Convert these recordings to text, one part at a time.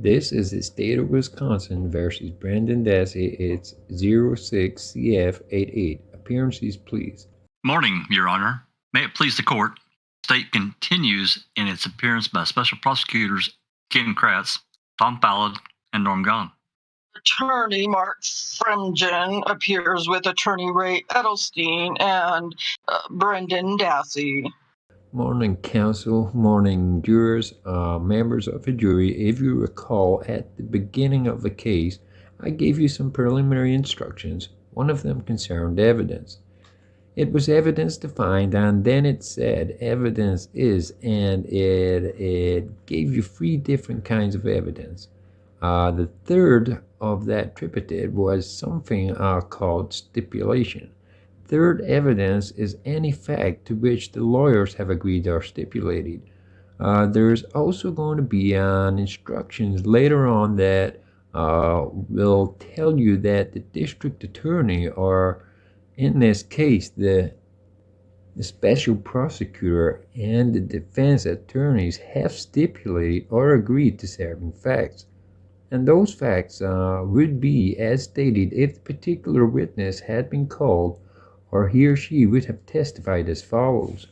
This is the state of Wisconsin versus Brendan Dassey. It's 06CF88. Appearances, please. Morning, Your Honor. May it please the court. State continues in its appearance by Special Prosecutors Ken Kratz, Tom Fallon, and Norm Gahn. Attorney Mark Fremgen appears with Attorney Ray Edelstein and Brendan Dassey. Morning, counsel. Morning, jurors, members of the jury. If you recall, at the beginning of the case, I gave you some preliminary instructions. One of them concerned evidence. It was evidence defined, and then it said evidence is, and it gave you 3 different kinds of evidence. The third of that triptych was something called stipulation. Third evidence is any fact to which the lawyers have agreed or stipulated. There's also going to be instructions later on that will tell you that the district attorney, or in this case the special prosecutor and the defense attorneys, have stipulated or agreed to certain facts. And those facts would be as stated if the particular witness had been called, or he or she would have testified as follows.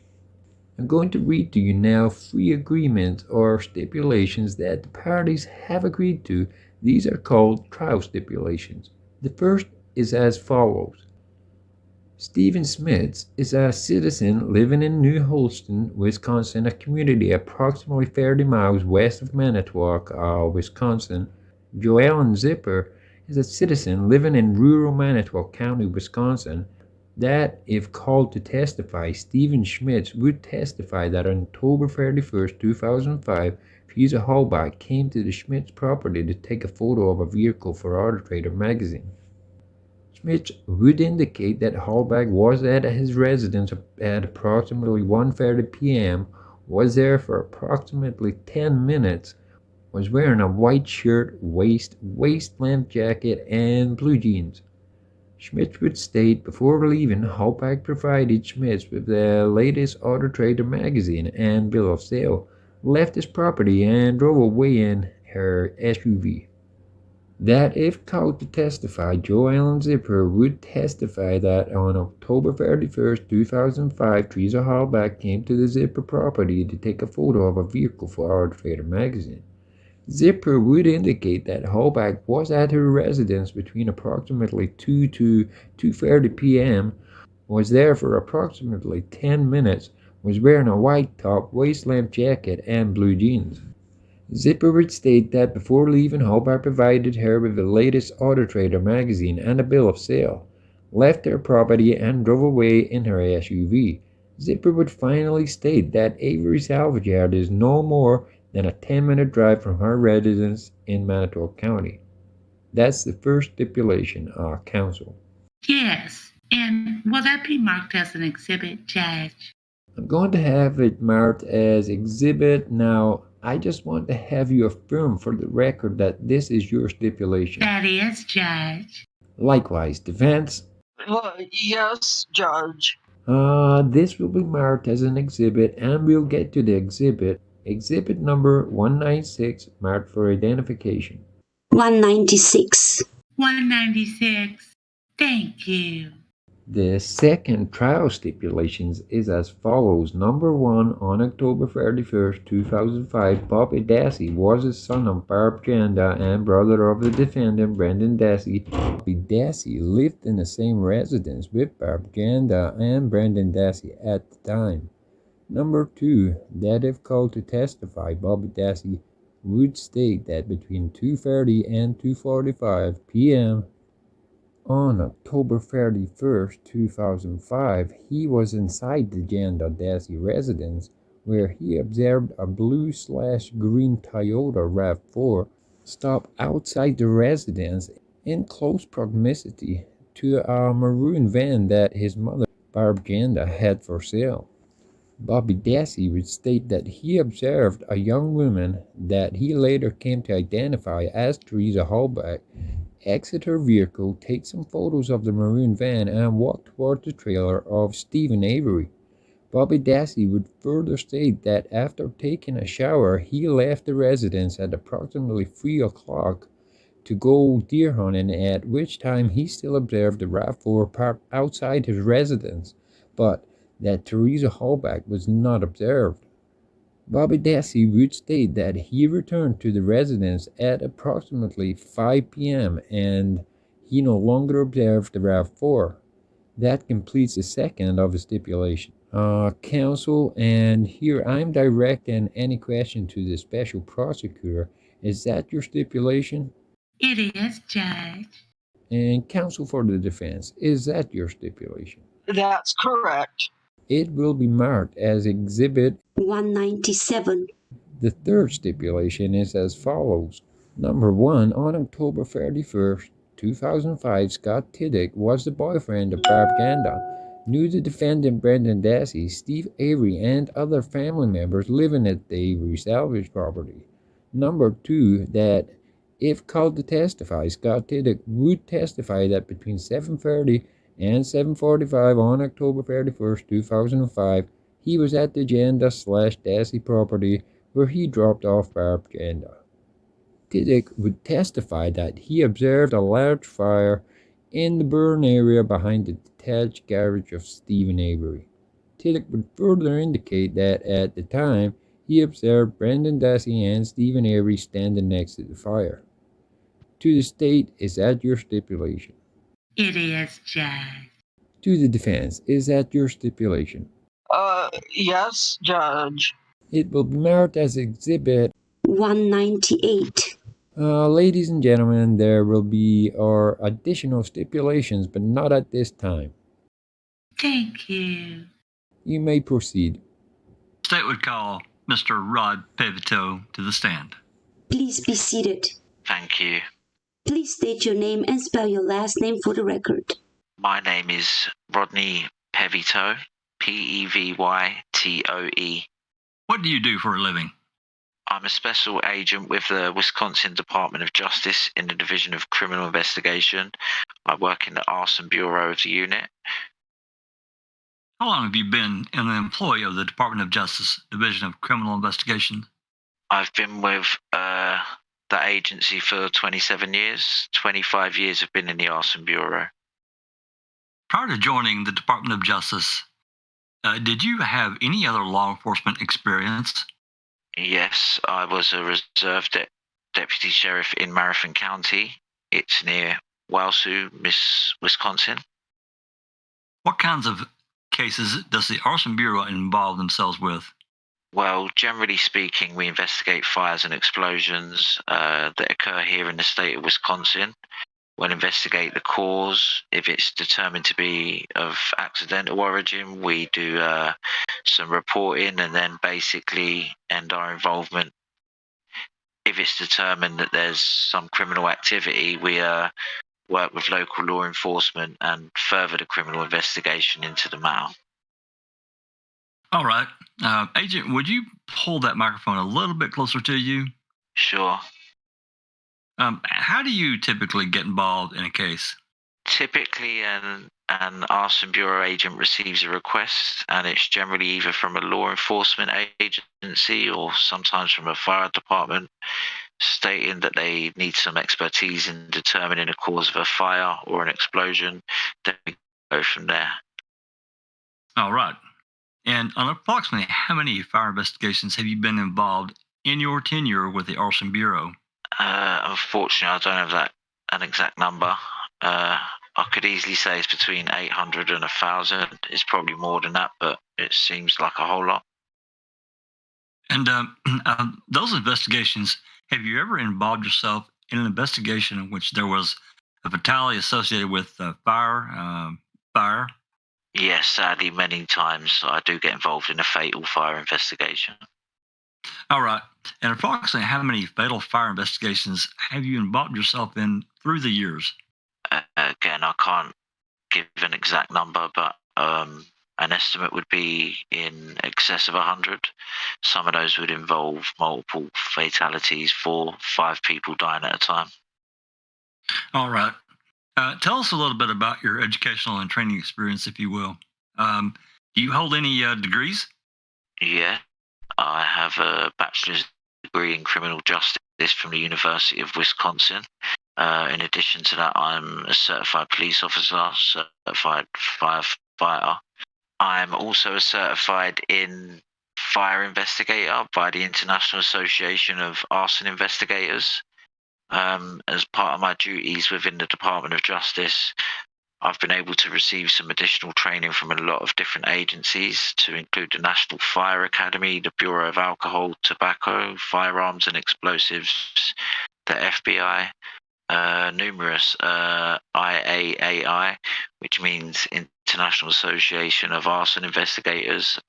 I'm going to read to you now 3 agreements or stipulations that the parties have agreed to. These are called trial stipulations. The first is as follows. Stephen Smith is a citizen living in New Holston, Wisconsin, a community approximately 30 miles west of Manitowoc, Wisconsin. Joellen Zipper is a citizen living in rural Manitowoc County, Wisconsin. That if called to testify, Stephen Schmitz would testify that on October 31st, 2005, Teresa Hallback came to the Schmitz property to take a photo of a vehicle for Arbitrator magazine. Schmitz would indicate that Hallback was at his residence at approximately 1:30 p.m., was there for approximately 10 minutes, was wearing a white shirt, waist-length jacket, and blue jeans. Schmitz would state before leaving, Hallback provided Schmitz with the latest Arbitrator magazine and bill of sale, left his property, and drove away in her SUV. That if called to testify, Joellen Zipper would testify that on October 31st, 2005, Teresa Hallback came to the Zipper property to take a photo of a vehicle for Arbitrator magazine. Zipper would indicate that Hallback was at her residence between approximately 2 to 2:30 p.m., was there for approximately 10 minutes, was wearing a white top, waist-length jacket, and blue jeans. Zipper would state that before leaving, Hallback provided her with the latest Arbitrator magazine and a bill of sale, left her property, and drove away in her SUV. Zipper would finally state that Avery Salvage Yard is no more than a 10-minute drive from her residence in Manitowoc County. That's the first stipulation, counsel. Yes, and will that be marked as an exhibit, Judge? I'm going to have it marked as exhibit. Now, I just want to have you affirm for the record that this is your stipulation. That is, Judge. Likewise, defense? Yes, Judge. This will be marked as an exhibit, and we'll get to the exhibit. Exhibit number 196, marked for identification. 196. 196. Thank you. The second trial stipulations is as follows. Number 1, on October 31st, 2005, Bobby Dassey was the son of Barb Janda and brother of the defendant, Brendan Dassey. Bobby Dassey lived in the same residence with Barb Janda and Brendan Dassey at the time. Number 2, that if called to testify, Bobby Dassey would state that between 2:30 and 2:45 p.m. on October 31st, 2005, he was inside the Janda Dassey residence where he observed a blue/green Toyota RAV4 stop outside the residence in close proximity to a maroon van that his mother, Barb Janda, had for sale. Bobby Dassey would state that he observed a young woman that he later came to identify as Teresa Hallback exit her vehicle, take some photos of the maroon van, and walk toward the trailer of Stephen Avery. Bobby Dassey would further state that after taking a shower, he left the residence at approximately 3 o'clock to go deer hunting, at which time he still observed the RAV4 parked outside his residence, but that Teresa Hallback was not observed. Bobby Dassey would state that he returned to the residence at approximately 5 p.m. and he no longer observed the RAV4. That completes the second of the stipulation. Counsel, and here I'm directing any question to the special prosecutor. Is that your stipulation? It is, Judge. And counsel for the defense, is that your stipulation? That's correct. It will be marked as Exhibit 197. The third stipulation is as follows. Number 1, on October 31st, 2005, Scott Tiddick was the boyfriend of Barb Ganda, knew the defendant Brendan Dassey, Steve Avery, and other family members living at the Avery salvage property. Number 2, that if called to testify, Scott Tiddick would testify that between 7:30 and 7:45 on October 31st, 2005, he was at the Ganda/Dassey property where he dropped off Barb Ganda. Tiddick would testify that he observed a large fire in the burn area behind the detached garage of Stephen Avery. Tiddick would further indicate that at the time he observed Brendan Dassey and Stephen Avery standing next to the fire. To the state, is that your stipulation? It is, Judge. To the defense, is that your stipulation? Yes, Judge. It will be marked as Exhibit 198. Ladies and gentlemen, there will be our additional stipulations, but not at this time. Thank you. You may proceed. State would call Mr. Rod PEVYTOE to the stand. Please be seated. Thank you. Please state your name and spell your last name for the record. My name is RODNEY PEVYTOE, PEVYTOE. What do you do for a living? I'm a special agent with the Wisconsin Department of Justice in the Division of Criminal Investigation. I work in the Arson Bureau of the unit. How long have you been an employee of the Department of Justice, Division of Criminal Investigation? I've been with the agency for 27 years. 25 years have been in the Arson Bureau. Prior to joining the Department of Justice, did you have any other law enforcement experience? Yes, I was a reserve deputy sheriff in Marathon County. It's near Wausau, Wisconsin. What kinds of cases does the Arson Bureau involve themselves with? Well, generally speaking, we investigate fires and explosions that occur here in the state of Wisconsin. We'll investigate the cause. If it's determined to be of accidental origin, we do some reporting and then basically end our involvement. If it's determined that there's some criminal activity, we work with local law enforcement and further the criminal investigation into the matter. All right. Agent, would you pull that microphone a little bit closer to you? Sure. How do you typically get involved in a case? Typically, an Arson Bureau agent receives a request, and it's generally either from a law enforcement agency or sometimes from a fire department, stating that they need some expertise in determining the cause of a fire or an explosion. Then we go from there. All right. And on approximately how many fire investigations have you been involved in your tenure with the Arson Bureau? Unfortunately, I don't have an exact number. I could easily say it's between 800 and 1,000. It's probably more than that, but it seems like a whole lot. And those investigations, have you ever involved yourself in an investigation in which there was a fatality associated with fire? Yes, sadly, many times I do get involved in a fatal fire investigation. All right. And approximately how many fatal fire investigations have you involved yourself in through the years? Again, I can't give an exact number, but an estimate would be in excess of 100. Some of those would involve multiple fatalities, 4, 5 people dying at a time. All right. Tell us a little bit about your educational and training experience, if you will. Do you hold any degrees? Yeah, I have a bachelor's degree in criminal justice from the University of Wisconsin. In addition to that, I'm a certified police officer, certified firefighter. I'm also a certified in fire investigator by the International Association of Arson Investigators. As part of my duties within the Department of Justice, I've been able to receive some additional training from a lot of different agencies, to include the National Fire Academy, the Bureau of Alcohol, Tobacco, Firearms and Explosives, the FBI, numerous IAAI, which means International Association of Arson Investigators,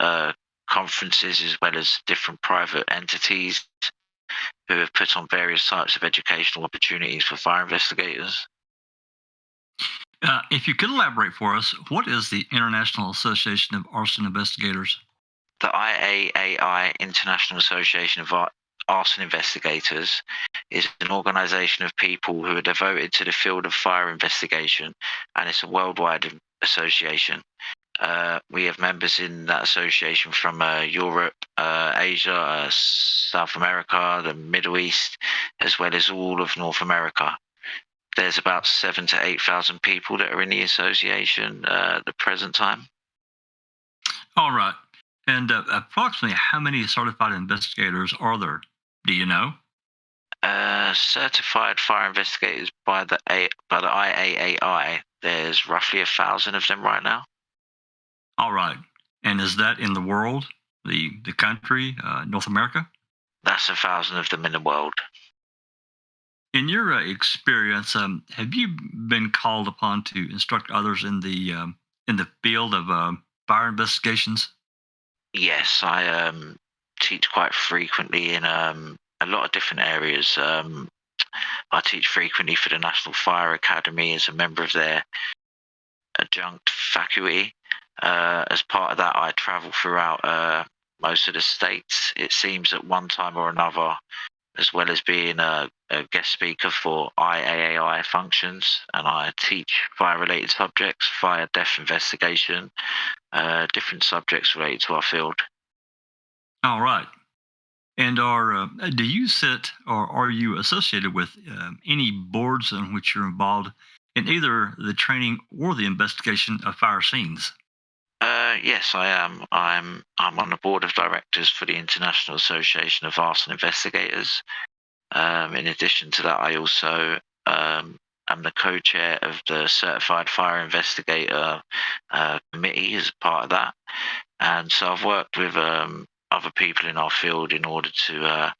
conferences, as well as different private entities who have put on various types of educational opportunities for fire investigators. If you could elaborate for us, what is the International Association of Arson Investigators? The IAAI, International Association of Arson Investigators, is an organization of people who are devoted to the field of fire investigation, and it's a worldwide association. We have members in that association from Europe, Asia, South America, the Middle East, as well as all of North America. There's about 7,000 to 8,000 people that are in the association at the present time. All right. And approximately how many certified investigators are there? Do you know? Certified fire investigators by the IAAI, there's roughly 1,000 of them right now. All right. And is that in the world, the country, North America? That's 1,000 of them in the world. In your experience, have you been called upon to instruct others in the field of fire investigations? Yes, I teach quite frequently in a lot of different areas. I teach frequently for the National Fire Academy as a member of their adjunct faculty. As part of that, I travel throughout most of the states, it seems, at one time or another, as well as being a guest speaker for IAAI functions. And I teach fire-related subjects, fire death investigation, different subjects related to our field. All right. And do you sit or are you associated with any boards in which you're involved in either the training or the investigation of fire scenes? Yes, I am. I'm on the board of directors for the International Association of Arson Investigators. In addition to that, I also am the co-chair of the Certified Fire Investigator Committee as part of that. And so I've worked with other people in our field in order to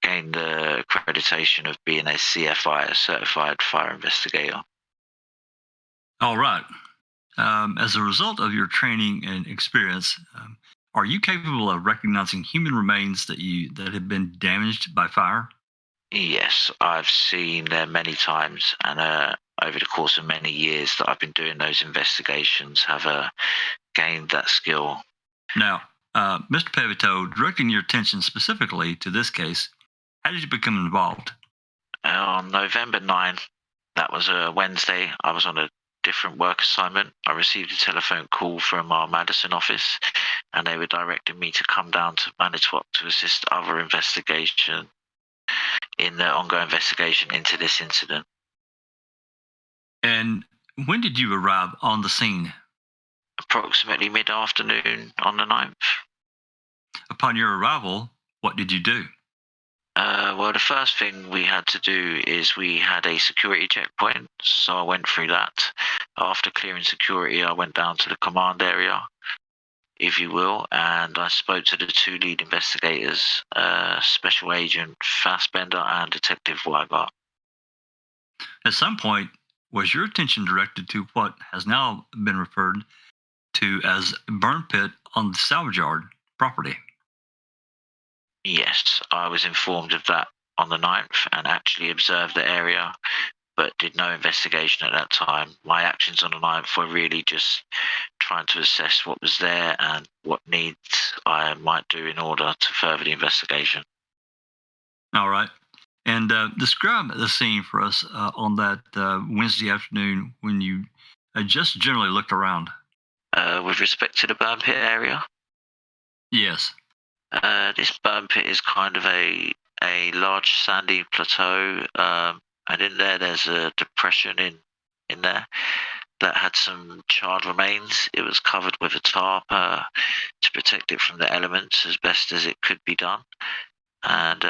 gain the accreditation of being a CFI, a Certified Fire Investigator. All right. As a result of your training and experience, are you capable of recognizing human remains that have been damaged by fire? Yes, I've seen them many times, and over the course of many years that I've been doing those investigations, have gained that skill. Now, Mr. PEVYTOE, directing your attention specifically to this case, how did you become involved? On November 9, that was a Wednesday, I was on a different work assignment. I received a telephone call from our Madison office, and they were directing me to come down to Manitowoc to assist other investigation in the ongoing investigation into this incident. And when did you arrive on the scene? Approximately mid-afternoon on the 9th. Upon your arrival, what did you do? Well, the first thing we had to do is we had a security checkpoint, so I went through that. After clearing security, I went down to the command area, if you will, and I spoke to the two lead investigators, Special Agent Fassbender and Detective WIEGERT. At some point, was your attention directed to what has now been referred to as burn pit on the salvage yard property? Yes, I was informed of that on the 9th and actually observed the area, but did no investigation at that time. My actions on the 9th were really just trying to assess what was there and what needs I might do in order to further the investigation. All right. And describe the scene for us on that Wednesday afternoon when you just generally looked around. With respect to the burn pit area, Yes. this burn pit is kind of a large sandy plateau, and in there's a depression in there that had some charred remains. It was covered with a tarp to protect it from the elements as best as it could be done, and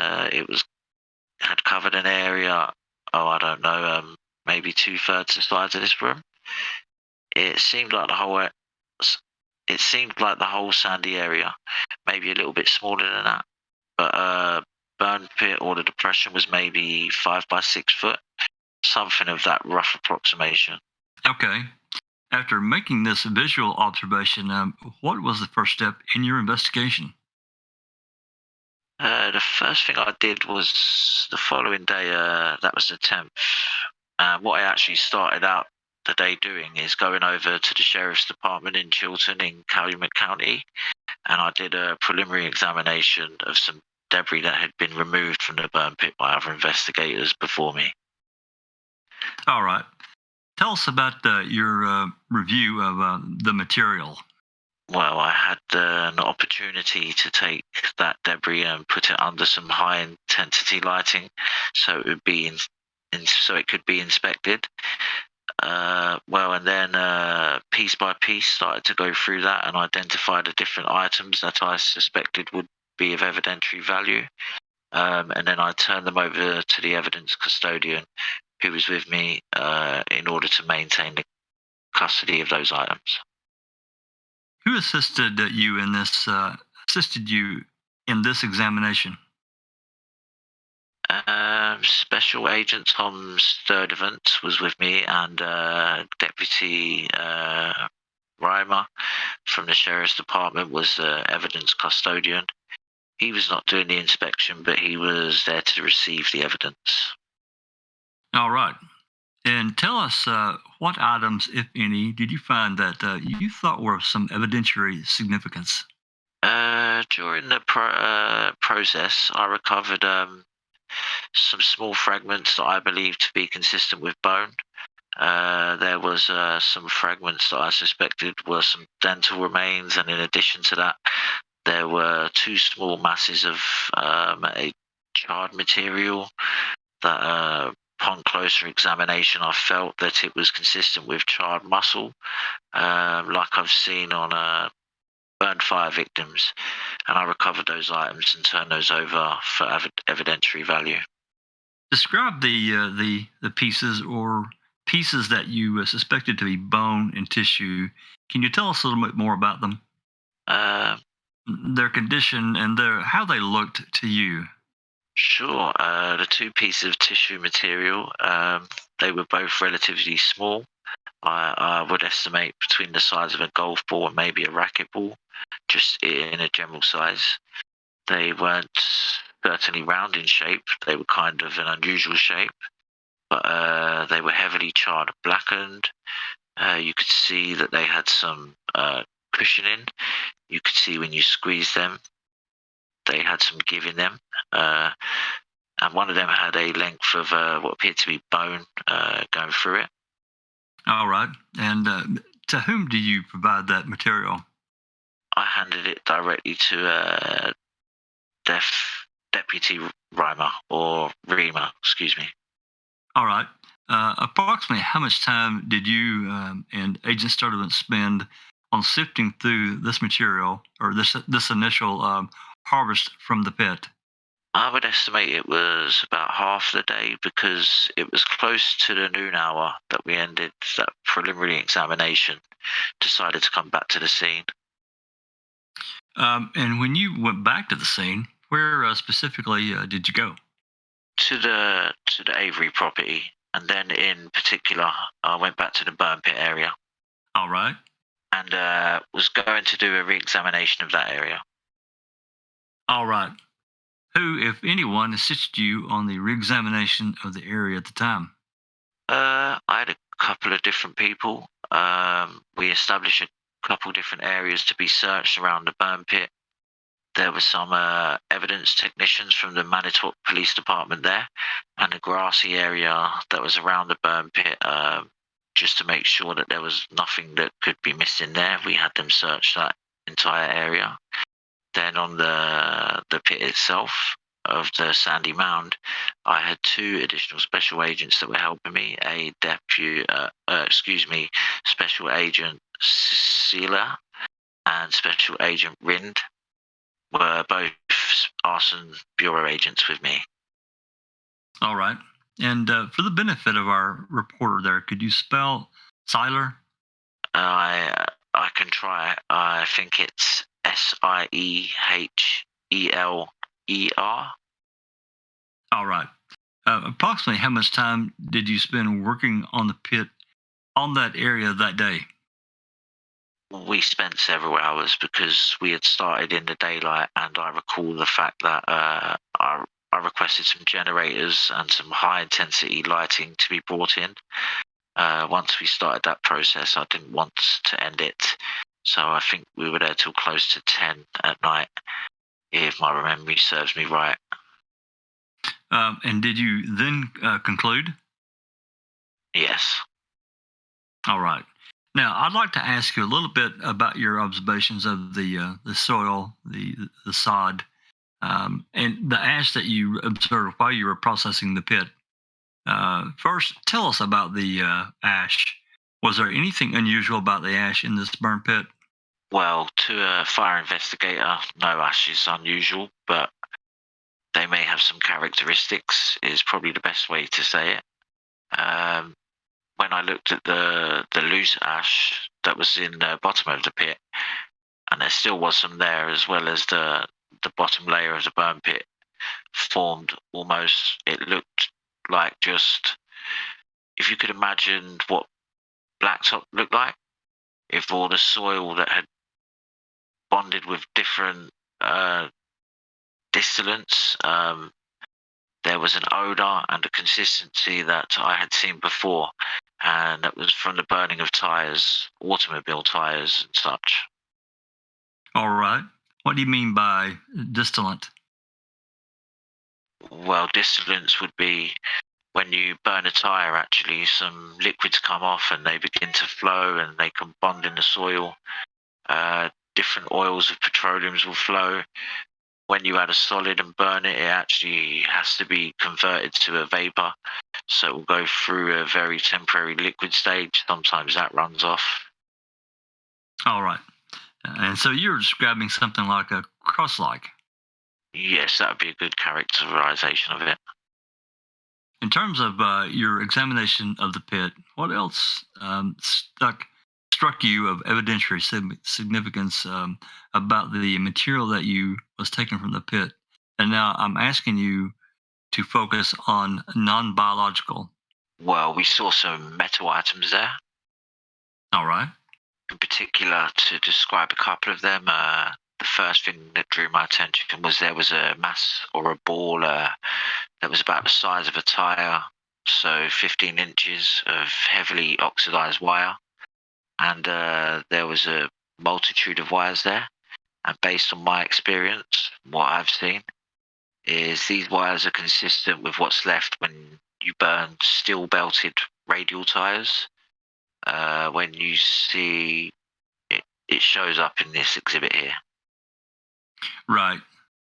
had covered an area. Oh, I don't know, maybe 2/3 the size of this room. It seemed like the whole sandy area, maybe a little bit smaller than that, but burn pit or the depression was maybe 5 by 6 foot, something of that rough approximation. Okay. After making this visual observation, what was the first step in your investigation? The first thing I did was the following day, that was the 10th. What I actually started out the day doing is going over to the Sheriff's Department in Chilton in Calumet County, and I did a preliminary examination of some debris that had been removed from the burn pit by other investigators before me. All right. Tell us about your review of the material. Well, I had an opportunity to take that debris and put it under some high intensity lighting, so it would be so it could be inspected. And then piece by piece started to go through that and identify the different items that I suspected would be of evidentiary value. And then I turned them over to the evidence custodian who was with me in order to maintain the custody of those items. Who assisted you in this examination? Special Agent Tom Sturdivant was with me, and Deputy Reimer from the Sheriff's Department was the evidence custodian. He was not doing the inspection, but he was there to receive the evidence. All right. And tell us what items, if any, did you find that you thought were of some evidentiary significance? During the process, I recovered some small fragments that I believed to be consistent with bone. There was some fragments that I suspected were some dental remains, and in addition to that, there were 2 small masses of a charred material that, upon closer examination, I felt that it was consistent with charred muscle, like I've seen on burned fire victims, and I recovered those items and turned those over for evidentiary value. Describe the pieces or pieces that you suspected to be bone and tissue. Can you tell us a little bit more about them? Their condition and how they looked to you. Sure. The 2 pieces of tissue material, they were both relatively small. I would estimate between the size of a golf ball and maybe a racquetball, just in a general size. They weren't certainly round in shape. They were kind of an unusual shape, but they were heavily charred and blackened. You could see that they had some cushioning. You could see when you squeezed them, they had some give in them. And one of them had a length of what appeared to be bone going through it. All right. And to whom do you provide that material? I handed it directly to Deputy Reimer, or Reimer, excuse me. All right. Approximately how much time did you and Agent Sturdivant spend on sifting through this material or this initial harvest from the pit? I would estimate it was about half the day, because it was close to the noon hour that we ended that preliminary examination, decided to come back to the scene. And when you went back to the scene, where specifically did you go? To the Avery property, and then in particular, I went back to the burn pit area. All right. And was going to do a re-examination of that area. All right. Who, if anyone, assisted you on the re-examination of the area at the time? I had a couple of different people. We established a couple different areas to be searched around the burn pit. There were some evidence technicians from the Manitowoc Police Department there, and the grassy area that was around the burn pit just to make sure that there was nothing that could be missing there. We had them search that entire area. Then on the pit itself of the Sandy Mound, I had 2 additional special agents that were helping me. Special Agent Sealer and Special Agent Rind were both Arson Bureau agents with me. All right. And for the benefit of our reporter there, could you spell Seiler? I can try. I think it's Sieheler. All right. Approximately how much time did you spend working on the pit on that area that day? We spent several hours because we had started in the daylight, and I recall the fact that I requested some generators and some high-intensity lighting to be brought in. Once we started that process, I didn't want to end it, so I think we were there till close to 10 at night, if my memory serves me right. And did you then conclude? Yes. All right. Now, I'd like to ask you a little bit about your observations of the soil, the sod, and the ash that you observed while you were processing the pit. First, tell us about the ash. Was there anything unusual about the ash in this burn pit? Well, to a fire investigator, no ash is unusual, but they may have some characteristics, is probably the best way to say it. When I looked at the loose ash that was in the bottom of the pit, and there still was some there, as well as the bottom layer of the burn pit formed almost, it looked like just, if you could imagine what blacktop looked like, if all the soil that had bonded with different distillants, there was an odor and a consistency that I had seen before, and that was from the burning of tires, automobile tires and such. All right. What do you mean by distillant? Well, distillants would be when you burn a tire, actually, some liquids come off and they begin to flow and they can bond in the soil. Different oils of petroleums will flow. When you add a solid and burn it, it actually has to be converted to a vapor. So it will go through a very temporary liquid stage. Sometimes that runs off. All right. And so you're describing something like a crust-like. Yes, that would be a good characterization of it. In terms of your examination of the pit, what else struck you of evidentiary significance about the material that you was taken from the pit? And now I'm asking you to focus on non-biological. Well, we saw some metal items there. All right. In particular, to describe a couple of them, the first thing that drew my attention was there was a mass or a ball that was about the size of a tire, so 15 inches of heavily oxidized wire. And there was a multitude of wires there. And based on my experience, what I've seen is these wires are consistent with what's left when you burn steel-belted radial tires. When you see it, it shows up in this exhibit here. Right.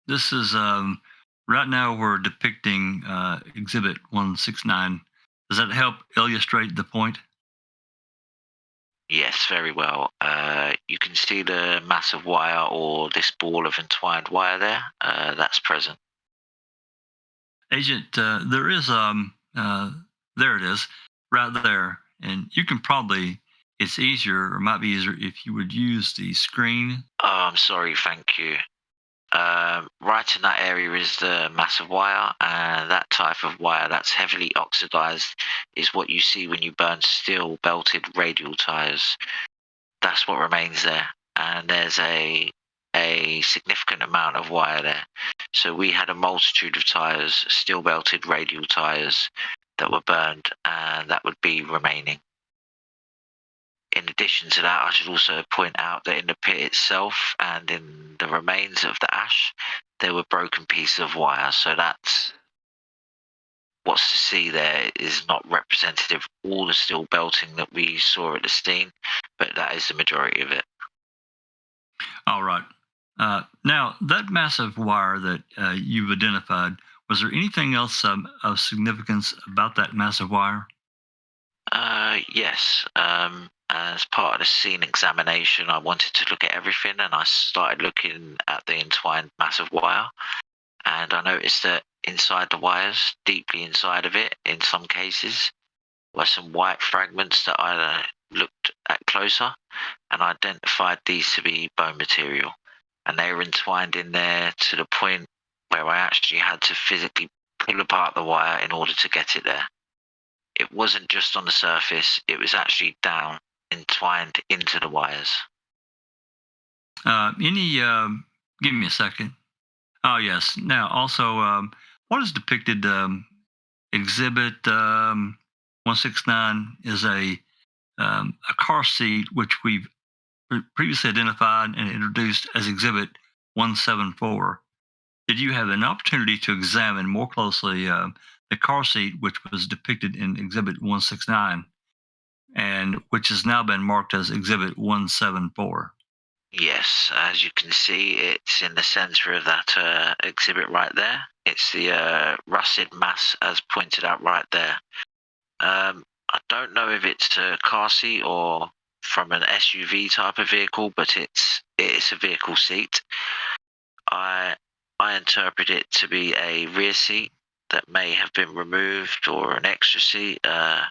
This is right now we're depicting Exhibit 169. Does that help illustrate the point? Yes, very well. You can see the mass of wire or this ball of entwined wire there. That's present. Agent, there is there it is, right there, and you can probably. It's easier, or might be easier, if you would use the screen. Oh, I'm sorry. Thank you. Right in that area is the mass of wire, and that type of wire that's heavily oxidized is what you see when you burn steel belted radial tires. That's what remains there, and there's a significant amount of wire there. So we had a multitude of tires, steel belted radial tires, that were burned, and that would be remaining. In addition to that, I should also point out that in the pit itself and in the remains of the ash, there were broken pieces of wire. So that's what's to see there is not representative of all the steel belting that we saw at the scene, but that is the majority of it. All right. Now, that massive wire that you've identified, was there anything else of significance about that massive wire? Yes. As part of the scene examination, I wanted to look at everything, and I started looking at the entwined massive wire. And I noticed that inside the wires, deeply inside of it, in some cases, were some white fragments that I looked at closer and identified these to be bone material. And they were entwined in there to the point where I actually had to physically pull apart the wire in order to get it there. It wasn't just on the surface, it was actually down, entwined into the wires. Give me a second. Oh, yes. Now, also, what is depicted? Exhibit 169 is a car seat, which we've previously identified and introduced as Exhibit 174. Did you have an opportunity to examine more closely the car seat, which was depicted in Exhibit 169, and which has now been marked as Exhibit 174? Yes, as you can see, it's in the center of that exhibit right there. It's the rusted mass as pointed out right there. I don't know if it's a car seat or from an SUV type of vehicle, but it's a vehicle seat. I interpret it to be a rear seat that may have been removed, or an extra seat, but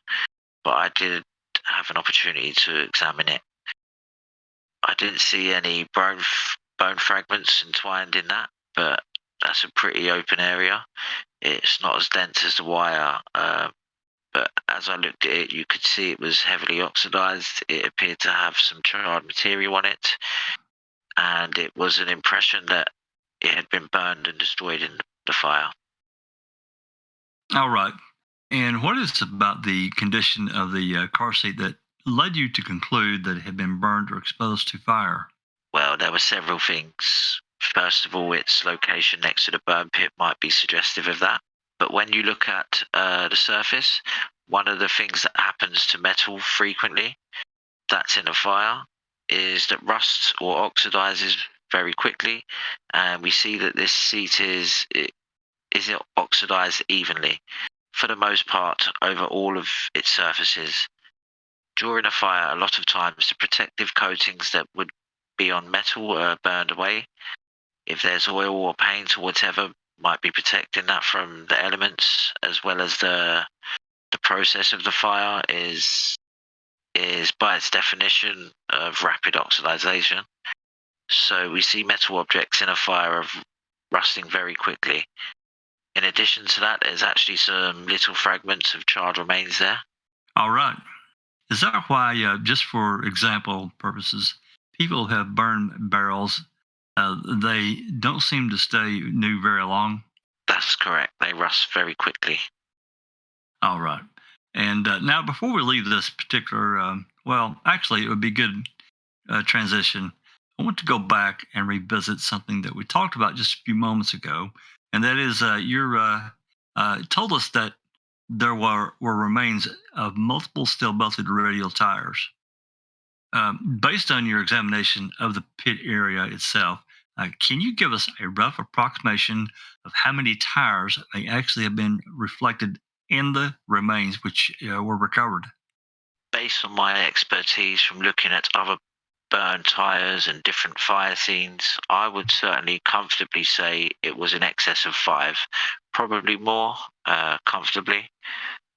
I did have an opportunity to examine it. I didn't see any bone fragments entwined in that, but that's a pretty open area. It's not as dense as the wire, but as I looked at it, you could see it was heavily oxidized. It appeared to have some charred material on it, and it was an impression that it had been burned and destroyed in the fire. All right. And what is about the condition of the car seat that led you to conclude that it had been burned or exposed to fire? Well, there were several things. First of all, its location next to the burn pit might be suggestive of that. But when you look at the surface, one of the things that happens to metal frequently that's in a fire is that rusts or oxidizes very quickly. And we see that this seat is oxidized evenly, for the most part, over all of its surfaces. During a fire, a lot of times the protective coatings that would be on metal are burned away. If there's oil or paint or whatever, might be protecting that from the elements, as well as the process of the fire is by its definition of rapid oxidization. So we see metal objects in a fire of rusting very quickly. In addition to that, there's actually some little fragments of charred remains there. All right. Is that why, just for example purposes, people have burned barrels? They don't seem to stay new very long. That's correct. They rust very quickly. All right. And now, before we leave this particular, actually, it would be good transition. I want to go back and revisit something that we talked about just a few moments ago, and that is you told us that there were remains of multiple steel-belted radial tires. Based on your examination of the pit area itself, can you give us a rough approximation of how many tires may actually have been reflected in the remains which were recovered? Based on my expertise from looking at other burned tires and different fire scenes, I would certainly comfortably say it was in excess of 5, probably more comfortably.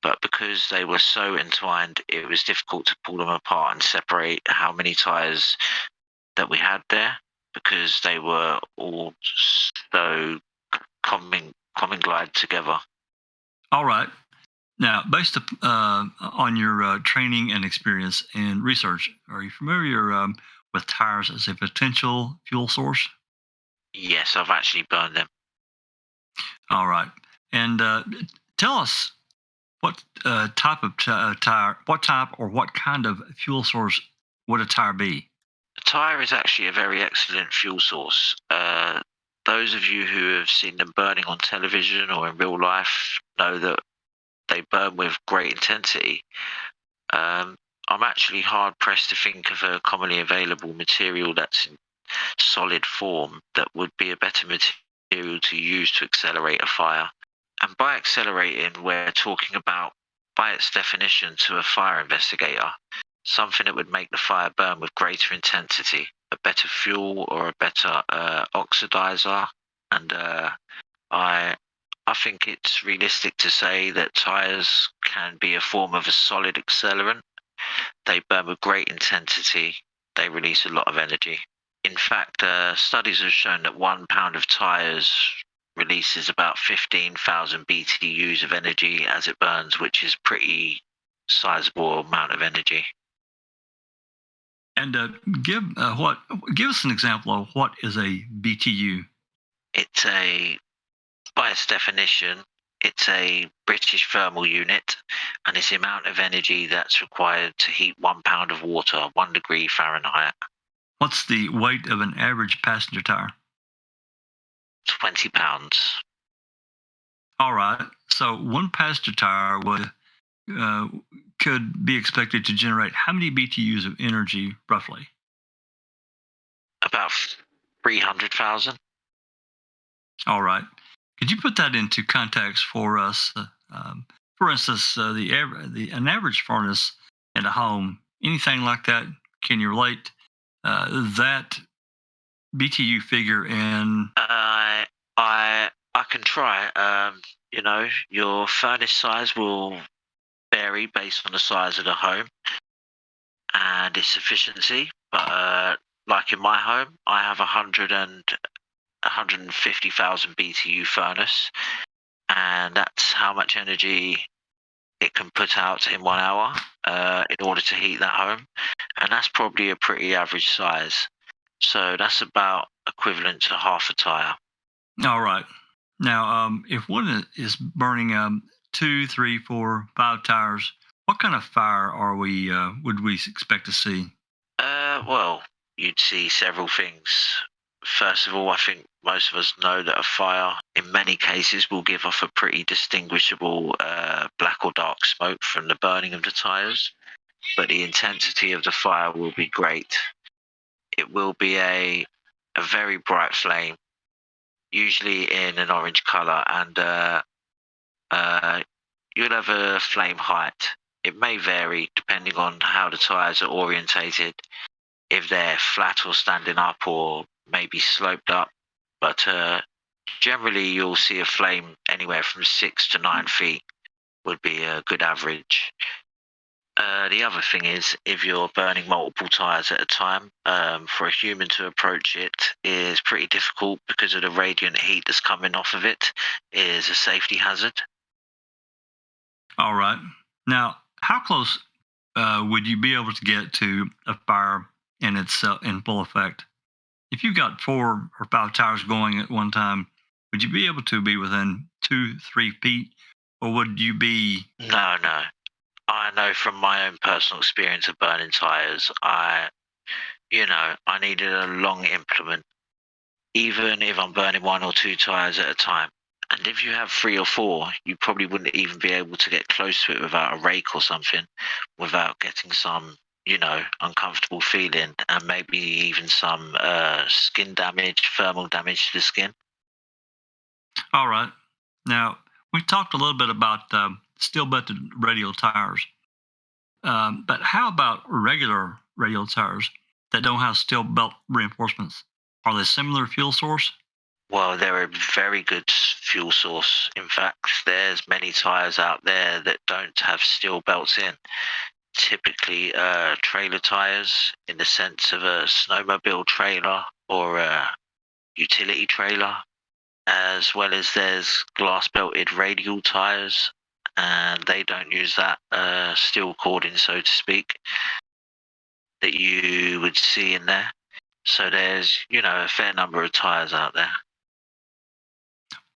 But because they were so entwined, it was difficult to pull them apart and separate how many tires that we had there, because they were all so glide together. All right. Now, based on your training and experience in research, are you familiar with tires as a potential fuel source? Yes, I've actually burned them. All right. And tell us what type of tire, what type or what kind of fuel source would a tire be? A tire is actually a very excellent fuel source. Those of you who have seen them burning on television or in real life know that they burn with great intensity. I'm actually hard pressed to think of a commonly available material that's in solid form that would be a better material to use to accelerate a fire. And by accelerating, we're talking about, by its definition to a fire investigator, something that would make the fire burn with greater intensity, a better fuel or a better oxidizer. And I think it's realistic to say that tires can be a form of a solid accelerant. They burn with great intensity. They release a lot of energy. In fact, studies have shown that 1 pound of tires releases about 15,000 BTUs of energy as it burns, which is pretty sizable amount of energy. And give us an example of what is a BTU. It's by its definition, it's a British thermal unit, and it's the amount of energy that's required to heat 1 pound of water, 1 degree Fahrenheit. What's the weight of an average passenger tire? 20 pounds. All right. So 1 passenger tire could be expected to generate how many BTUs of energy roughly? About 300,000. All right. Could you put that into context for us? For instance, an average furnace in a home, anything like that, can you relate that BTU figure in? I can try. Your furnace size will vary based on the size of the home and its efficiency. But like in my home, I have 150,000 BTU furnace, and that's how much energy it can put out in 1 hour in order to heat that home. And that's probably a pretty average size. So that's about equivalent to half a tire. All right. Now, if one is burning 2, 3, 4, 5 tires, what kind of fire would we expect to see? Well, you'd see several things. First of all, I think most of us know that a fire, in many cases, will give off a pretty distinguishable black or dark smoke from the burning of the tires, but the intensity of the fire will be great. It will be a very bright flame, usually in an orange color, and you'll have a flame height. It may vary depending on how the tires are orientated, if they're flat or standing up or maybe sloped up, but generally you'll see a flame anywhere from 6 to 9 feet would be a good average. The other thing is, if you're burning multiple tires at a time, for a human to approach it is pretty difficult because of the radiant heat that's coming off of it. It is a safety hazard. All right. Now, how close would you be able to get to a fire in full effect? If you got 4 or 5 tires going at one time, would you be able to be within 2, 3 feet, or would you be? No. I know from my own personal experience of burning tires, I needed a long implement, even if I'm burning 1 or 2 tires at a time. And if you have 3 or 4, you probably wouldn't even be able to get close to it without a rake or something, without getting some, uncomfortable feeling and maybe even some skin damage, thermal damage to the skin. All right. Now, we talked a little bit about steel-belted radial tires, but how about regular radial tires that don't have steel belt reinforcements? Are they similar fuel source? Well, they're a very good fuel source. In fact, there's many tires out there that don't have steel belts in. Typically, trailer tires, in the sense of a snowmobile trailer or a utility trailer, as well as there's glass-belted radial tires, and they don't use that steel cording, so to speak, that you would see in there. So there's, a fair number of tires out there.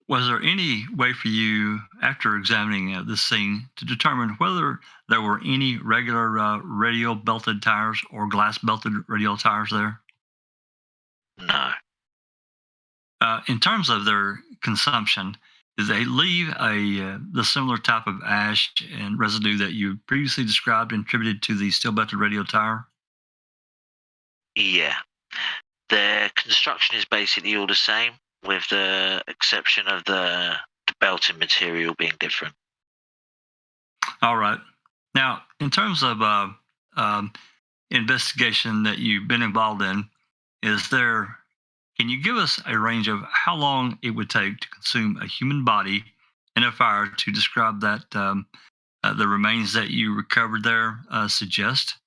Was there any way for you, after examining this scene, to determine whether there were any regular radial belted tires or glass belted radial tires there? No. In terms of their consumption, Did they leave the similar type of ash and residue that you previously described and attributed to the steel-belted radio tire? Yeah. The construction is basically all the same, with the exception of the belting material being different. All right. Now, in terms of investigation that you've been involved in, can you give us a range of how long it would take to consume a human body in a fire to describe that the remains that you recovered there suggest?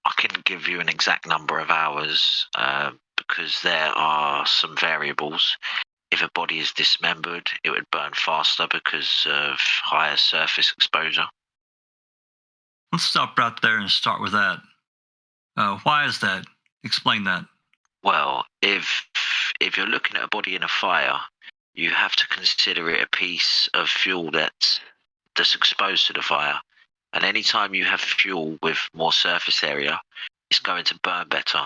I couldn't give you an exact number of hours because there are some variables. If a body is dismembered, it would burn faster because of higher surface exposure. Let's stop right there and start with that. Why is that? Explain that. Well, if you're looking at a body in a fire, you have to consider it a piece of fuel that's exposed to the fire. And anytime you have fuel with more surface area, it's going to burn better.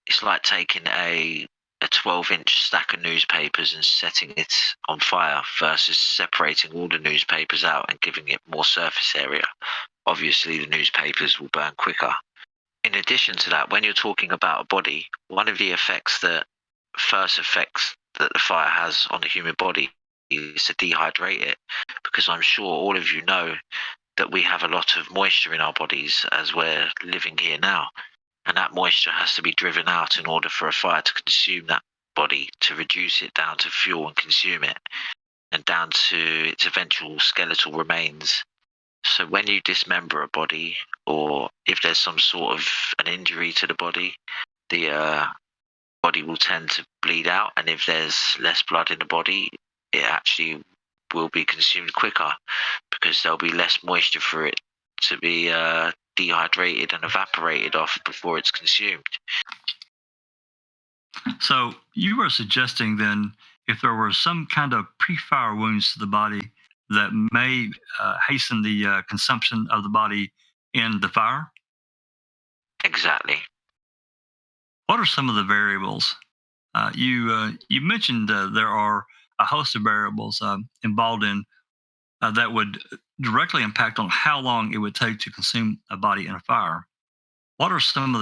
It's like taking a 12-inch stack of newspapers and setting it on fire versus separating all the newspapers out and giving it more surface area. Obviously, the newspapers will burn quicker. In addition to that, when you're talking about a body, one of the first effects that the fire has on the human body is to dehydrate it, because I'm sure all of you know that we have a lot of moisture in our bodies as we're living here now. And that moisture has to be driven out in order for a fire to consume that body, to reduce it down to fuel and consume it, and down to its eventual skeletal remains. So when you dismember a body, or if there's some sort of an injury to the body will tend to bleed out. And if there's less blood in the body, it actually will be consumed quicker because there'll be less moisture for it to be dehydrated and evaporated off before it's consumed. So you were suggesting then, if there were some kind of pre-fire wounds to the body that may hasten the consumption of the body in the fire? Exactly. What are some of the variables? You mentioned there are a host of variables involved in that would directly impact on how long it would take to consume a body in a fire. What are some of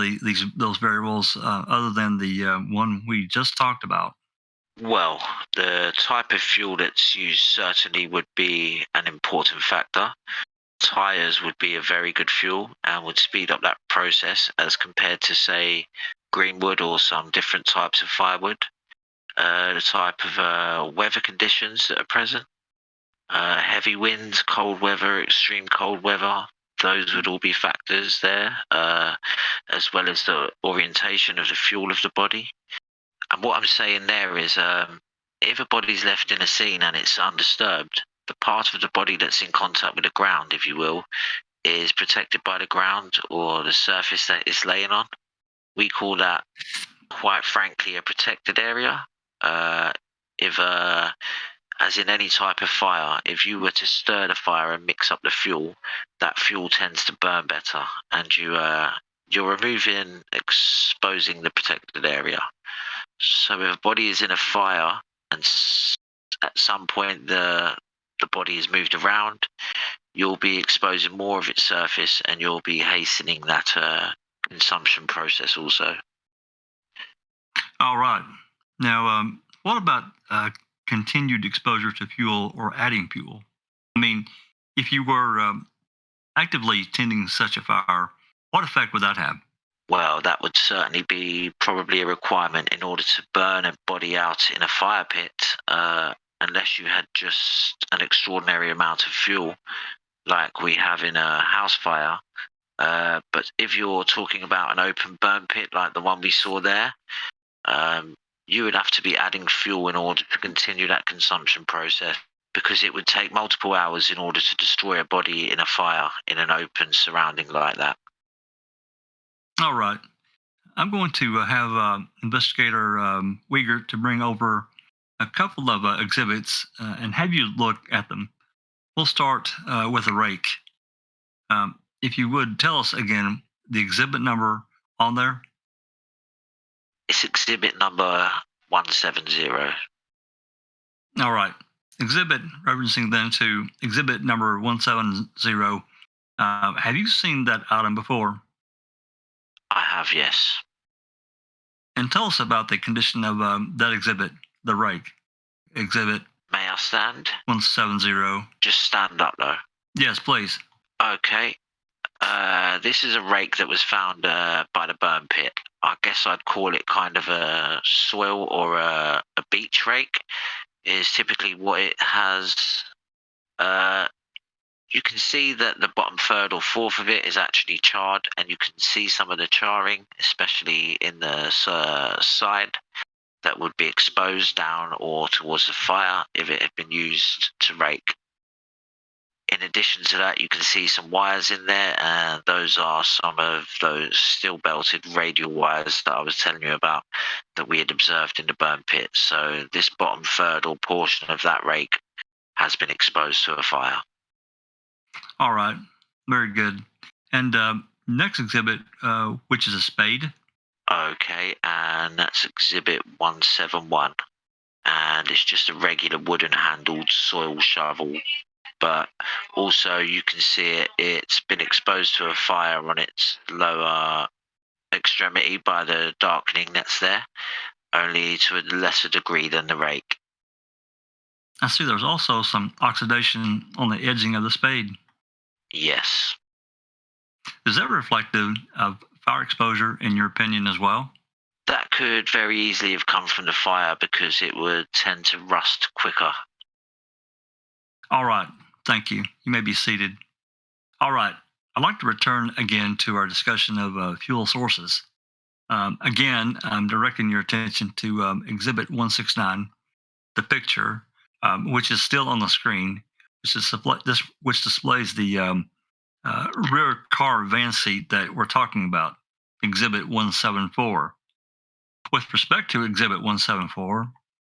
those variables other than the one we just talked about? Well, the type of fuel that's used certainly would be an important factor. Tires would be a very good fuel and would speed up that process as compared to, say, greenwood or some different types of firewood. The type of weather conditions that are present, heavy winds, cold weather, extreme cold weather, those would all be factors there, as well as the orientation of the fuel of the body. And what I'm saying there is, if a body's left in a scene and it's undisturbed, the part of the body that's in contact with the ground, if you will, is protected by the ground or the surface that it's laying on. We call that, quite frankly, a protected area. As in any type of fire, if you were to stir the fire and mix up the fuel, that fuel tends to burn better, and you're exposing the protected area. So if a body is in a fire and at some point the body is moved around, you'll be exposing more of its surface and you'll be hastening that consumption process also. All right. Now, what about continued exposure to fuel or adding fuel? I mean, if you were actively tending such a fire, what effect would that have? Well, that would certainly be probably a requirement in order to burn a body out in a fire pit, unless you had just an extraordinary amount of fuel like we have in a house fire. But if you're talking about an open burn pit like the one we saw there, you would have to be adding fuel in order to continue that consumption process, because it would take multiple hours in order to destroy a body in a fire in an open surrounding like that. All right. I'm going to have investigator WIEGERT to bring over a couple of exhibits and have you look at them. We'll start with a rake. If you would tell us again the exhibit number on there. It's exhibit number 170. All right. Exhibit, referencing then to exhibit number 170, have you seen that item before? I have, yes. And tell us about the condition of that exhibit, the rake. Exhibit May I stand? 170. Just stand up, though. Yes, please. Okay. This is a rake that was found by the burn pit. I guess I'd call it kind of a soil or a beach rake. Is typically what it has. You can see that the bottom third or fourth of it is actually charred, and you can see some of the charring, especially in the side that would be exposed down or towards the fire if it had been used to rake. In addition to that, you can see some wires in there, and those are some of those steel belted radial wires that I was telling you about that we had observed in the burn pit. So this bottom third or portion of that rake has been exposed to a fire. All right. Very good. And next exhibit, which is a spade. Okay, and that's exhibit 171. And it's just a regular wooden handled soil shovel. But also you can see it's been exposed to a fire on its lower extremity by the darkening that's there, only to a lesser degree than the rake. I see there's also some oxidation on the edging of the spade. Yes. Is that reflective of fire exposure, in your opinion, as well? That could very easily have come from the fire because it would tend to rust quicker. All right. Thank you. You may be seated. All right. I'd like to return again to our discussion of fuel sources. Again, I'm directing your attention to Exhibit 169, the picture, which is still on the screen, which displays the rear car van seat that we're talking about, Exhibit 174. With respect to Exhibit 174,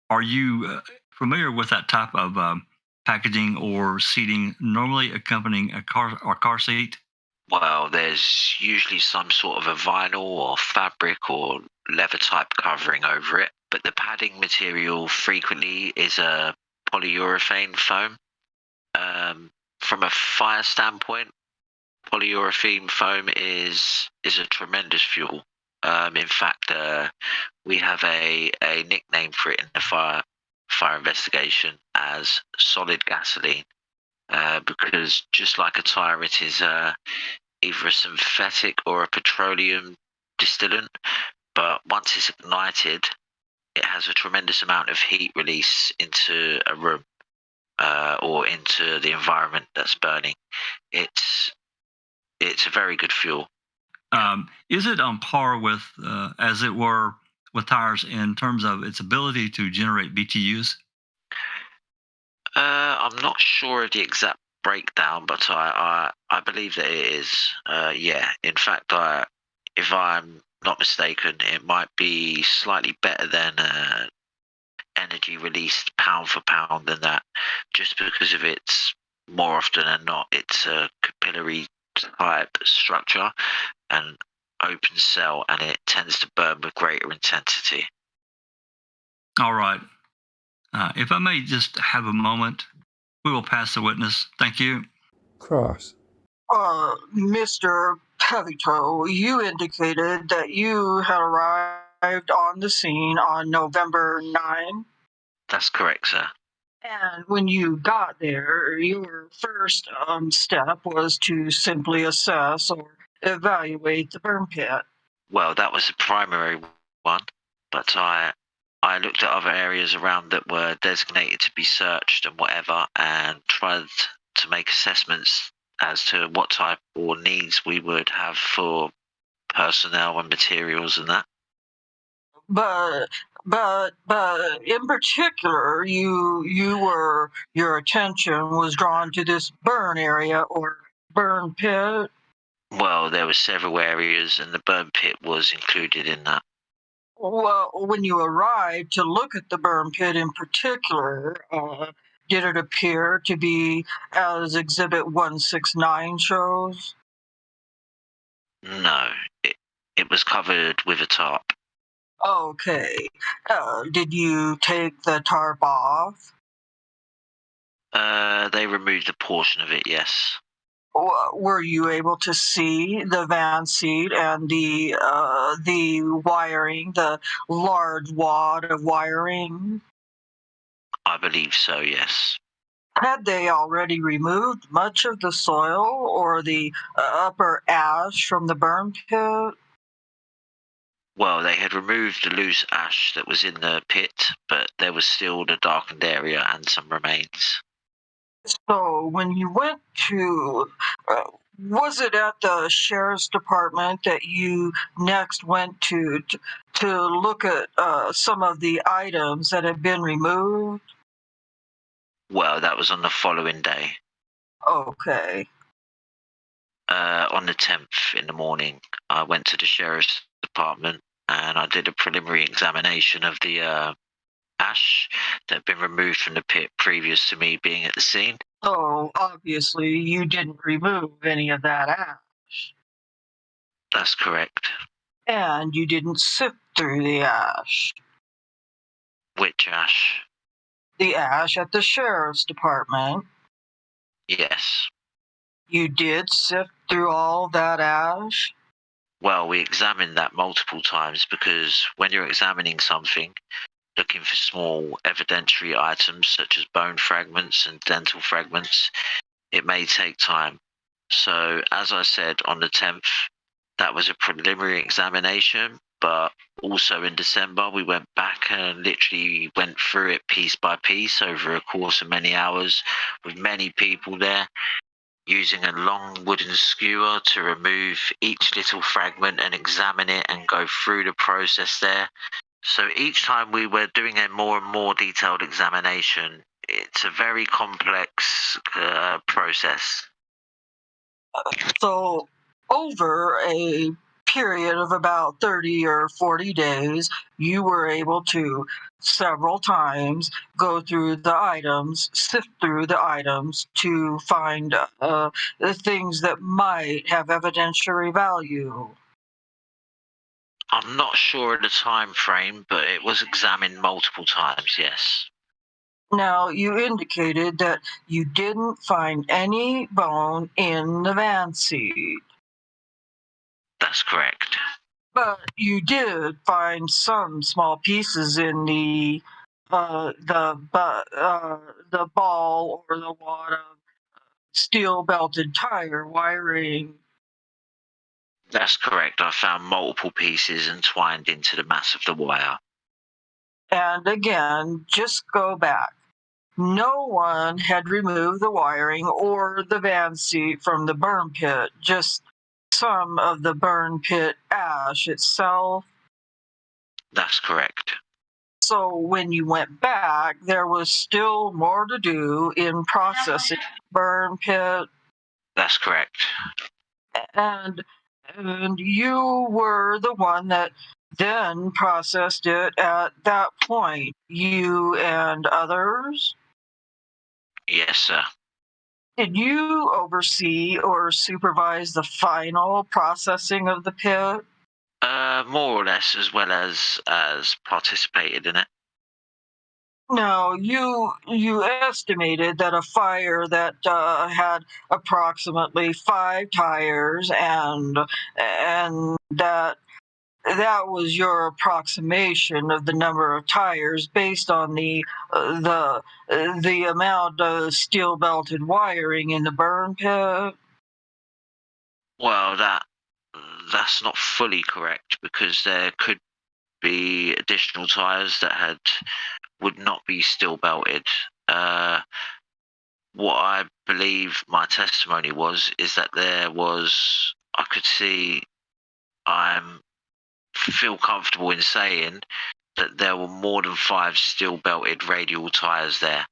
are you familiar with that type of packaging or seating normally accompanying a car seat? Well, there's usually some sort of a vinyl or fabric or leather type covering over it, but the padding material frequently is a polyurethane foam. From a fire standpoint, polyurethane foam is a tremendous fuel. In fact, we have a nickname for it in the fire investigation as solid gasoline, because just like a tire, it is either a synthetic or a petroleum distillant. But once it's ignited, it has a tremendous amount of heat release into a room or into the environment that's burning. It's a very good fuel. Is it on par with, as it were, with tires in terms of its ability to generate BTUs? I'm not sure of the exact breakdown, but I believe that it is. Yeah, in fact, if I'm not mistaken, it might be slightly better than energy released pound for pound than that, just because of its, more often than not, it's a capillary type structure and open cell, and it tends to burn with greater intensity. All right. If I may just have a moment, we will pass the witness. Thank you. Cross. Mr. PEVYTOE, you indicated that you had arrived on the scene on November 9. That's correct, sir. And when you got there, your first step was to simply assess or evaluate the burn pit. Well, that was the primary one, but I looked at other areas around that were designated to be searched and whatever, and tried to make assessments as to what type or needs we would have for personnel and materials and that. But in particular, your attention was drawn to this burn area or burn pit. Well, there were several areas, and the burn pit was included in that. Well, when you arrived to look at the burn pit in particular, did it appear to be as Exhibit 169 shows? No, it was covered with a tarp. Okay. Did you take the tarp off? They removed a portion of it, yes. Were you able to see the van seat and the wiring, the large wad of wiring? I believe so, yes. Had they already removed much of the soil or the upper ash from the burn pit? Well, they had removed the loose ash that was in the pit, but there was still the darkened area and some remains. So when you went to, was it at the sheriff's department that you next went to look at some of the items that had been removed? Well, that was on the following day. Okay. On the 10th in the morning, I went to the sheriff's department and I did a preliminary examination of the ash that had been removed from the pit previous to me being at the scene. So obviously you didn't remove any of that ash. That's correct. And you didn't sift through the ash. Which ash? The ash at the sheriff's department. Yes. You did sift through all that ash? Well, we examined that multiple times because when you're examining something, looking for small evidentiary items such as bone fragments and dental fragments, it may take time. So, as I said, on the 10th, that was a preliminary examination, but also in December, we went back and literally went through it piece by piece over a course of many hours with many people there, using a long wooden skewer to remove each little fragment and examine it and go through the process there. So each time we were doing a more and more detailed examination, it's a very complex process. So over a period of about 30 or 40 days, you were able to several times go through the items, sift through the items to find the things that might have evidentiary value. I'm not sure of the time frame, but it was examined multiple times, yes. Now, you indicated that you didn't find any bone in the van seat. That's correct. But you did find some small pieces in the ball or the wad of steel belted tire wiring. That's correct. I found multiple pieces entwined into the mass of the wire. And again, just go back. No one had removed the wiring or the van seat from the burn pit, just some of the burn pit ash itself. That's correct. So when you went back, there was still more to do in processing the burn pit, That's correct. and you were the one that then processed it at that point. You and others. Yes, sir. Did you oversee or supervise the final processing of the pit? More or less, as well as participated in it. No, you estimated that a fire that had approximately 5 tires and that was your approximation of the number of tires based on the amount of steel belted wiring in the burn pit. Well, that's not fully correct because there could be additional tires that would not be steel belted. What I believe my testimony is that I could see, I feel comfortable in saying that there were more than 5 steel belted radial tires there.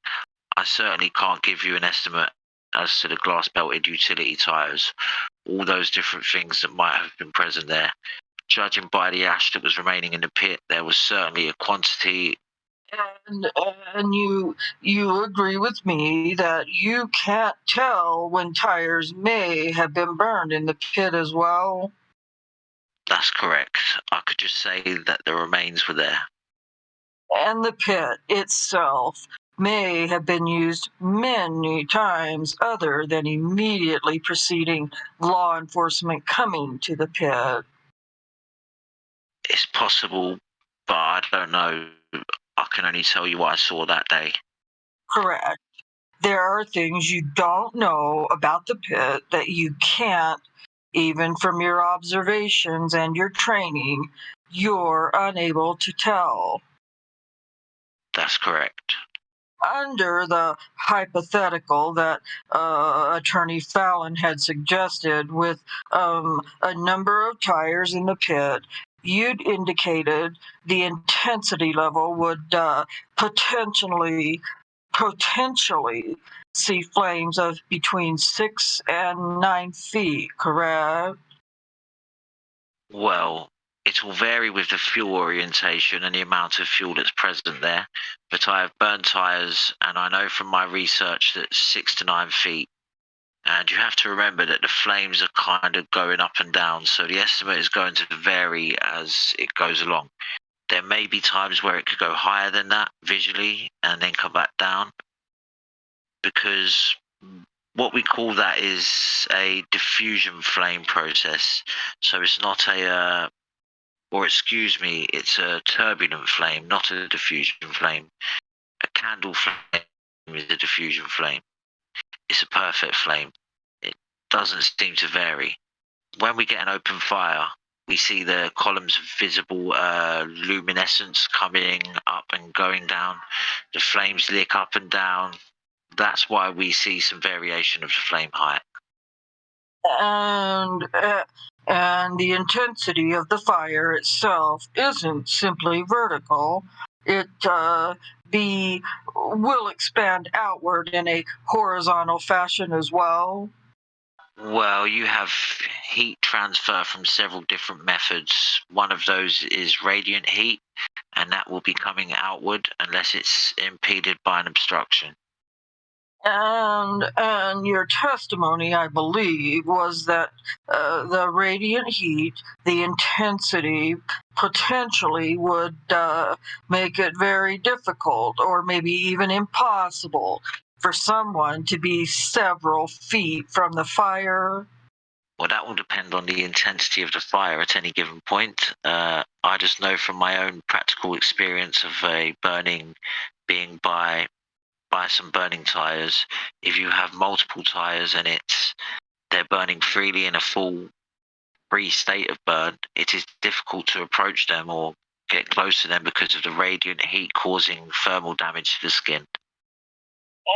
I certainly can't give you an estimate as to the glass belted utility tires, all those different things that might have been present there. Judging by the ash that was remaining in the pit, there was certainly a quantity. And you agree with me that you can't tell when tires may have been burned in the pit as well? That's correct. I could just say that the remains were there. And the pit itself, may have been used many times other than immediately preceding law enforcement coming to the pit. It's possible, but I don't know. I can only tell you what I saw that day. Correct. There are things you don't know about the pit that you can't, even from your observations and your training, you're unable to tell. That's correct. Under the hypothetical that Attorney Fallon had suggested with a number of tires in the pit, you'd indicated the intensity level would potentially see flames of between 6 and 9 feet, correct? Well, it will vary with the fuel orientation and the amount of fuel that's present there, but I have burned tyres, and I know from my research that 6 to 9 feet. And you have to remember that the flames are kind of going up and down, so the estimate is going to vary as it goes along. There may be times where it could go higher than that visually and then come back down, because what we call that is a diffusion flame process. So it's not it's a turbulent flame, not a diffusion flame. A candle flame is a diffusion flame. It's a perfect flame. It doesn't seem to vary. When we get an open fire, we see the columns of visible luminescence coming up and going down. The flames lick up and down. That's why we see some variation of the flame height. And the intensity of the fire itself isn't simply vertical. It will expand outward in a horizontal fashion as well. Well, you have heat transfer from several different methods. One of those is radiant heat, and that will be coming outward unless it's impeded by an obstruction. And your testimony, I believe, was that the radiant heat, the intensity, potentially would make it very difficult or maybe even impossible for someone to be several feet from the fire. Well, that will depend on the intensity of the fire at any given point. I just know from my own practical experience of a burning being by some burning tires, if you have multiple tires and they're burning freely in a full free state of burn, it is difficult to approach them or get close to them because of the radiant heat causing thermal damage to the skin.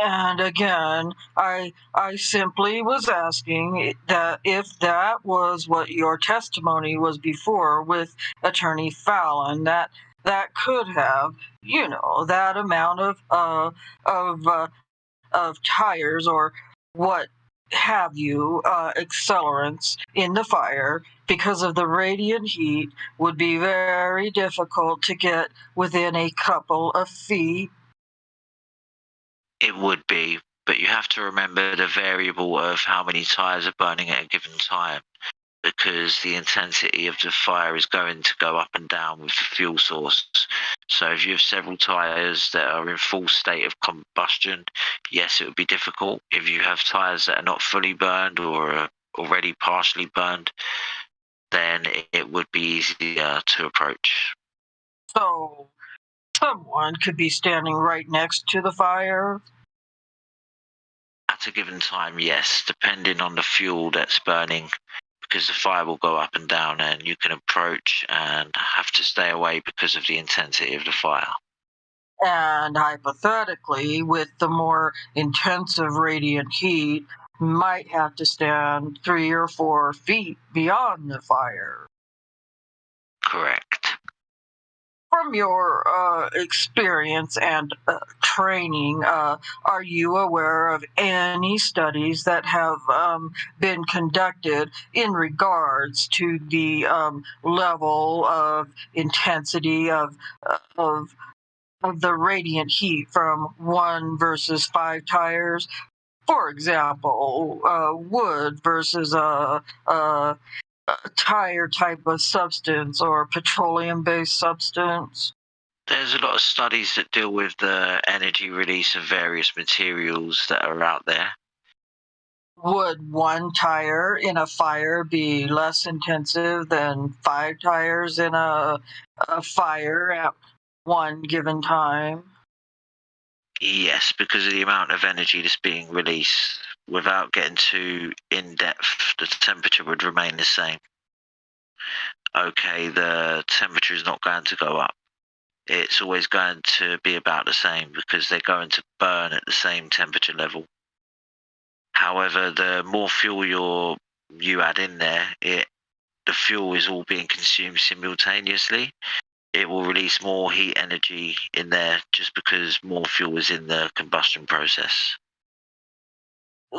And again, I simply was asking that if that was what your testimony was before with Attorney Fallon, that could have, that amount of tires or what have you, accelerants in the fire because of the radiant heat would be very difficult to get within a couple of feet. It would be, but you have to remember the variable of how many tires are burning at a given time, because the intensity of the fire is going to go up and down with the fuel source. So if you have several tires that are in full state of combustion, yes, it would be difficult. If you have tires that are not fully burned or are already partially burned, then it would be easier to approach. So someone could be standing right next to the fire. At a given time, yes, depending on the fuel that's burning, because the fire will go up and down and you can approach and have to stay away because of the intensity of the fire. And hypothetically, with the more intensive radiant heat, might have to stand 3 or 4 feet beyond the fire. Correct. From your experience and training, are you aware of any studies that have been conducted in regards to the level of intensity of the radiant heat from 1 versus 5 tires? For example, wood versus a tire type of substance or petroleum-based substance? There's a lot of studies that deal with the energy release of various materials that are out there. Would one tire in a fire be less intensive than 5 tires in a fire at one given time? Yes, because of the amount of energy that's being released. Without getting too in-depth, the temperature would remain the same. Okay, the temperature is not going to go up. It's always going to be about the same because they're going to burn at the same temperature level. However, the more fuel you add in there, the fuel is all being consumed simultaneously. It will release more heat energy in there just because more fuel is in the combustion process.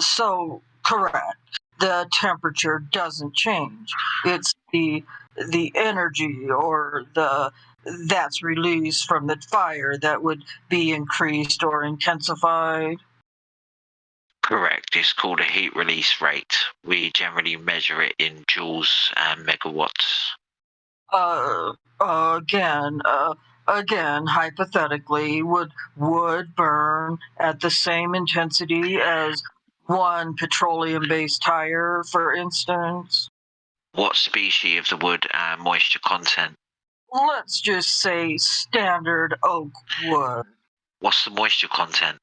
So, correct. The temperature doesn't change. It's the energy or that's released from the fire that would be increased or intensified. Correct. It's called a heat release rate. We generally measure it in joules and megawatts. Again, hypothetically, would wood burn at the same intensity as one petroleum-based tire, for instance? What species of the wood and moisture content? Let's just say standard oak wood. What's the moisture content?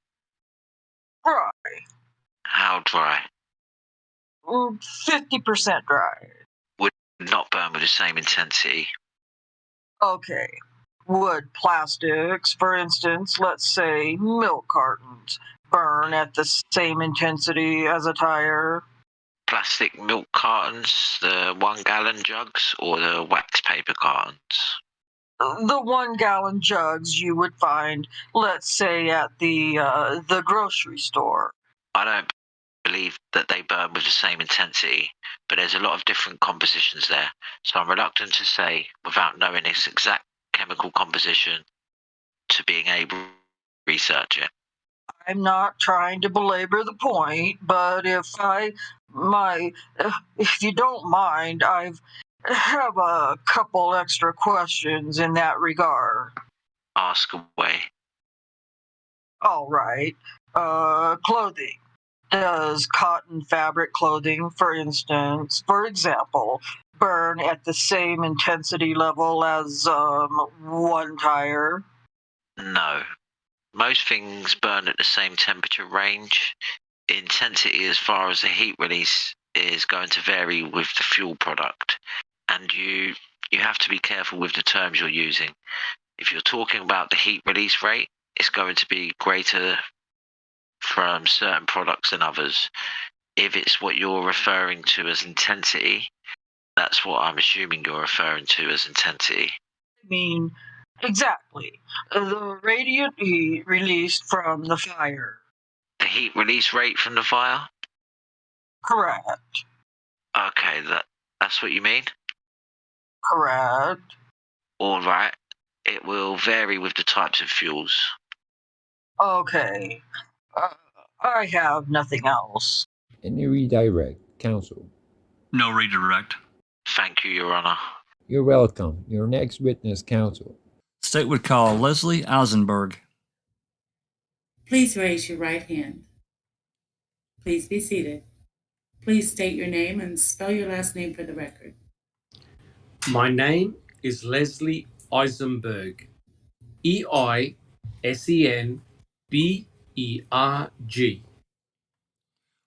Dry. How dry? 50% dry. Would not burn with the same intensity. Okay. Wood plastics, for instance, let's say milk cartons, burn at the same intensity as a tire. Plastic milk cartons, the 1 gallon jugs, or the wax paper cartons? The 1 gallon jugs you would find, let's say, at the grocery store. I don't believe that they burn with the same intensity, but there's a lot of different compositions there, so I'm reluctant to say, without knowing its exact chemical composition, to being able to research it. I'm not trying to belabor the point, but if you don't mind, I have a couple extra questions in that regard. Ask away. All right. Clothing. Does cotton fabric clothing, for example, burn at the same intensity level as one tire? No. Most things burn at the same temperature range. Intensity as far as the heat release is going to vary with the fuel product. And you have to be careful with the terms you're using. If you're talking about the heat release rate, it's going to be greater from certain products than others. If it's what you're referring to as intensity, that's what I'm assuming you're referring to as intensity. I mean, exactly. The radiant heat released from the fire. The heat release rate from the fire? Correct. Okay, that's what you mean? Correct. All right. It will vary with the types of fuels. Okay. I have nothing else. Any redirect, counsel? No redirect. Thank you, Your Honor. You're welcome. Your next witness, counsel. State would call Leslie Eisenberg. Please raise your right hand. Please be seated. Please state your name and spell your last name for the record. My name is Leslie Eisenberg. EISENBERG.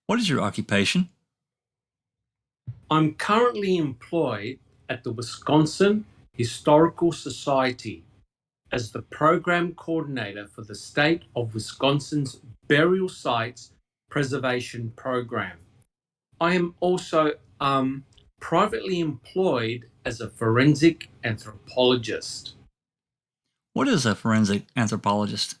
What is your occupation? I'm currently employed at the Wisconsin Historical Society as the program coordinator for the state of Wisconsin's Burial Sites Preservation Program. I am also privately employed as a forensic anthropologist. What is a forensic anthropologist?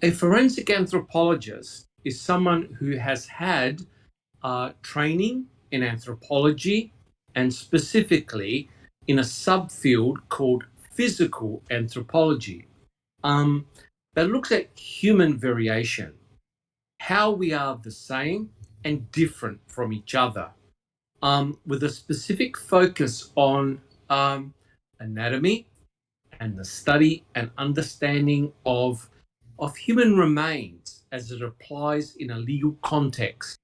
A forensic anthropologist is someone who has had training in anthropology and specifically in a subfield called physical anthropology that looks at human variation, how we are the same and different from each other, with a specific focus on anatomy and the study and understanding of human remains as it applies in a legal context.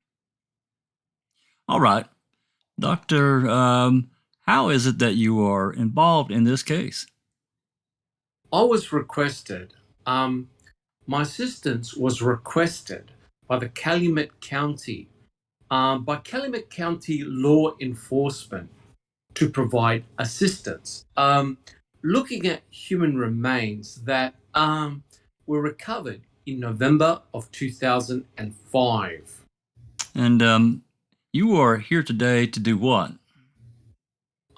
All right. Doctor, how is it that you are involved in this case? I was requested, my assistance was requested by the Calumet County, by Calumet County Law Enforcement to provide assistance, looking at human remains that were recovered in November of 2005. And you are here today to do what?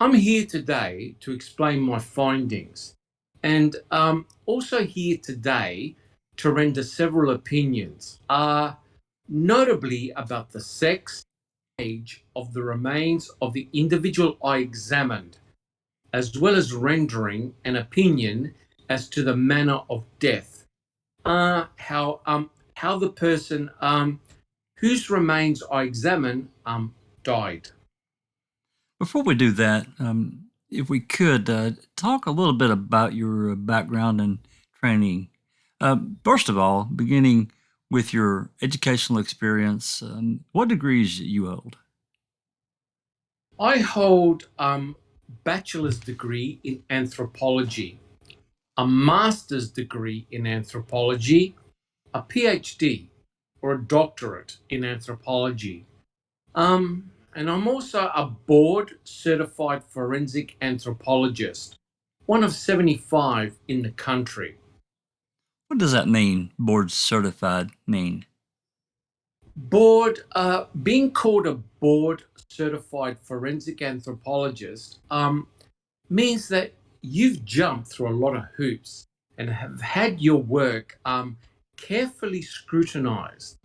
I'm here today to explain my findings, and also here today to render several opinions, notably about the sex, age of the remains of the individual I examined, as well as rendering an opinion as to the manner of death, how the person whose remains I examined died. Before we do that, if we could talk a little bit about your background and training. First of all, beginning with your educational experience, what degrees you hold? I hold bachelor's degree in anthropology, a master's degree in anthropology, a PhD or a doctorate in anthropology. And I'm also a board certified forensic anthropologist, one of 75 in the country. What does that mean, board certified mean? Board, being called a board certified forensic anthropologist means that you've jumped through a lot of hoops and have had your work carefully scrutinized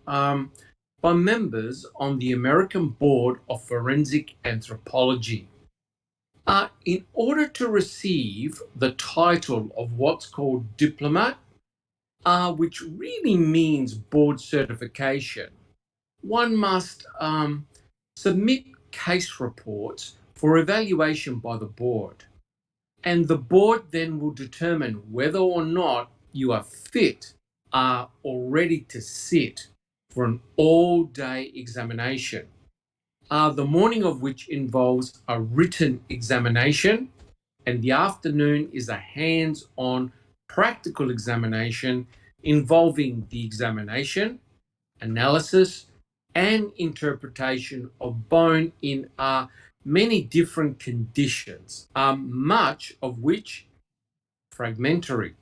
by members on the American Board of Forensic Anthropology. In order to receive the title of what's called diplomat, which really means board certification, one must submit case reports for evaluation by the board. And the board then will determine whether or not you are fit or ready to sit for an all-day examination, the morning of which involves a written examination, and the afternoon is a hands-on practical examination involving the examination, analysis, and interpretation of bone in many different conditions, much of which fragmentary.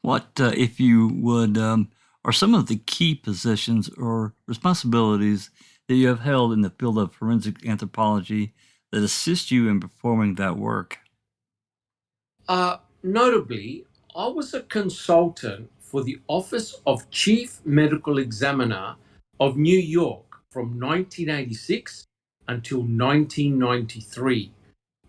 What, if you would, are some of the key positions or responsibilities that you have held in the field of forensic anthropology that assist you in performing that work? Notably, I was a consultant for the Office of Chief Medical Examiner of New York from 1986 until 1993,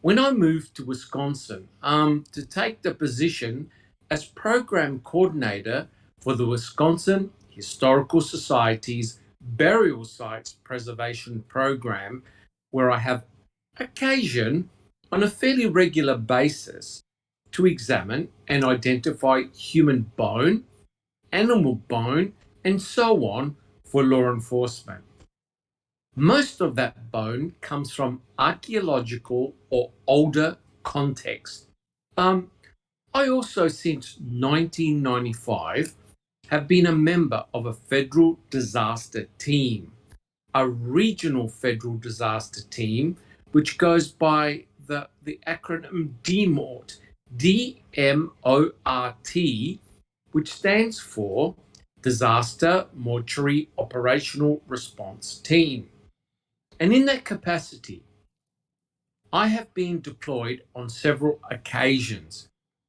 when I moved to Wisconsin to take the position as program coordinator for the Wisconsin Historical Society's Burial Sites Preservation Program, where I have occasion on a fairly regular basis to examine and identify human bone, animal bone, and so on for law enforcement. Most of that bone comes from archaeological or older context. I also, since 1995, have been a member of a federal disaster team, a regional federal disaster team, which goes by the acronym DMORT, DMORT, which stands for Disaster Mortuary Operational Response Team. And in that capacity, I have been deployed on several occasions,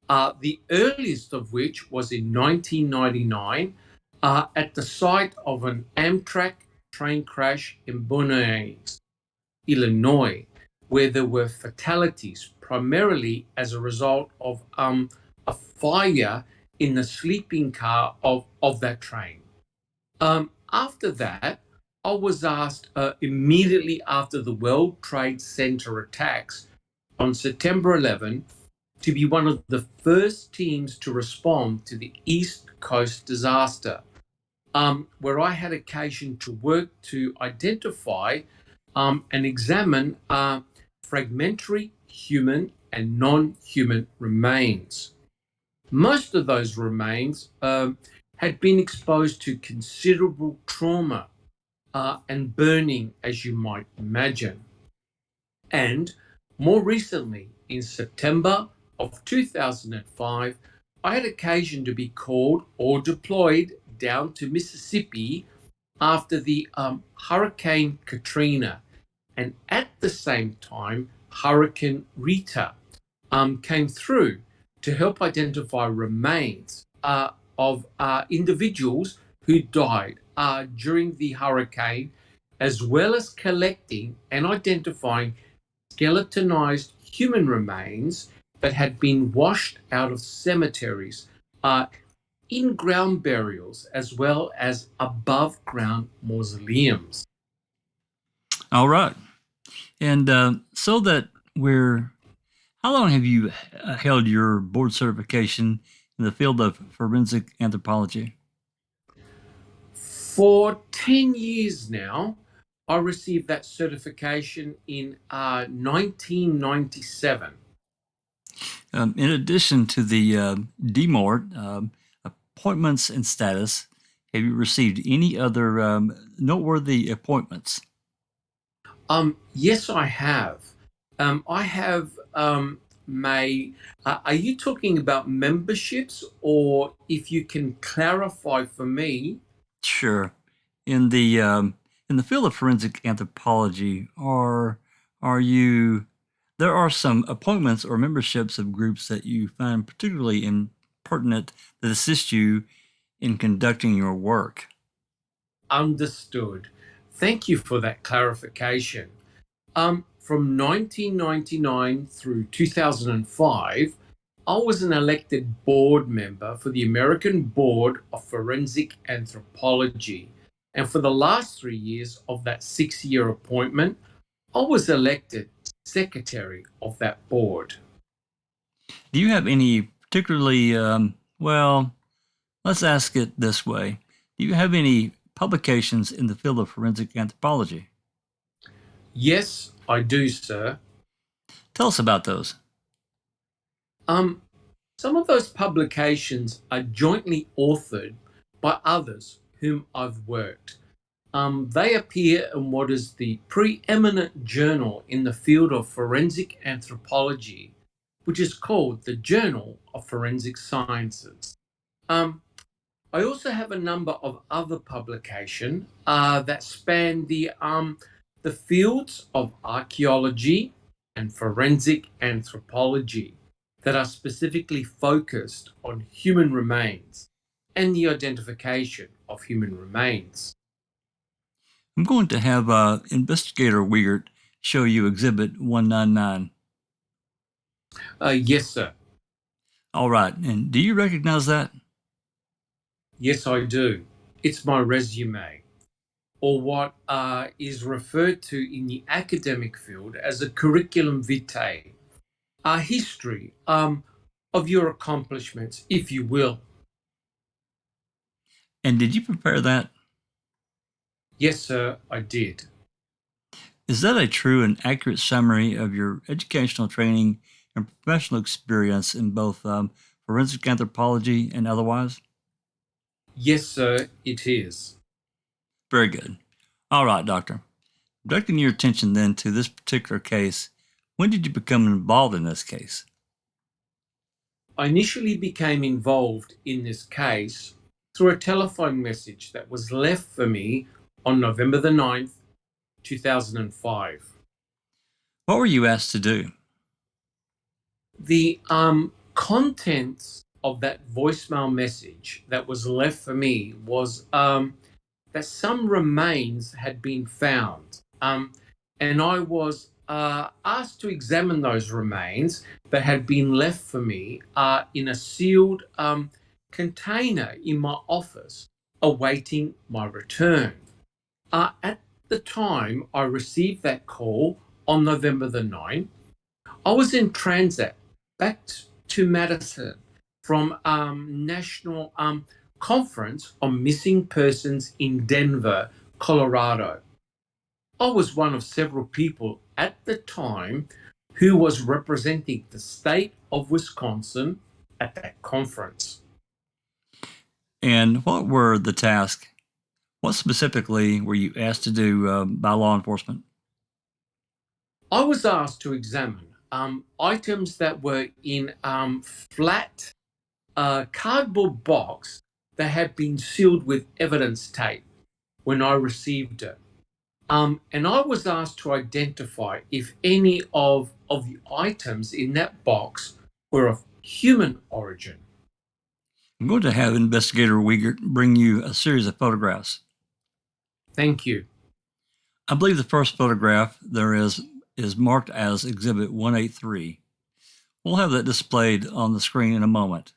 the earliest of which was in 1999 at the site of an Amtrak train crash in Bonaire, Illinois, where there were fatalities primarily as a result of a fire in the sleeping car of that train. After that, I was asked immediately after the World Trade Center attacks on September 11 to be one of the first teams to respond to the East Coast disaster, where I had occasion to work to identify and examine fragmentary human and non-human remains. Most of those remains had been exposed to considerable trauma and burning, as you might imagine. And more recently, in September of 2005, I had occasion to be called or deployed down to Mississippi after the Hurricane Katrina. And at the same time, Hurricane Rita came through to help identify remains of individuals who died during the hurricane, as well as collecting and identifying skeletonized human remains that had been washed out of cemeteries, in ground burials, as well as above ground mausoleums. All right. And so that how long have you held your board certification in the field of forensic anthropology? For 10 years now. I received that certification in 1997. In addition to the DMORT, appointments and status, have you received any other noteworthy appointments? Yes, I have. I have are you talking about memberships, or if you can clarify for me? Sure. In the field of forensic anthropology, there are some appointments or memberships of groups that you find particularly pertinent that assist you in conducting your work. Understood. Thank you for that clarification. From 1999 through 2005, I was an elected board member for the American Board of Forensic Anthropology. And for the last 3 years of that 6-year appointment, I was elected secretary of that board. Do you have any particularly, let's ask it this way. Do you have any publications in the field of forensic anthropology? Yes, I do, sir. Tell us about those. Some of those publications are jointly authored by others whom I've worked. They appear in what is the preeminent journal in the field of forensic anthropology, which is called the Journal of Forensic Sciences. I also have a number of other publications that span the fields of archaeology and forensic anthropology that are specifically focused on human remains and the identification of human remains. I'm going to have Investigator WIEGERT show you Exhibit 199. Yes, sir. All right. And do you recognize that? Yes, I do. It's my resume, or what is referred to in the academic field as a curriculum vitae, a history of your accomplishments, if you will. And did you prepare that? Yes, sir, I did. Is that a true and accurate summary of your educational training and professional experience in both forensic anthropology and otherwise? Yes, sir, it is. Very good. All right, Doctor. Directing your attention then to this particular case, when did you become involved in this case? I initially became involved in this case through a telephone message that was left for me on November the 9th, 2005. What were you asked to do? The contents of that voicemail message that was left for me was that some remains had been found. And I was asked to examine those remains that had been left for me in a sealed container in my office, awaiting my return. At the time I received that call on November the 9th, I was in transit back to Madison from National Conference on Missing Persons in Denver, Colorado. I was one of several people at the time who was representing the state of Wisconsin at that conference. And what were the tasks? What specifically were you asked to do by law enforcement? I was asked to examine items that were in flat cardboard box that had been sealed with evidence tape when I received it. And I was asked to identify if any of the items in that box were of human origin. I'm going to have Investigator WIEGERT bring you a series of photographs. Thank you. I believe the first photograph there is marked as Exhibit 183. We'll have that displayed on the screen in a moment.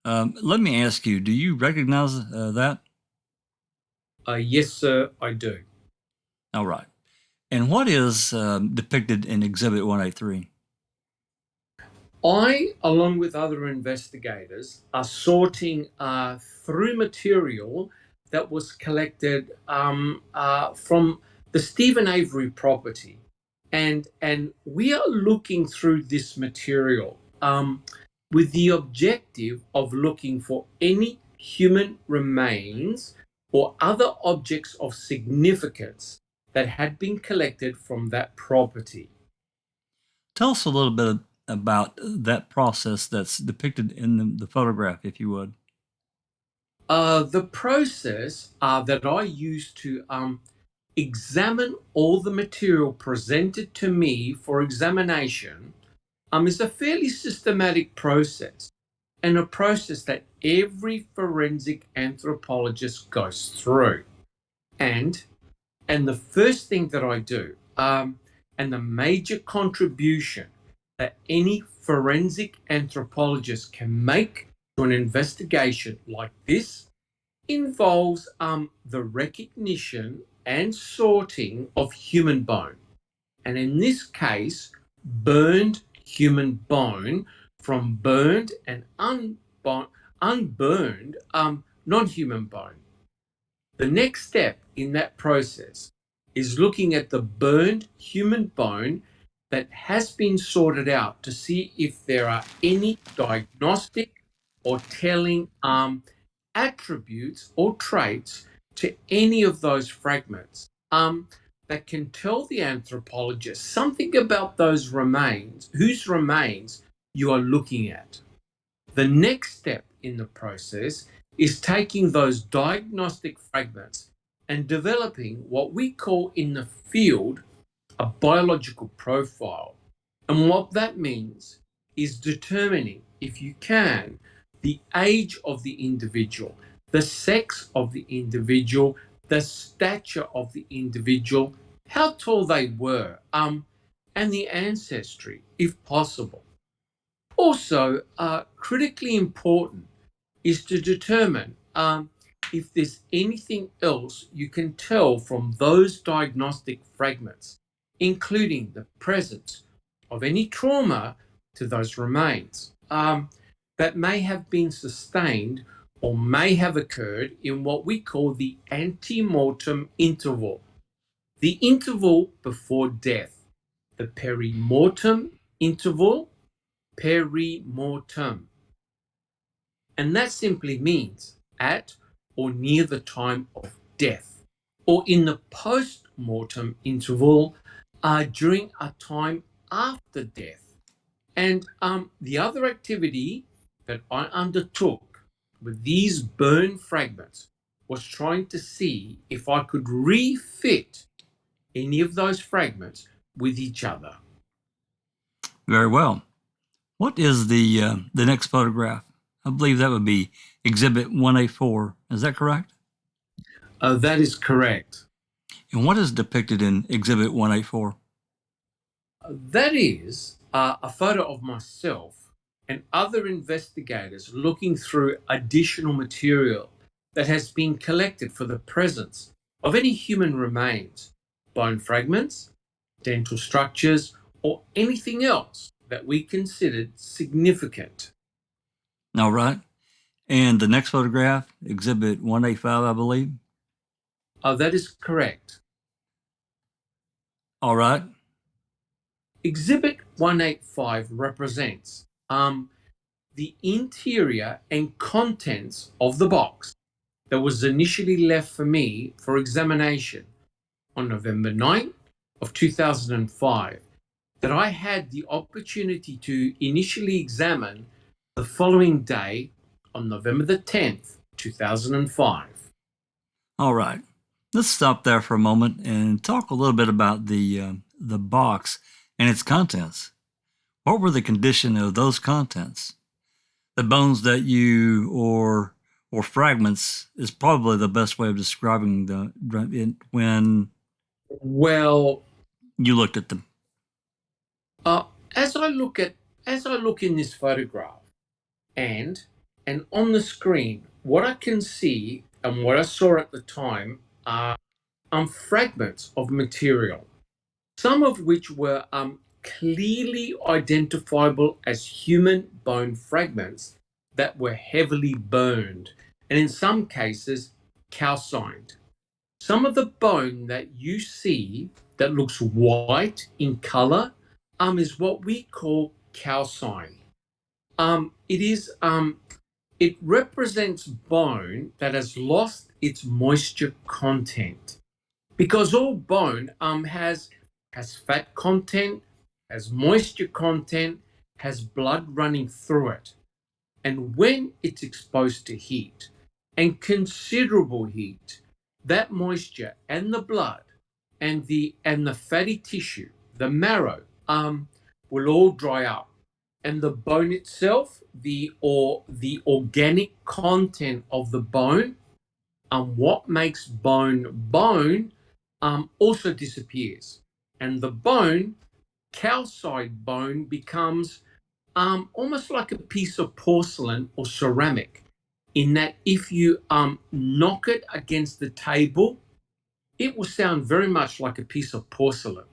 Let me ask you, do you recognize that? Yes, sir, I do. All right. And what is depicted in Exhibit 183? I, along with other investigators, are sorting through material that was collected from the Stephen Avery property. And we are looking through this material with the objective of looking for any human remains or other objects of significance that had been collected from that property. Tell us a little bit about that process that's depicted in the photograph, if you would. The process that I use to examine all the material presented to me for examination is a fairly systematic process, and a process that every forensic anthropologist goes through. And the first thing that I do, and the major contribution that any forensic anthropologist can make to an investigation like this, involves the recognition and sorting of human bone. And in this case, burned human bone from burned and unburned non-human bone. The next step in that process is looking at the burned human bone that has been sorted out to see if there are any diagnostic or telling attributes or traits to any of those fragments that can tell the anthropologist something about those remains, whose remains you are looking at. The next step in the process is taking those diagnostic fragments and developing what we call in the field a biological profile. And what that means is determining, if you can, the age of the individual, the sex of the individual, the stature of the individual, how tall they were, and the ancestry, if possible. Also, critically important is to determine if there's anything else you can tell from those diagnostic fragments, including the presence of any trauma to those remains that may have been sustained or may have occurred in what we call the ante-mortem interval, the interval before death, the perimortem interval, perimortem. And that simply means at or near the time of death, or in the post-mortem interval during a time after death. And the other activity that I undertook with these burn fragments was trying to see if I could refit any of those fragments with each other. Very well. What is the next photograph? I believe that would be Exhibit 184. Is that correct? That is correct. And what is depicted in Exhibit 184? That is a photo of myself and other investigators looking through additional material that has been collected for the presence of any human remains, bone fragments, dental structures, or anything else that we considered significant. All right. And the next photograph, Exhibit 185, I believe. That is correct. All right. Exhibit 185 represents the interior and contents of the box that was initially left for me for examination on November 9th of 2005, that I had the opportunity to initially examine the following day on November the 10th, 2005. All right. Let's stop there for a moment and talk a little bit about the box and its contents. What were the condition of those contents? The bones that you or fragments is probably the best way of describing when you looked at them. As I look in this photograph and on the screen, what I can see and what I saw at the time are fragments of material, some of which were clearly identifiable as human bone fragments that were heavily burned and in some cases calcined. Some of the bone that you see that looks white in color is what we call calcine. It represents bone that has lost its moisture content, because all bone has fat content, has moisture content, has blood running through it. And when it's exposed to heat and considerable heat, that moisture and the blood and the fatty tissue, the marrow, will all dry up. And the bone itself, the organic content of the bone, what makes bone also disappears. And the bone, calcined bone, becomes almost like a piece of porcelain or ceramic, in that if you knock it against the table, it will sound very much like a piece of porcelain.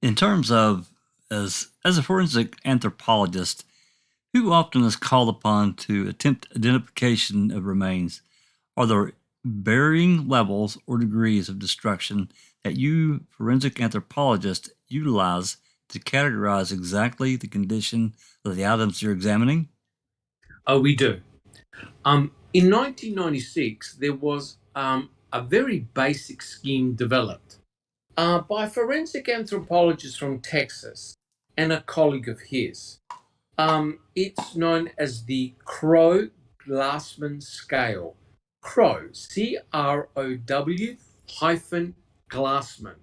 In terms of, as a forensic anthropologist, who often is called upon to attempt identification of remains? Are there varying levels or degrees of destruction that you, forensic anthropologists, utilize to categorize exactly the condition of the items you're examining? Oh, we do. In 1996, there was a very basic scheme developed by a forensic anthropologist from Texas and a colleague of his. It's known as the Crow-Glassman scale. Crow, C-R-O-W hyphen Glassman,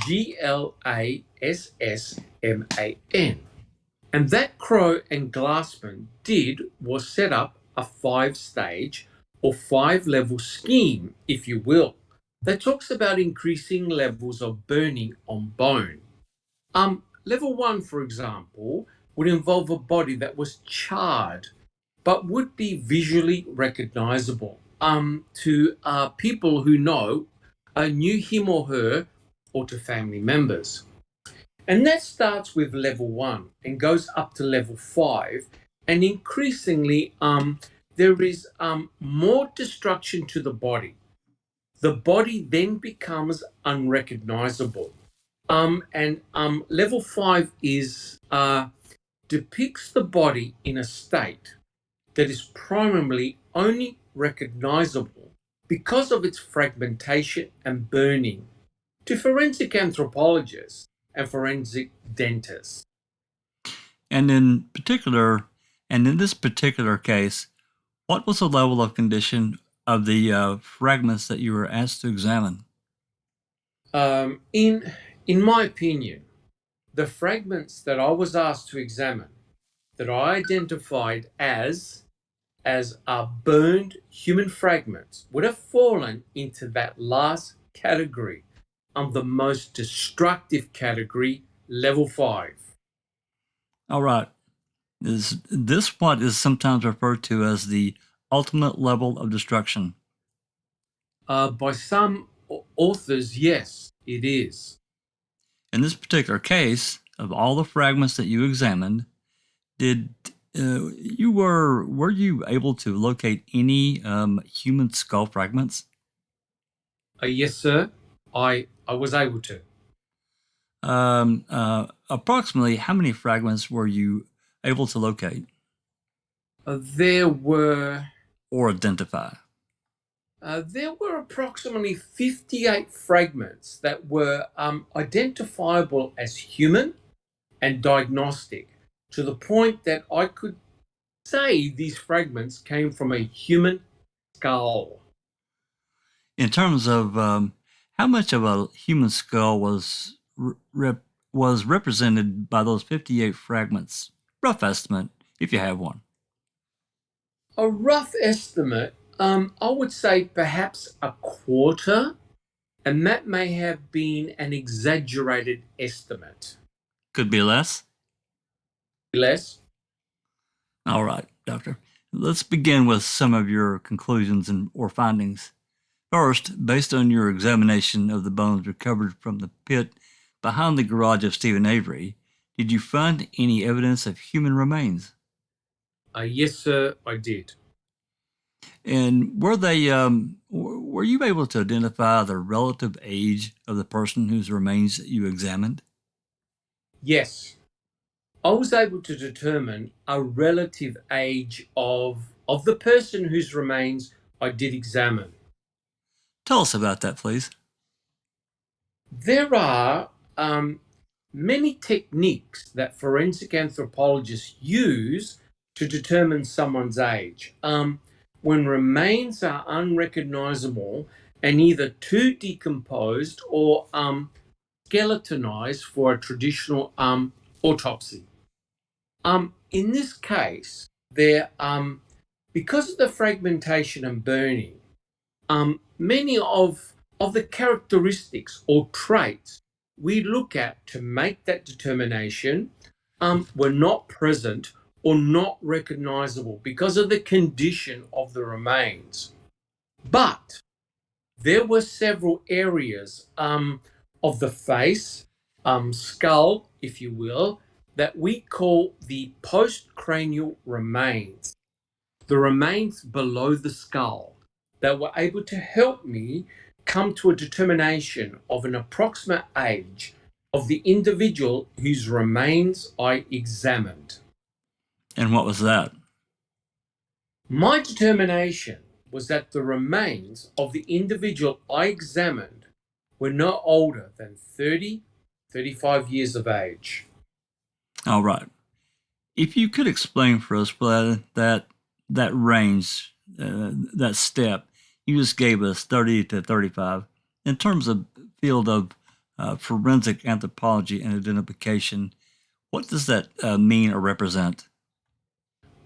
G-L-A-S-S-M-A-N. And that Crow and Glassman was set up a 5-stage or 5-level scheme, if you will, that talks about increasing levels of burning on bone. Level 1, for example, would involve a body that was charred but would be visually recognizable to people who knew him or her, or to family members. And that starts with level 1 and goes up to level 5. And increasingly, there is more destruction to the body. The body then becomes unrecognizable. And level 5 depicts the body in a state that is primarily only recognizable because of its fragmentation and burning to forensic anthropologists and forensic dentists. And in this particular case, what was the level of condition of the fragments that you were asked to examine? In my opinion, the fragments that I was asked to examine, that I identified as burned human fragments, would have fallen into that last category, the most destructive category, level 5. All right. Is this what is sometimes referred to as the ultimate level of destruction? By some authors, yes, it is. In this particular case, of all the fragments that you examined, were you able to locate any human skull fragments? Yes, sir. I was able to. Approximately how many fragments were you able to locate There were or identify? There were approximately 58 fragments that were identifiable as human and diagnostic, to the point that I could say these fragments came from a human skull. In terms of how much of a human skull was represented by those 58 fragments? Rough estimate, if you have one. A rough estimate, I would say perhaps a quarter, and that may have been an exaggerated estimate. Could be less. Less? All right, Doctor. Let's begin with some of your conclusions or findings. First, based on your examination of the bones recovered from the pit behind the garage of Stephen Avery, did you find any evidence of human remains? Yes, sir, I did. And were you able to identify the relative age of the person whose remains you examined? Yes. I was able to determine a relative age of the person whose remains I did examine. Tell us about that, please. There are many techniques that forensic anthropologists use to determine someone's age. When remains are unrecognizable and either too decomposed or skeletonized for a traditional autopsy. In this case, because of the fragmentation and burning, many of the characteristics or traits we look at to make that determination were not present or not recognizable because of the condition of the remains. But there were several areas of the face, skull, if you will, that we call the postcranial remains, the remains below the skull, that were able to help me come to a determination of an approximate age of the individual whose remains I examined. And what was that? My determination was that the remains of the individual I examined were no older than 30, 35 years of age. All right. If you could explain for us that range, that step you just gave us, 30 to 35, in terms of field of forensic anthropology and identification, what does that mean or represent?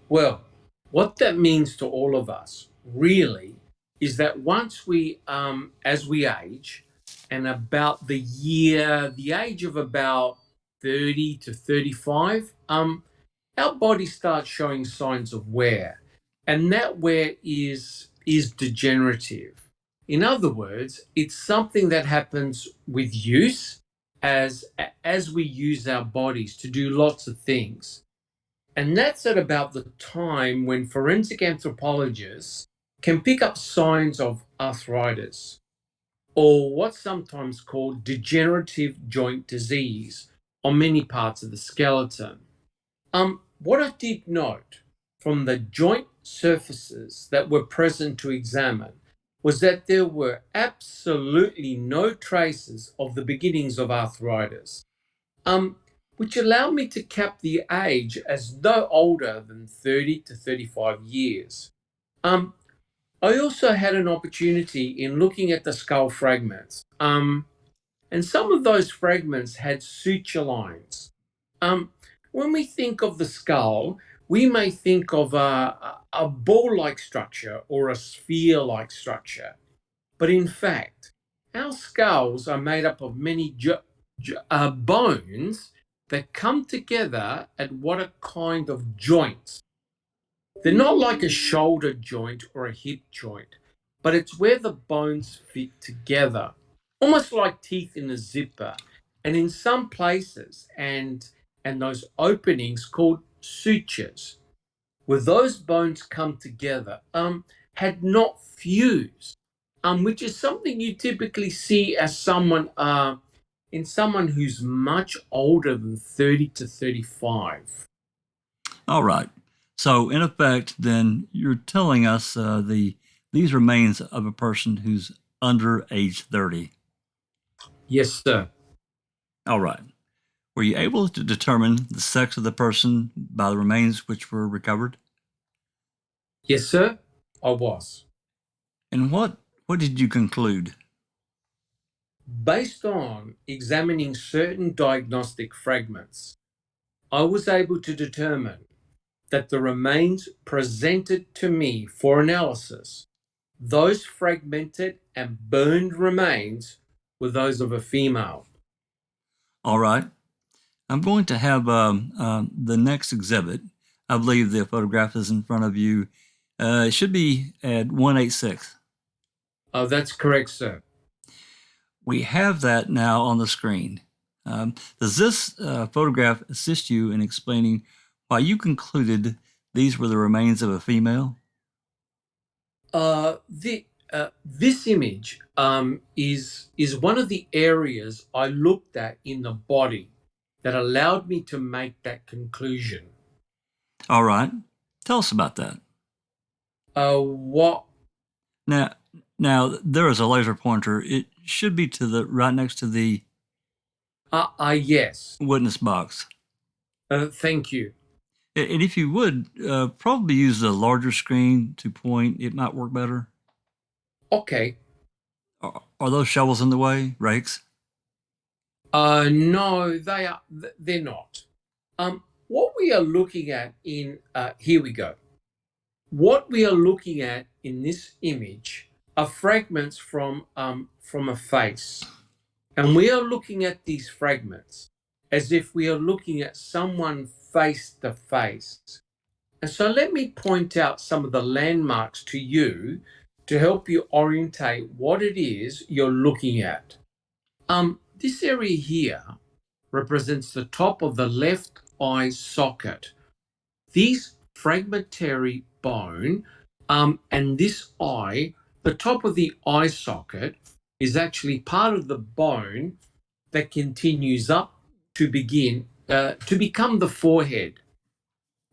Well, what that means to all of us really is that once we, as we age, and about the age of about 30 to 35, our body starts showing signs of wear, and that wear is degenerative. In other words, it's something that happens with use as we use our bodies to do lots of things. And that's at about the time when forensic anthropologists can pick up signs of arthritis, or what's sometimes called degenerative joint disease on many parts of the skeleton. What I did note from the joint surfaces that were present to examine was that there were absolutely no traces of the beginnings of arthritis, which allowed me to cap the age as no older than 30 to 35 years. I also had an opportunity in looking at the skull fragments, and some of those fragments had suture lines. When we think of the skull, we may think of a ball-like structure or a sphere-like structure. But in fact, our skulls are made up of many bones that come together at what are kind of joints. They're not like a shoulder joint or a hip joint, but it's where the bones fit together, almost like teeth in a zipper. And in some places, and those openings called sutures, where those bones come together, had not fused, which is something you typically see as someone in someone who's much older than 30 to 35. All right. So, in effect, then you're telling us these remains of a person who's under age 30. Yes, sir. All right. Were you able to determine the sex of the person by the remains which were recovered? Yes, sir, I was. And what did you conclude? Based on examining certain diagnostic fragments, I was able to determine that the remains presented to me for analysis, those fragmented and burned remains, were those of a female. All right. I'm going to have the next exhibit. I believe the photograph is in front of you. It should be at 186. Oh, that's correct, sir. We have that now on the screen. Does this photograph assist you in explaining why you concluded these were the remains of a female? This image is one of the areas I looked at in the body that allowed me to make that conclusion. All right. Tell us about that. What? Now there is a laser pointer. It should be to the right next to the Yes. witness box. Thank you. And if you would, probably use the larger screen to point. It might work better. Okay. Are those shovels in the way? Rakes? No, they're not. What we are looking at here we go. What we are looking at in this image are fragments from a face. And we are looking at these fragments as if we are looking at someone face to face. And so let me point out some of the landmarks to you to help you orientate what it is you're looking at. This area here represents the top of the left eye socket. These fragmentary bone and this eye, the top of the eye socket, is actually part of the bone that continues up to become the forehead.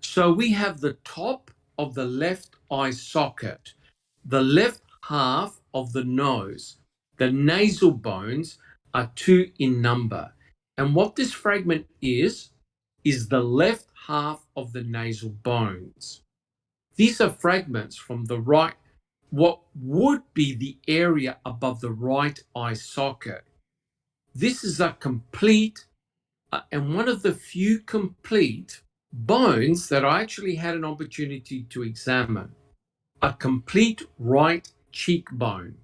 So we have the top of the left eye socket, the left half of the nose. The nasal bones are 2 in number. And what this fragment is the left half of the nasal bones. These are fragments from the right, what would be the area above the right eye socket. This is a complete and one of the few complete bones that I actually had an opportunity to examine. A complete right cheekbone.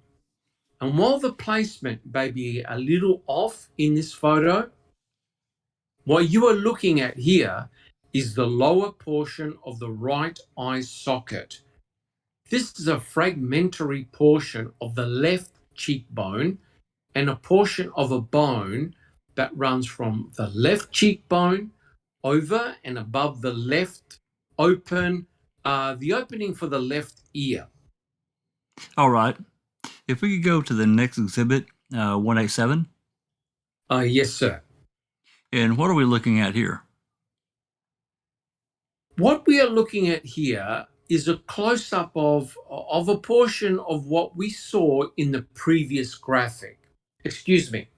And while the placement may be a little off in this photo, what you are looking at here is the lower portion of the right eye socket. This is a fragmentary portion of the left cheekbone and a portion of a bone that runs from the left cheekbone over and above the left the opening for the left ear. All right. If we could go to the next exhibit, 187. Yes, sir. And what are we looking at here? What we are looking at here is a close-up of a portion of what we saw in the previous graphic. Excuse me.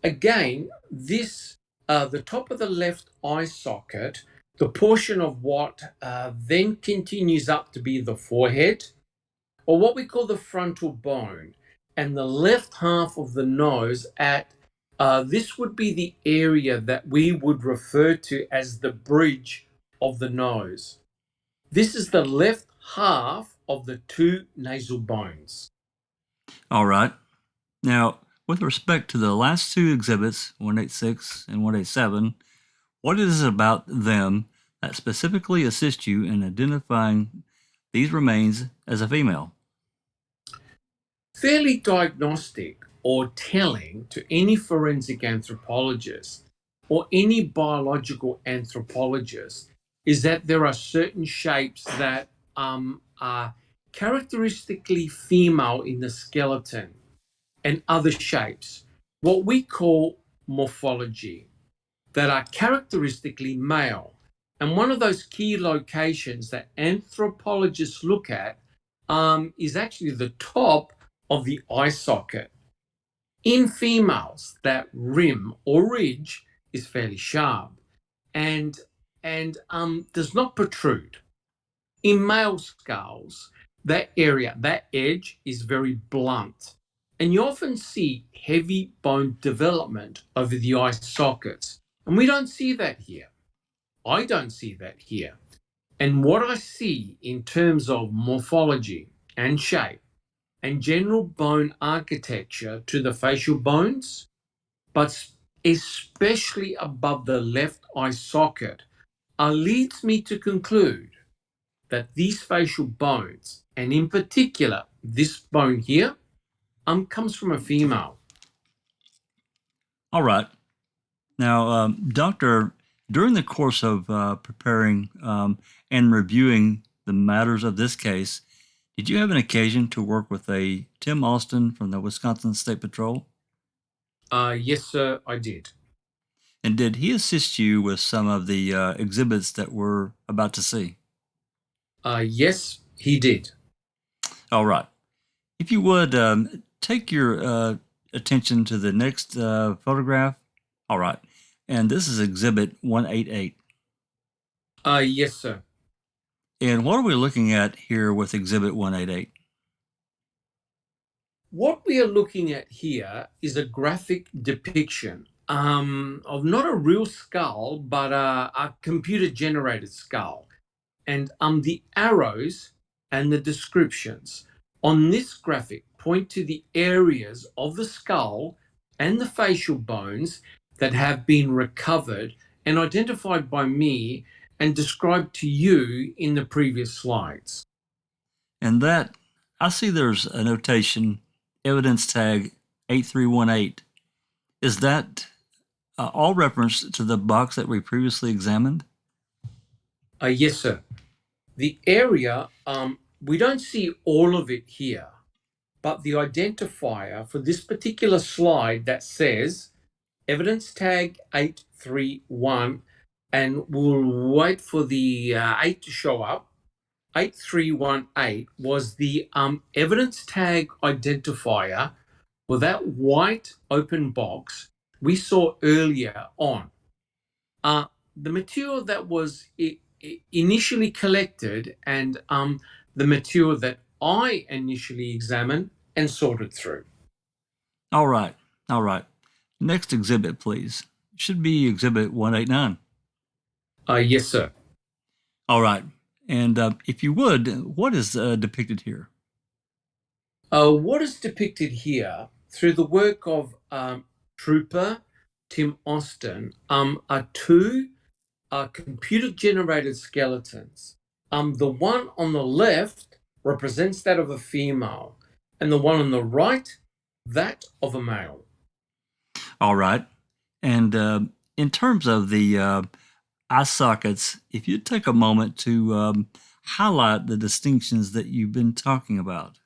Again, this, the top of the left eye socket, the portion of what then continues up to be the forehead, or what we call the frontal bone, and the left half of the nose at, this would be the area that we would refer to as the bridge of the nose. This is the left half of the 2 nasal bones. All right. Now, with respect to the last 2 exhibits, 186 and 187, what is it about them that specifically assist you in identifying these remains as a female? Fairly diagnostic. or telling to any forensic anthropologist or any biological anthropologist is that there are certain shapes that are characteristically female in the skeleton and other shapes, what we call morphology, that are characteristically male. And one of those key locations that anthropologists look at is actually the top of the eye socket. In females, that rim or ridge is fairly sharp and does not protrude. In male skulls, that area, that edge is very blunt. And you often see heavy bone development over the eye sockets. And we don't see that here. I don't see that here. And what I see in terms of morphology and shape and general bone architecture to the facial bones, but especially above the left eye socket, leads me to conclude that these facial bones, and in particular this bone here, comes from a female. All right. Now, Doctor, during the course of preparing and reviewing the matters of this case, did you have an occasion to work with a Tim Austin from the Wisconsin State Patrol? Yes, sir, I did. And did he assist you with some of the exhibits that we're about to see? Yes, he did. All right. If you would, take your attention to the next photograph. All right. And this is Exhibit 188. Yes, sir. And what are we looking at here with Exhibit 188? What we are looking at here is a graphic depiction of not a real skull, but a computer-generated skull. And the arrows and the descriptions on this graphic point to the areas of the skull and the facial bones that have been recovered and identified by me and described to you in the previous slides. And that, I see there's a notation, evidence tag 8318. Is that all reference to the box that we previously examined? Yes, sir. The area, we don't see all of it here, but the identifier for this particular slide that says evidence tag 831, and we'll wait for the 8 to show up. 8318 was the evidence tag identifier for that white open box we saw earlier on. The material that was initially collected and the material that I initially examined and sorted through. All right. All right. Next exhibit, please. It should be Exhibit 189. Yes, sir. All right. And if you would, what is depicted here? What is depicted here through the work of Trooper Tim Austin are two computer-generated skeletons. The one on the left represents that of a female, and the one on the right, that of a male. All right. And in terms of the eye sockets, if you take a moment to highlight the distinctions that you've been talking about.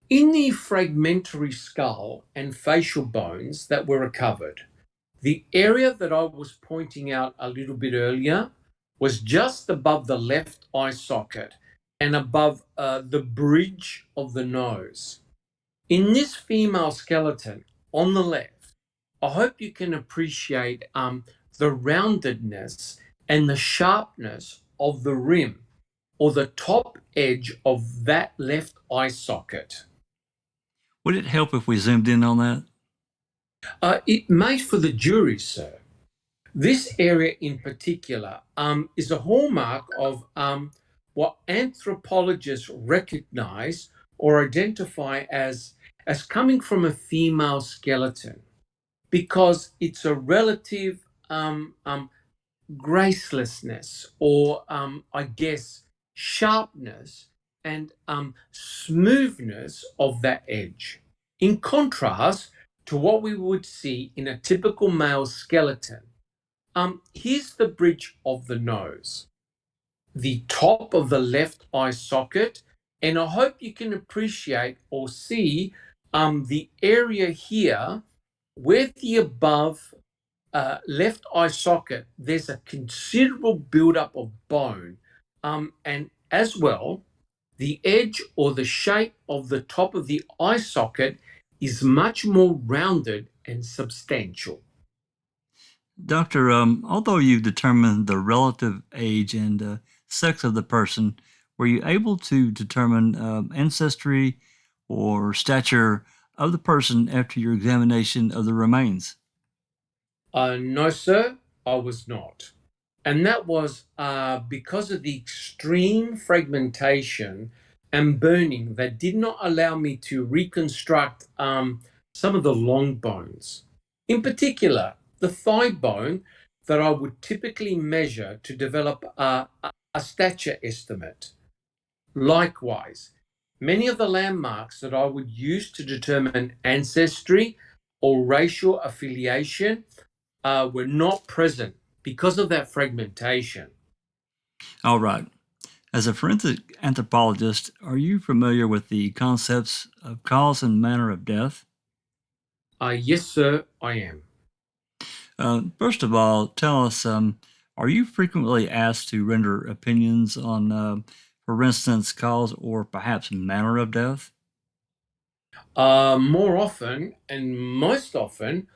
In the fragmentary skull and facial bones that were recovered, the area that I was pointing out a little bit earlier was just above the left eye socket and above the bridge of the nose. In this female skeleton on the left, I hope you can appreciate the roundedness and the sharpness of the rim or the top edge of that left eye socket. Would it help if we zoomed in on that? It may for the jury, sir. This area in particular is a hallmark of what anthropologists recognize or identify as coming from a female skeleton, because it's a relative gracelessness or I guess sharpness and smoothness of that edge. in contrast to what we would see in a typical male skeleton. Here's the bridge of the nose, the top of the left eye socket, and I hope you can appreciate or see the area here where the above left eye socket, there's a considerable buildup of bone, and as well, the edge or the shape of the top of the eye socket is much more rounded and substantial. Doctor, although you've determined the relative age and sex of the person, were you able to determine ancestry or stature of the person after your examination of the remains? No, sir, I was not. And that was because of the extreme fragmentation and burning that did not allow me to reconstruct some of the long bones. In particular, the thigh bone that I would typically measure to develop a stature estimate. Likewise, many of the landmarks that I would use to determine ancestry or racial affiliation were not present because of that fragmentation. All right. As a forensic anthropologist, are you familiar with the concepts of cause and manner of death? Yes, sir, I am. First of all, tell us, are you frequently asked to render opinions on, for instance, cause or perhaps manner of death? More often and most often,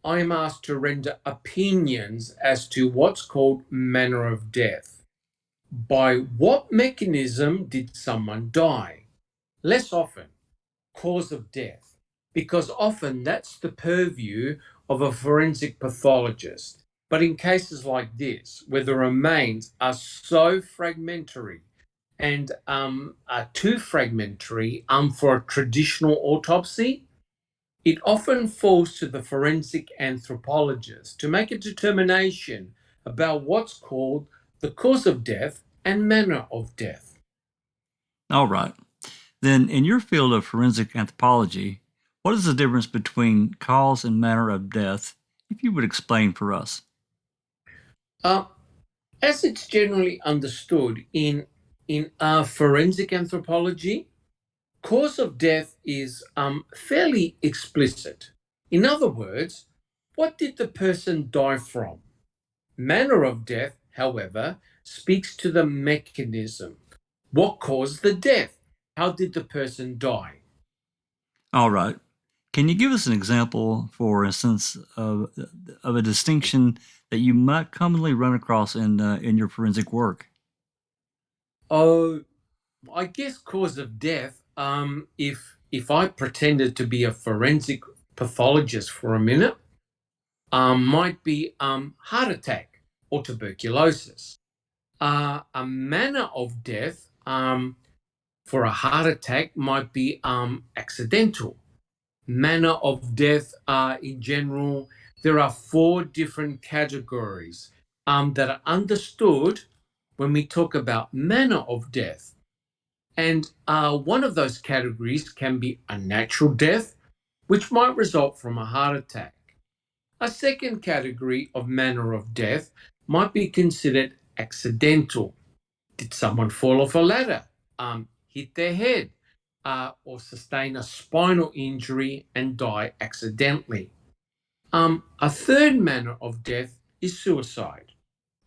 I am asked to render opinions as to what's called manner of death. By what mechanism did someone die? Less often, cause of death, because often that's the purview of a forensic pathologist. But in cases like this, where the remains are so fragmentary and are too fragmentary for a traditional autopsy, it often falls to the forensic anthropologist to make a determination about what's called the cause of death and manner of death. All right. Then, in your field of forensic anthropology, what is the difference between cause and manner of death, if you would explain for us? As it's generally understood in forensic anthropology, cause of death is fairly explicit. In other words, what did the person die from? Manner of death, however, speaks to the mechanism. What caused the death? How did the person die? All right. Can you give us an example, for instance, of a distinction that you might commonly run across in your forensic work? Oh, I guess cause of death. If I pretended to be a forensic pathologist for a minute, might be heart attack or tuberculosis. A manner of death for a heart attack might be accidental. Manner of death in general, there are 4 different categories that are understood when we talk about manner of death. And one of those categories can be a natural death, which might result from a heart attack. A second category of manner of death might be considered accidental. Did someone fall off a ladder, hit their head, or sustain a spinal injury and die accidentally? A third manner of death is suicide.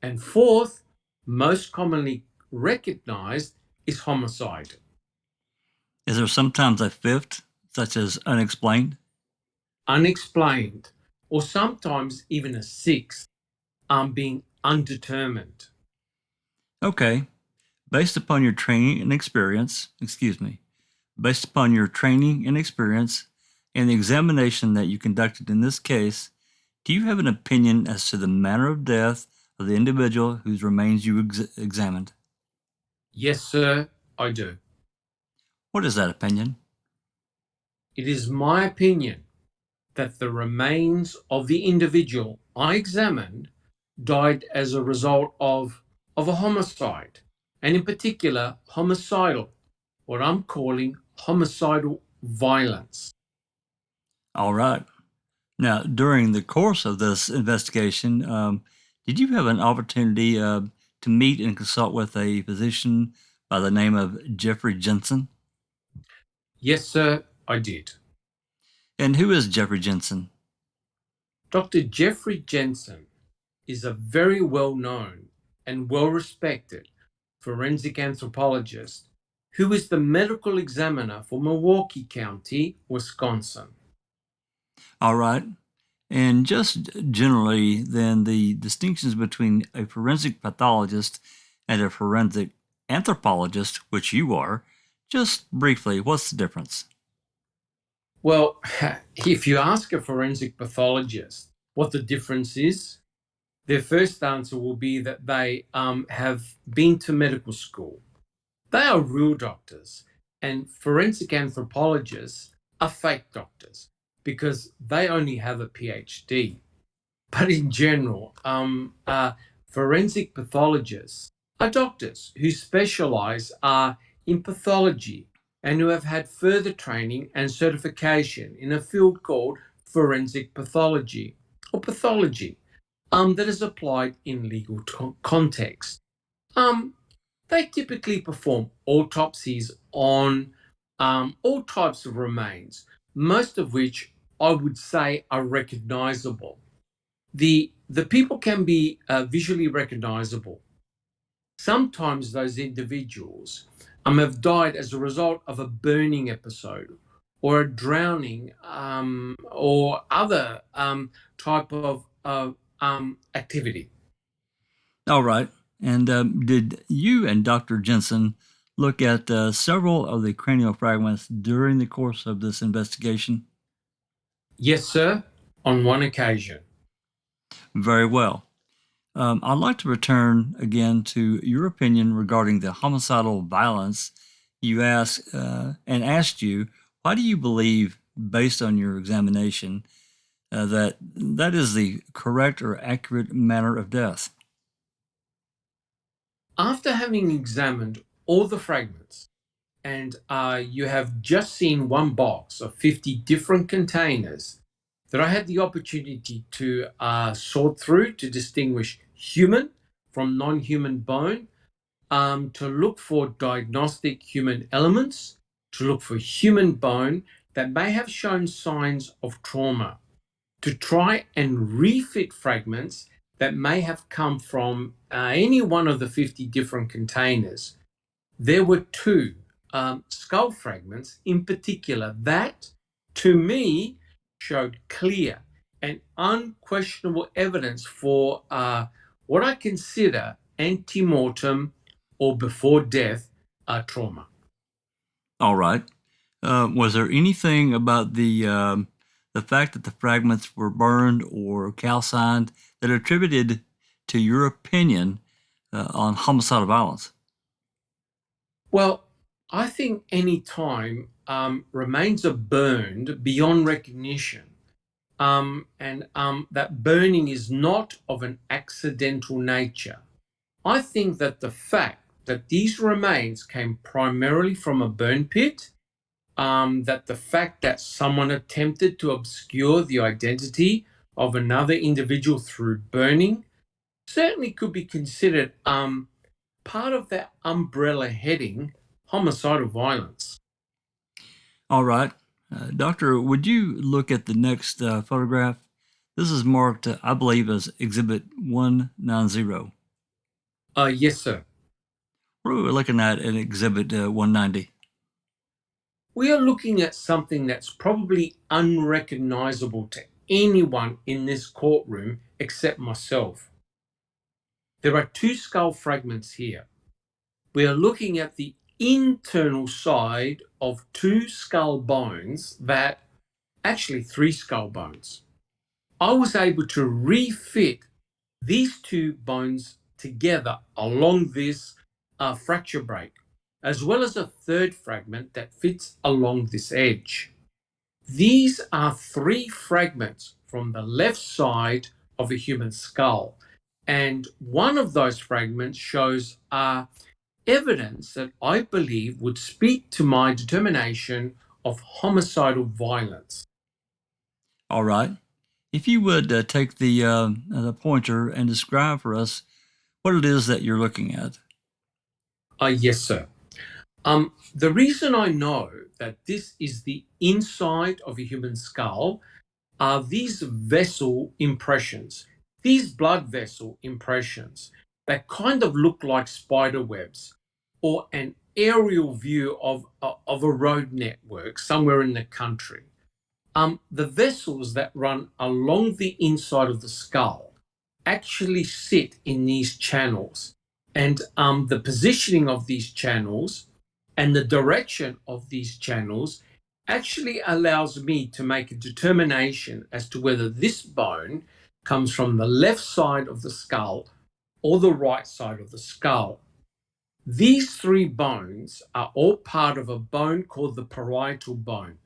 And fourth, most commonly recognized, is homicide. Is there sometimes a fifth, such as unexplained? Unexplained, or sometimes even a sixth, being undetermined. Okay. Based upon your training and experience, based upon your training and experience and the examination that you conducted in this case, do you have an opinion as to the manner of death of the individual whose remains you examined? Yes, sir, I do. What is that opinion? It is my opinion that the remains of the individual I examined died as a result of a homicide, and in particular, homicidal, what I'm calling homicidal violence. All right. Now, during the course of this investigation, did you have an opportunity to meet and consult with a physician by the name of Jeffrey Jensen? Yes, sir, I did. And who is Jeffrey Jensen? Dr. Jeffrey Jensen is a very well-known and well-respected forensic anthropologist who is the medical examiner for Milwaukee County, Wisconsin. All right. And just generally, then, the distinctions between a forensic pathologist and a forensic anthropologist, which you are, just briefly, what's the difference? Well, if you ask a forensic pathologist what the difference is, their first answer will be that they have been to medical school. They are real doctors, and forensic anthropologists are fake doctors because they only have a PhD. But in general, forensic pathologists are doctors who specialize in pathology and who have had further training and certification in a field called forensic pathology or pathology that is applied in legal context. They typically perform autopsies on all types of remains, most of which I would say are recognizable. The people can be visually recognizable. Sometimes those individuals have died as a result of a burning episode or a drowning or other type of activity. All right. And did you and Dr. Jensen look at several of the cranial fragments during the course of this investigation? Yes, sir, on one occasion. Very well. I'd like to return again to your opinion regarding the homicidal violence. You asked you, why do you believe, based on your examination, that is the correct or accurate manner of death? After having examined all the fragments, and you have just seen one box of 50 different containers that I had the opportunity to sort through to distinguish human from non-human bone, to look for diagnostic human elements, to look for human bone that may have shown signs of trauma, to try and refit fragments that may have come from any one of the 50 different containers. There were two skull fragments in particular that, to me, showed clear and unquestionable evidence for what I consider ante-mortem or before death trauma. All right. Was there anything about the fact that the fragments were burned or calcined that attributed to your opinion on homicidal violence? Well, I think any time remains are burned beyond recognition, and that burning is not of an accidental nature, I think that the fact that these remains came primarily from a burn pit, that the fact that someone attempted to obscure the identity of another individual through burning certainly could be considered part of that umbrella heading, homicidal violence. All right. Doctor, would you look at the next photograph? This is marked, I believe, as Exhibit 190. Yes, sir. What are we looking at in Exhibit 190? We are looking at something that's probably unrecognizable to anyone in this courtroom except myself. There are two skull fragments here. We are looking at the internal side of two skull bones actually three skull bones. I was able to refit these two bones together along this fracture break, as well as a third fragment that fits along this edge. These are three fragments from the left side of a human skull, and one of those fragments shows evidence that I believe would speak to my determination of homicidal violence. All right. If you would take the pointer and describe for us what it is that you're looking at. Yes, sir. The reason I know that this is the inside of a human skull are these vessel impressions, these blood vessel impressions that kind of look like spider webs or an aerial view of a road network somewhere in the country. The vessels that run along the inside of the skull actually sit in these channels. And the positioning of these channels and the direction of these channels actually allows me to make a determination as to whether this bone comes from the left side of the skull or the right side of the skull. These three bones are all part of a bone called the parietal bone,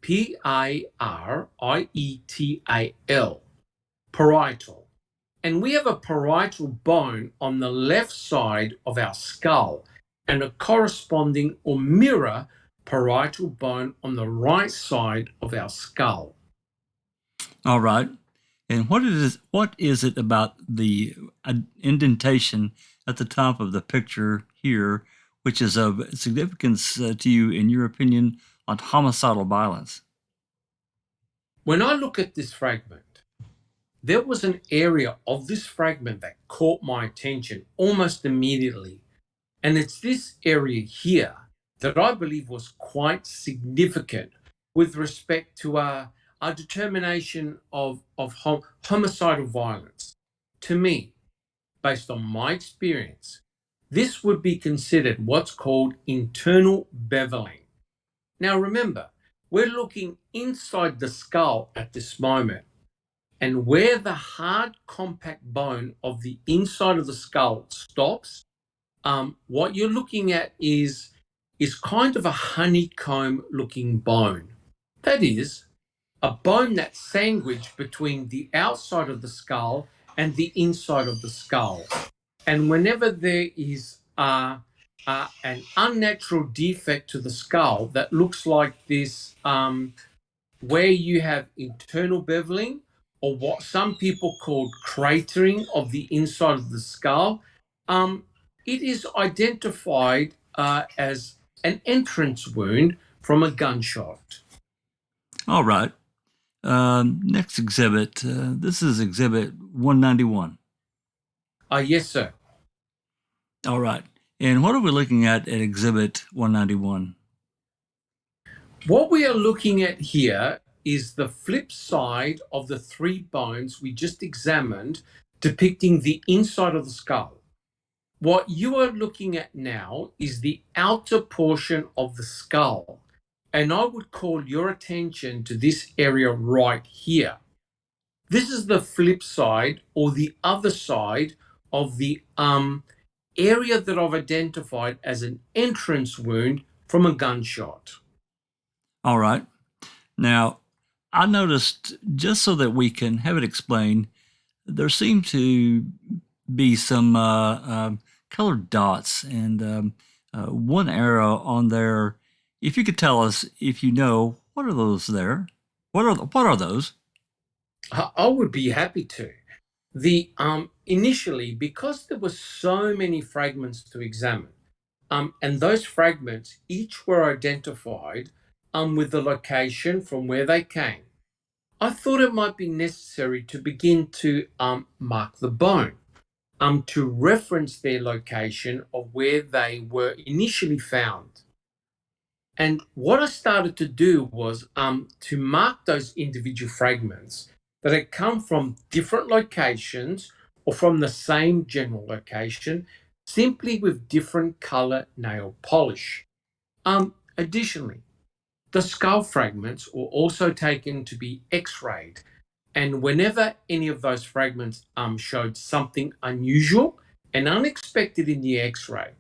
P-A-R-I-E-T-A-L, parietal. And we have a parietal bone on the left side of our skull and a corresponding or mirror parietal bone on the right side of our skull. All right. And what is it about the indentation at the top of the picture here, which is of significance to you, in your opinion, on homicidal violence? When I look at this fragment, there was an area of this fragment that caught my attention almost immediately. And it's this area here that I believe was quite significant with respect to our determination of homicidal violence. To me, based on my experience, this would be considered what's called internal beveling. Now remember, we're looking inside the skull at this moment, and where the hard compact bone of the inside of the skull stops, what you're looking at is kind of a honeycomb looking bone. That is, a bone that's sandwiched between the outside of the skull and the inside of the skull. And whenever there is an unnatural defect to the skull that looks like this, where you have internal beveling, or what some people call cratering of the inside of the skull, it is identified as an entrance wound from a gunshot. All right. Next exhibit. This is exhibit 191. Yes, sir. All right. And what are we looking at exhibit 191? What we are looking at here is the flip side of the three bones we just examined, depicting the inside of the skull. What you are looking at now is the outer portion of the skull, and I would call your attention to this area right here. This is the flip side, or the other side, of the area that I've identified as an entrance wound from a gunshot. All right. Now, I noticed, just so that we can have it explained, there seem to be some colored dots and one arrow on there. If you could tell us, if you know, what are those there? What are those? I would be happy to. The initially, because there were so many fragments to examine, and those fragments each were identified with the location from where they came, I thought it might be necessary to begin to mark the bone, to reference their location of where they were initially found. And what I started to do was to mark those individual fragments that had come from different locations or from the same general location, simply with different color nail polish. Additionally, the skull fragments were also taken to be x-rayed, and whenever any of those fragments showed something unusual and unexpected in the x-ray,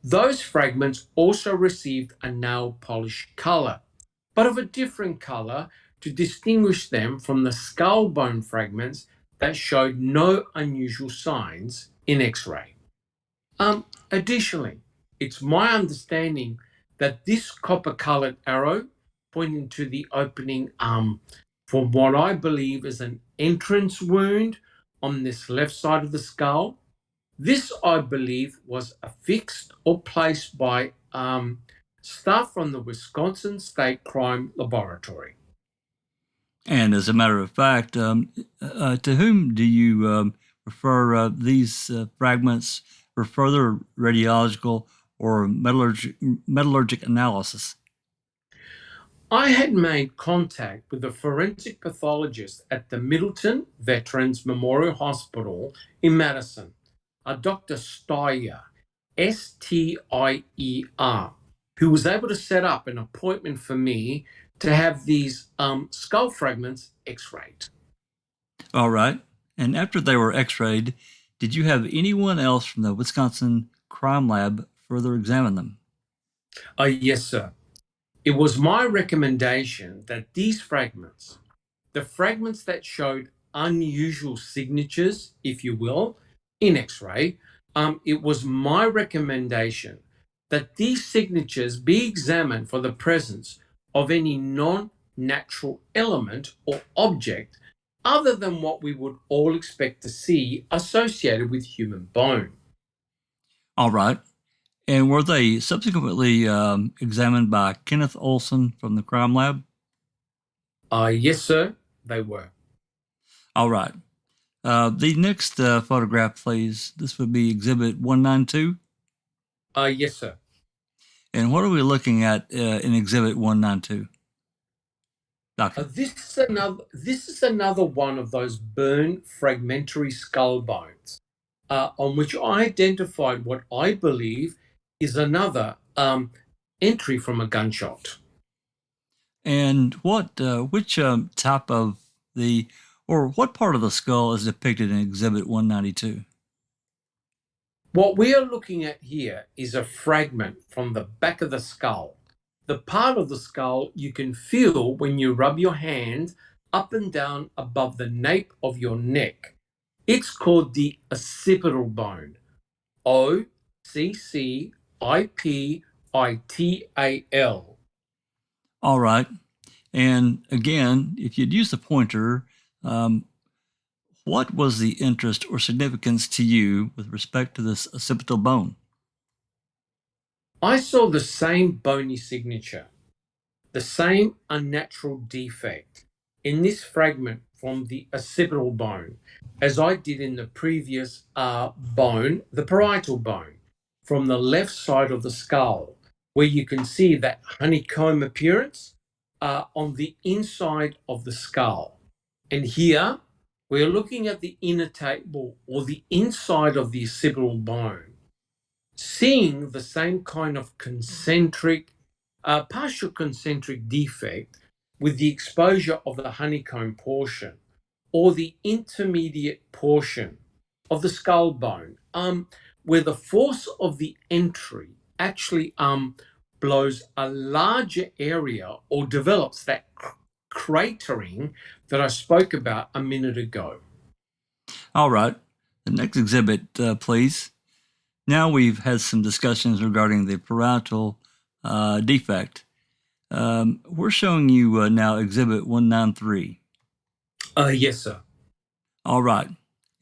those fragments also received a nail polish color, but of a different color to distinguish them from the skull bone fragments that showed no unusual signs in x-ray. Additionally, it's my understanding that this copper-colored arrow pointing to the opening from what I believe is an entrance wound on this left side of the skull. This, I believe, was affixed or placed by staff from the Wisconsin State Crime Laboratory. And as a matter of fact, to whom do you refer these fragments for further radiological or metallurgic analysis? I had made contact with a forensic pathologist at the Middleton Veterans Memorial Hospital in Madison, a Dr. Steyer, Steier, who was able to set up an appointment for me to have these skull fragments x-rayed. All right. And after they were x-rayed, did you have anyone else from the Wisconsin Crime Lab further examine them? Yes, sir. It was my recommendation that these fragments, the fragments that showed unusual signatures, if you will, in X-ray, it was my recommendation that these signatures be examined for the presence of any non-natural element or object other than what we would all expect to see associated with human bone. All right. And were they subsequently examined by Kenneth Olson from the crime lab? Yes, sir, they were. All right. The next photograph, please. This would be Exhibit 192. Yes, sir. And what are we looking at in Exhibit 192? Doctor. This is another one of those burned fragmentary skull bones on which I identified what I believe is another entry from a gunshot. And which type of what part of the skull is depicted in Exhibit 192? What we are looking at here is a fragment from the back of the skull. The part of the skull you can feel when you rub your hand up and down above the nape of your neck. It's called the occipital bone. OCCIPITAL. All right. And again, if you'd use the pointer, what was the interest or significance to you with respect to this occipital bone? I saw the same bony signature, the same unnatural defect in this fragment from the occipital bone as I did in the previous bone, the parietal bone, from the left side of the skull, where you can see that honeycomb appearance on the inside of the skull. And here we're looking at the inner table or the inside of the occipital bone, seeing the same kind of partial concentric defect with the exposure of the honeycomb portion or the intermediate portion of the skull bone, where the force of the entry actually blows a larger area or develops that cratering that I spoke about a minute ago. All right. The next exhibit, please. Now we've had some discussions regarding the parietal defect. We're showing you now Exhibit 193. Yes, sir. All right.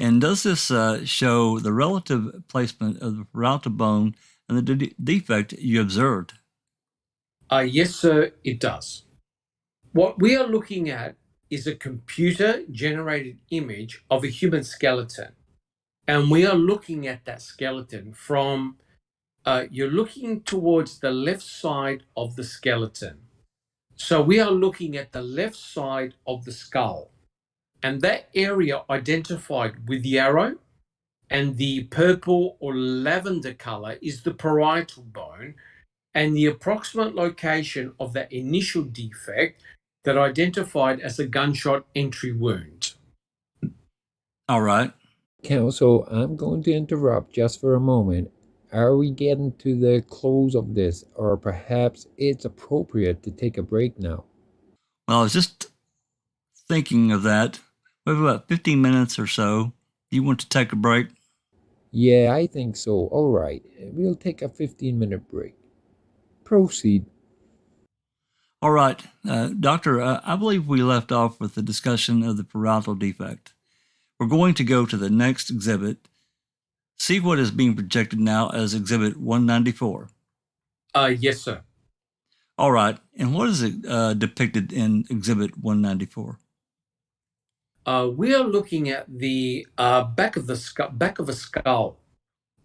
And does this show the relative placement of the parietal bone and the defect you observed? Yes, sir, it does. What we are looking at is a computer-generated image of a human skeleton. And we are looking at that skeleton from, you're looking towards the left side of the skeleton. So we are looking at the left side of the skull. And that area identified with the arrow and the purple or lavender color is the parietal bone, and the approximate location of that initial defect that identified as a gunshot entry wound. All right. Counsel, I'm going to interrupt just for a moment. Are we getting to the close of this, or perhaps it's appropriate to take a break now? Well, I was just thinking of that. We have about 15 minutes or so. Do you want to take a break? Yeah, I think so. All right, we'll take a 15-minute break. Proceed. All right, Doctor, I believe we left off with the discussion of the parietal defect. We're going to go to the next exhibit, see what is being projected now as Exhibit 194. Yes, sir. All right, and what is it depicted in Exhibit 194? We are looking at the back of a skull,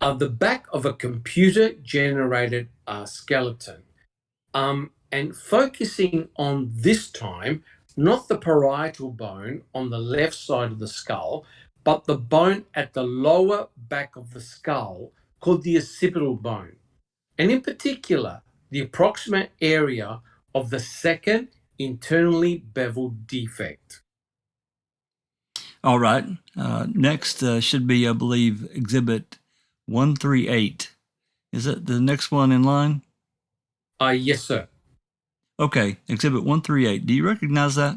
the back of a computer-generated skeleton, and focusing on this time, not the parietal bone on the left side of the skull, but the bone at the lower back of the skull called the occipital bone, and in particular, the approximate area of the second internally beveled defect. All right, next should be, I believe, Exhibit 138. Is that the next one in line? Yes, sir. Okay, Exhibit 138. Do you recognize that?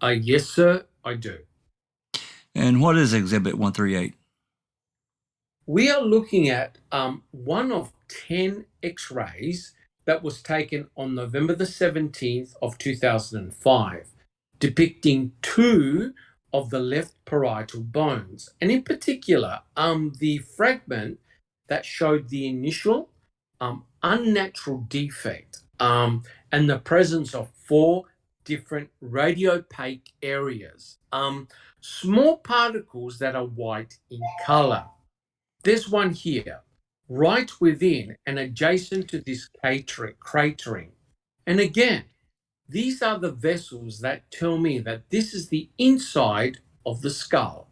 Yes, sir, I do. And what is Exhibit 138? We are looking at one of 10 X-rays that was taken on November the 17th of 2005, depicting two of the left parietal bones, and in particular, the fragment that showed the initial unnatural defect and the presence of 4 different radiopaque areas, small particles that are white in color. There's one here, right within and adjacent to this cratering. And again, these are the vessels that tell me that this is the inside of the skull.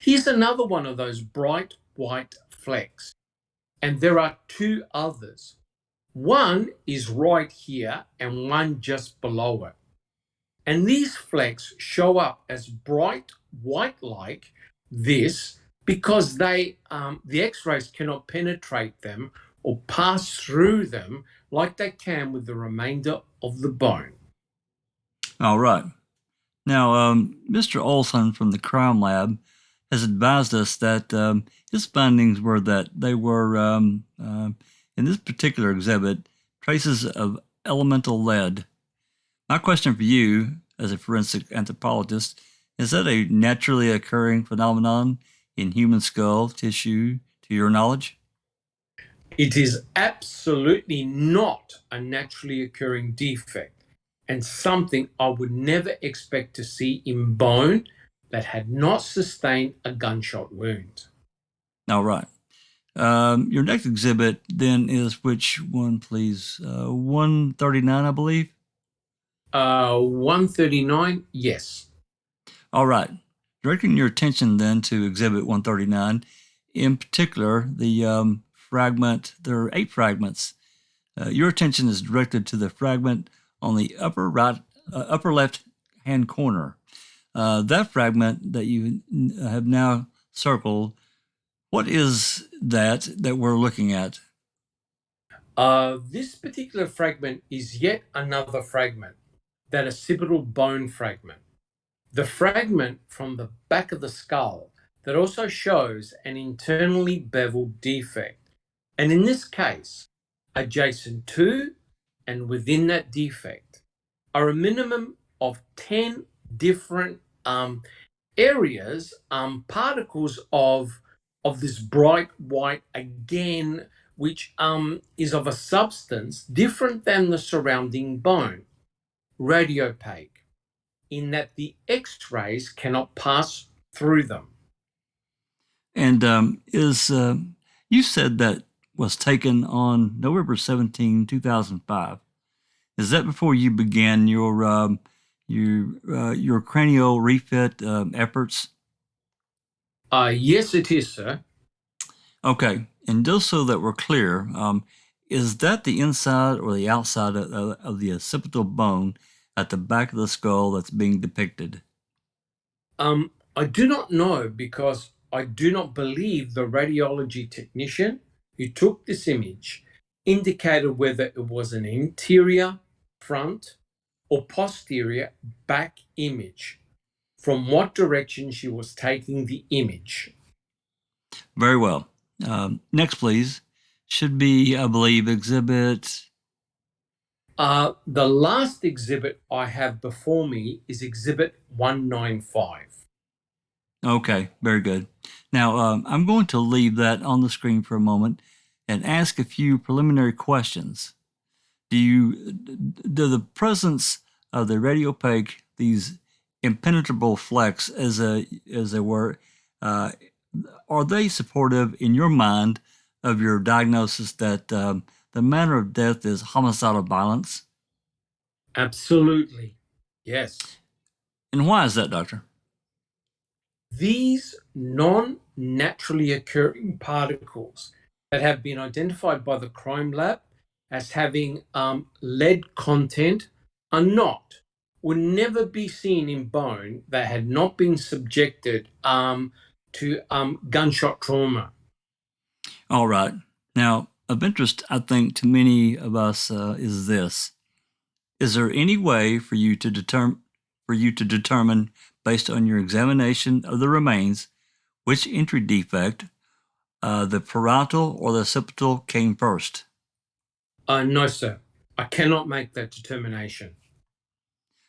Here's another one of those bright white flecks. And there are 2 others. One is right here and one just below it. And these flecks show up as bright white like this because the X-rays cannot penetrate them or pass through them like they can with the remainder of the bone. All right. Now, Mr. Olson from the crime lab has advised us that his findings were that they were, in this particular exhibit, traces of elemental lead. My question for you, as a forensic anthropologist, is that a naturally occurring phenomenon in human skull tissue, to your knowledge? It is absolutely not a naturally occurring defect and something I would never expect to see in bone that had not sustained a gunshot wound. All right. Your next exhibit then is which one, please? 139, I believe? 139, yes. All right. Directing your attention then to Exhibit 139, in particular, the fragment, there are 8 fragments. Your attention is directed to the fragment on the upper left-hand corner. That fragment that you have now circled, what is that we're looking at? This particular fragment is yet another fragment, that occipital bone fragment. The fragment from the back of the skull that also shows an internally beveled defect. And in this case, adjacent to and within that defect are a minimum of 10 different areas, particles of this bright white, again, which is of a substance different than the surrounding bone, radiopaque, in that the X-rays cannot pass through them. And you said that was taken on November 17, 2005. Is that before you began your cranial refit efforts? Yes, it is, sir. Okay, and just so that we're clear, is that the inside or the outside of the occipital bone at the back of the skull that's being depicted? I do not know, because I do not believe the radiology technician who took this image indicated whether it was an interior, front, or posterior back image, from what direction she was taking the image. Very well. Next, please, should be, I believe, Exhibit The last exhibit I have before me is Exhibit 195. Okay, very good. Now, I'm going to leave that on the screen for a moment and ask a few preliminary questions. Do the presence of the radiopaque, these impenetrable flecks, as they were, are they supportive in your mind of your diagnosis that the manner of death is homicidal violence? Absolutely, yes. And why is that, Doctor? These non-naturally occurring particles that have been identified by the crime lab as having lead content would never be seen in bone that had not been subjected to gunshot trauma. All right. Now, of interest, I think, to many of us is this. Is there any way for you to determine, based on your examination of the remains, which entry defect, the parietal or the occipital, came first? No, sir. I cannot make that determination.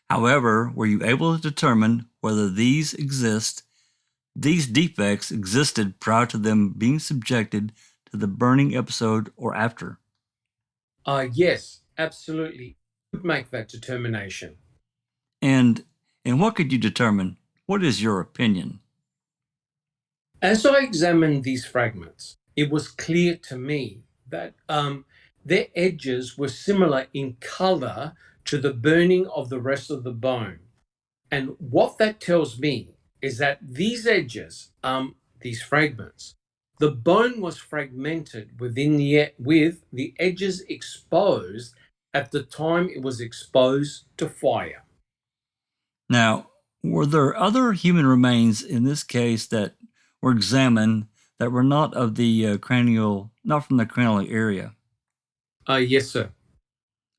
However, were you able to determine whether these defects existed prior to them being subjected to the burning episode or after? Yes, absolutely. I could make that determination. And what could you determine? What is your opinion? As I examined these fragments, it was clear to me that their edges were similar in color to the burning of the rest of the bone. And what that tells me is that these edges, these fragments, the bone was fragmented with the edges exposed at the time it was exposed to fire. Now, were there other human remains in this case that were examined that were not of the not from the cranial area? Yes, sir.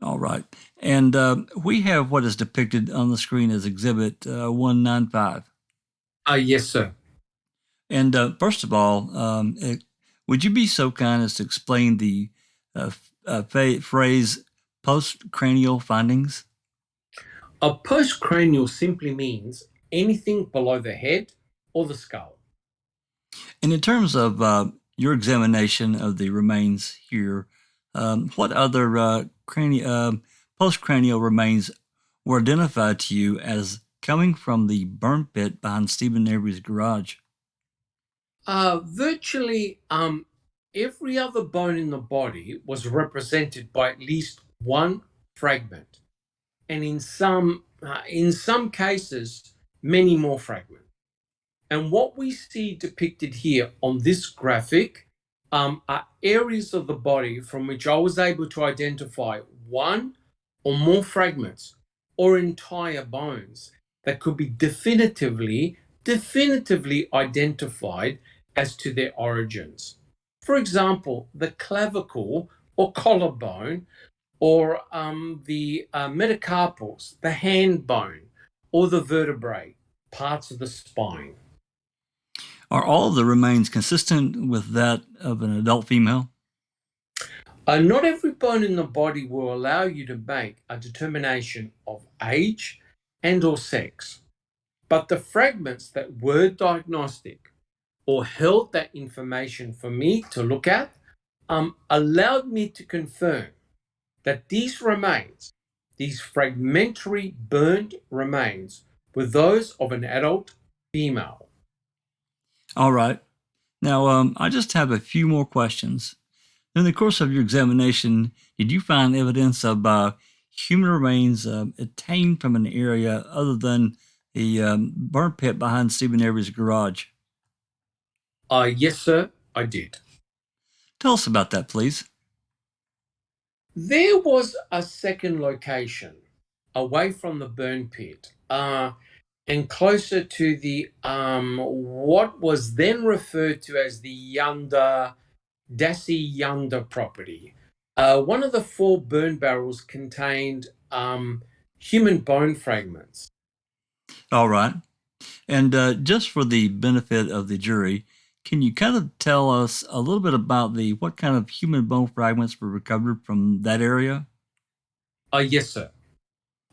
All right. And we have what is depicted on the screen as Exhibit 195. Yes, sir. And first of all, would you be so kind as to explain the phrase postcranial findings? A postcranial simply means anything below the head or the skull. And in terms of your examination of the remains here, what other postcranial remains were identified to you as coming from the burn pit behind Stephen Avery's garage? Virtually every other bone in the body was represented by at least one fragment, and in some cases, many more fragments. And what we see depicted here on this graphic are areas of the body from which I was able to identify one or more fragments or entire bones that could be definitively identified as to their origins. For example, the clavicle or collarbone, or the metacarpals, the hand bone, or the vertebrae, parts of the spine. Are all of the remains consistent with that of an adult female? Not every bone in the body will allow you to make a determination of age and or sex, but the fragments that were diagnostic or held that information for me to look at allowed me to confirm that these remains, these fragmentary burned remains, were those of an adult female. All right. Now, I just have a few more questions. In the course of your examination, did you find evidence of human remains obtained from an area other than the burn pit behind Stephen Avery's garage? Yes, sir, I did. Tell us about that, please. There was a second location away from the burn pit and closer to the what was then referred to as the Dassey property. One of the 4 burn barrels contained human bone fragments. All right. And just for the benefit of the jury, can you kind of tell us a little bit about what kind of human bone fragments were recovered from that area? Yes, sir.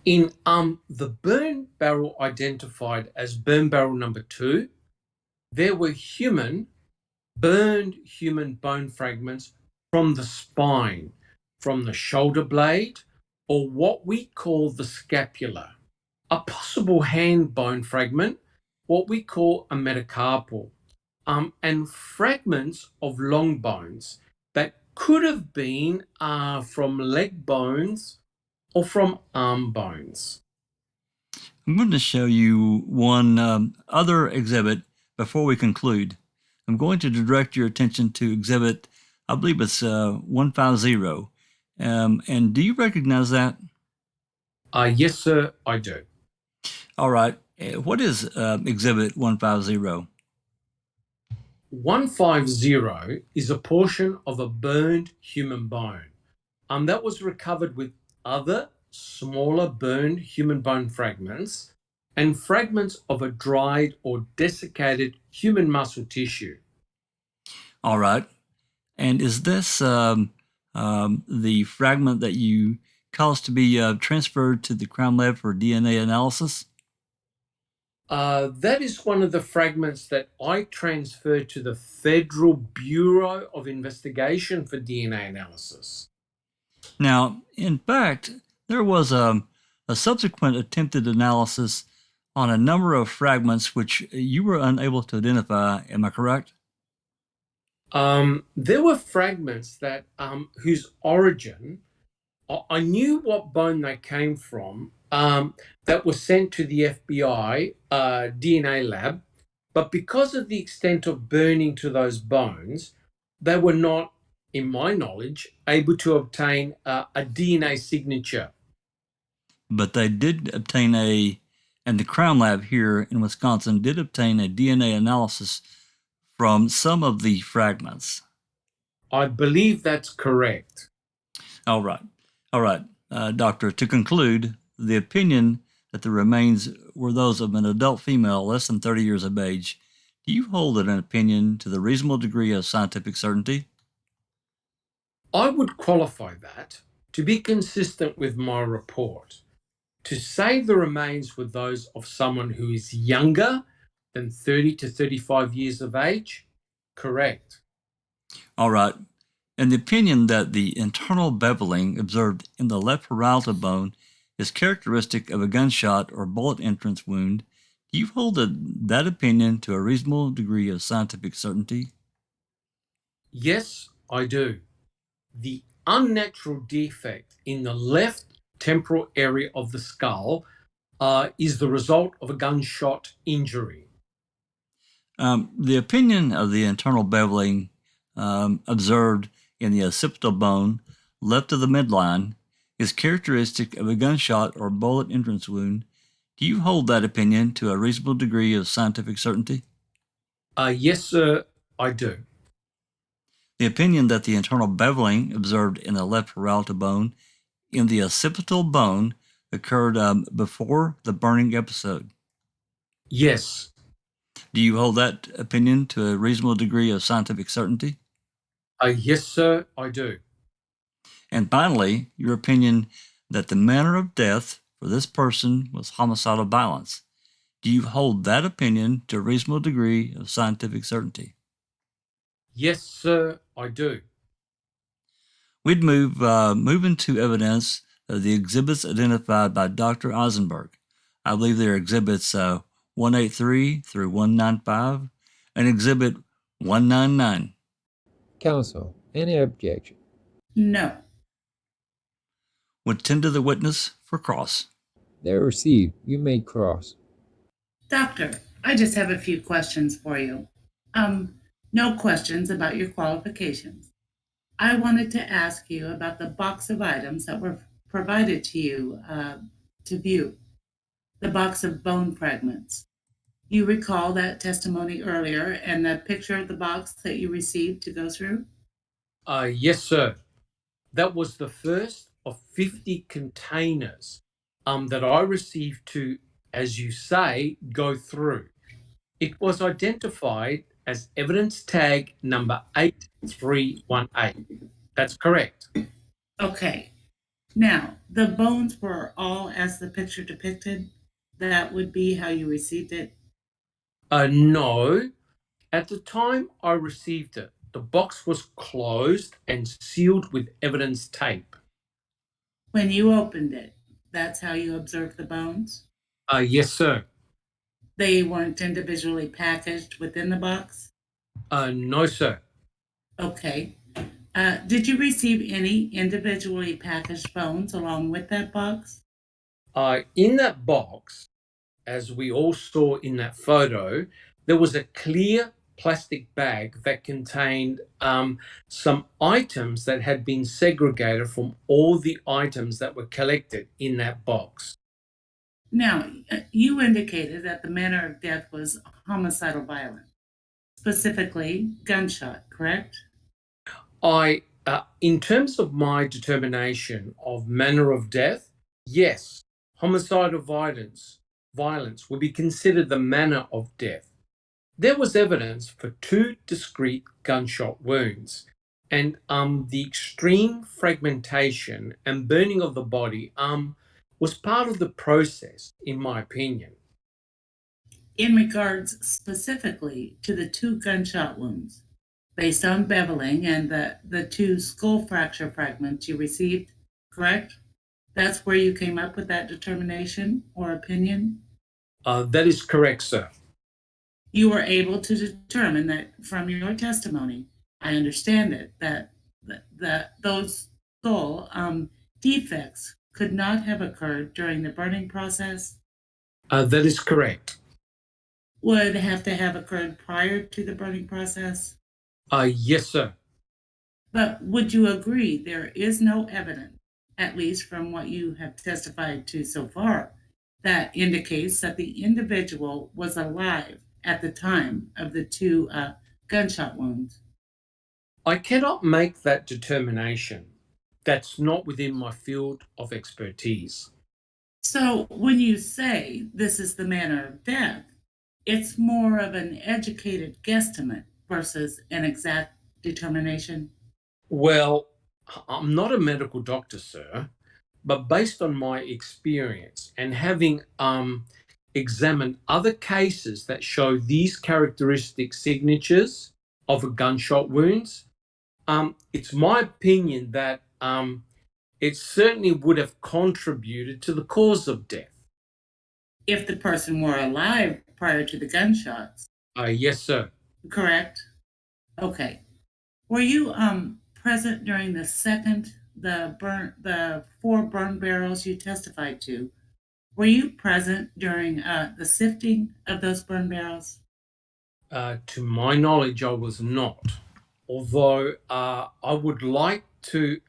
In the burn barrel identified as burn barrel number 2, there were burned human bone fragments from the spine, from the shoulder blade, or what we call the scapula. A possible hand bone fragment, what we call a metacarpal, and fragments of long bones that could have been from leg bones or from arm bones. I'm going to show you one other exhibit before we conclude. I'm going to direct your attention to exhibit, I believe it's 150. And do you recognize that? Yes, sir, I do. All right. What is exhibit 150? 150 is a portion of a burned human bone that was recovered with other smaller burned human bone fragments and fragments of a dried or desiccated human muscle tissue. All right. And is this the fragment that you caused to be transferred to the crime lab for DNA analysis? That is one of the fragments that I transferred to the Federal Bureau of Investigation for DNA analysis. Now, in fact, there was a subsequent attempted analysis on a number of fragments which you were unable to identify. Am I correct? There were fragments that whose origin, I knew what bone they came from, that was sent to the FBI DNA lab, but because of the extent of burning to those bones, they were not, in my knowledge, able to obtain a DNA signature. But they did obtain and the crime lab here in Wisconsin did obtain a DNA analysis from some of the fragments. I believe that's correct. All right. Doctor, to conclude, the opinion that the remains were those of an adult female less than 30 years of age, do you hold an opinion to the reasonable degree of scientific certainty? I would qualify that to be consistent with my report. To say the remains were those of someone who is younger than 30 to 35 years of age, correct. All right. And the opinion that the internal beveling observed in the left parietal bone is characteristic of a gunshot or bullet entrance wound, do you hold that opinion to a reasonable degree of scientific certainty? Yes, I do. The unnatural defect in the left temporal area of the skull is the result of a gunshot injury. The opinion of the internal beveling observed in the occipital bone left of the midline is characteristic of a gunshot or bullet entrance wound. Do you hold that opinion to a reasonable degree of scientific certainty? Yes, sir, I do. The opinion that the internal beveling observed in the left parietal bone in the occipital bone occurred before the burning episode. Yes. Do you hold that opinion to a reasonable degree of scientific certainty? Yes, sir, I do. And finally, your opinion that the manner of death for this person was homicidal violence. Do you hold that opinion to a reasonable degree of scientific certainty? Yes, sir, I do. We'd move into evidence of the exhibits identified by Dr. EISENBERG. I believe they're exhibits 183 through 195 and exhibit 199. Counsel, any objection? No. Would tender the witness for cross. They're received. You may cross. Doctor, I just have a few questions for you. No questions about your qualifications. I wanted to ask you about the box of items that were provided to you to view, the box of bone fragments. You recall that testimony earlier and the picture of the box that you received to go through? Yes, sir. That was the first of 50 containers that I received to, as you say, go through. It was identified as evidence tag number 8318. That's correct. Okay. Now, the bones were all as the picture depicted? That would be how you received it? No. At the time I received it, the box was closed and sealed with evidence tape. When you opened it, that's how you observed the bones? Yes, sir. They weren't individually packaged within the box? No, sir. Okay. Did you receive any individually packaged bones along with that box? In that box, as we all saw in that photo, there was a clear plastic bag that contained some items that had been segregated from all the items that were collected in that box. Now, you indicated that the manner of death was homicidal violence, specifically gunshot, correct? In terms of my determination of manner of death, yes, homicidal violence would be considered the manner of death. There was evidence for 2 discrete gunshot wounds, and the extreme fragmentation and burning of the body was part of the process, in my opinion. In regards specifically to the 2 gunshot wounds, based on beveling and the 2 skull fracture fragments you received, correct? That's where you came up with that determination or opinion? That is correct, sir. You were able to determine that from your testimony, I understand it, that those skull defects could not have occurred during the burning process? That is correct. Would have to have occurred prior to the burning process? Yes, sir. But would you agree there is no evidence, at least from what you have testified to so far, that indicates that the individual was alive at the time of the 2 gunshot wounds? I cannot make that determination. That's not within my field of expertise. So when you say this is the manner of death, it's more of an educated guesstimate versus an exact determination? Well, I'm not a medical doctor, sir, but based on my experience and having examined other cases that show these characteristic signatures of a gunshot wounds, it's my opinion that it certainly would have contributed to the cause of death. If the person were alive prior to the gunshots, Yes, sir. correct? Okay. Were you present during the 4 burn barrels you testified to? Were you present during the sifting of those burn barrels? To my knowledge, I was not. Although I would like to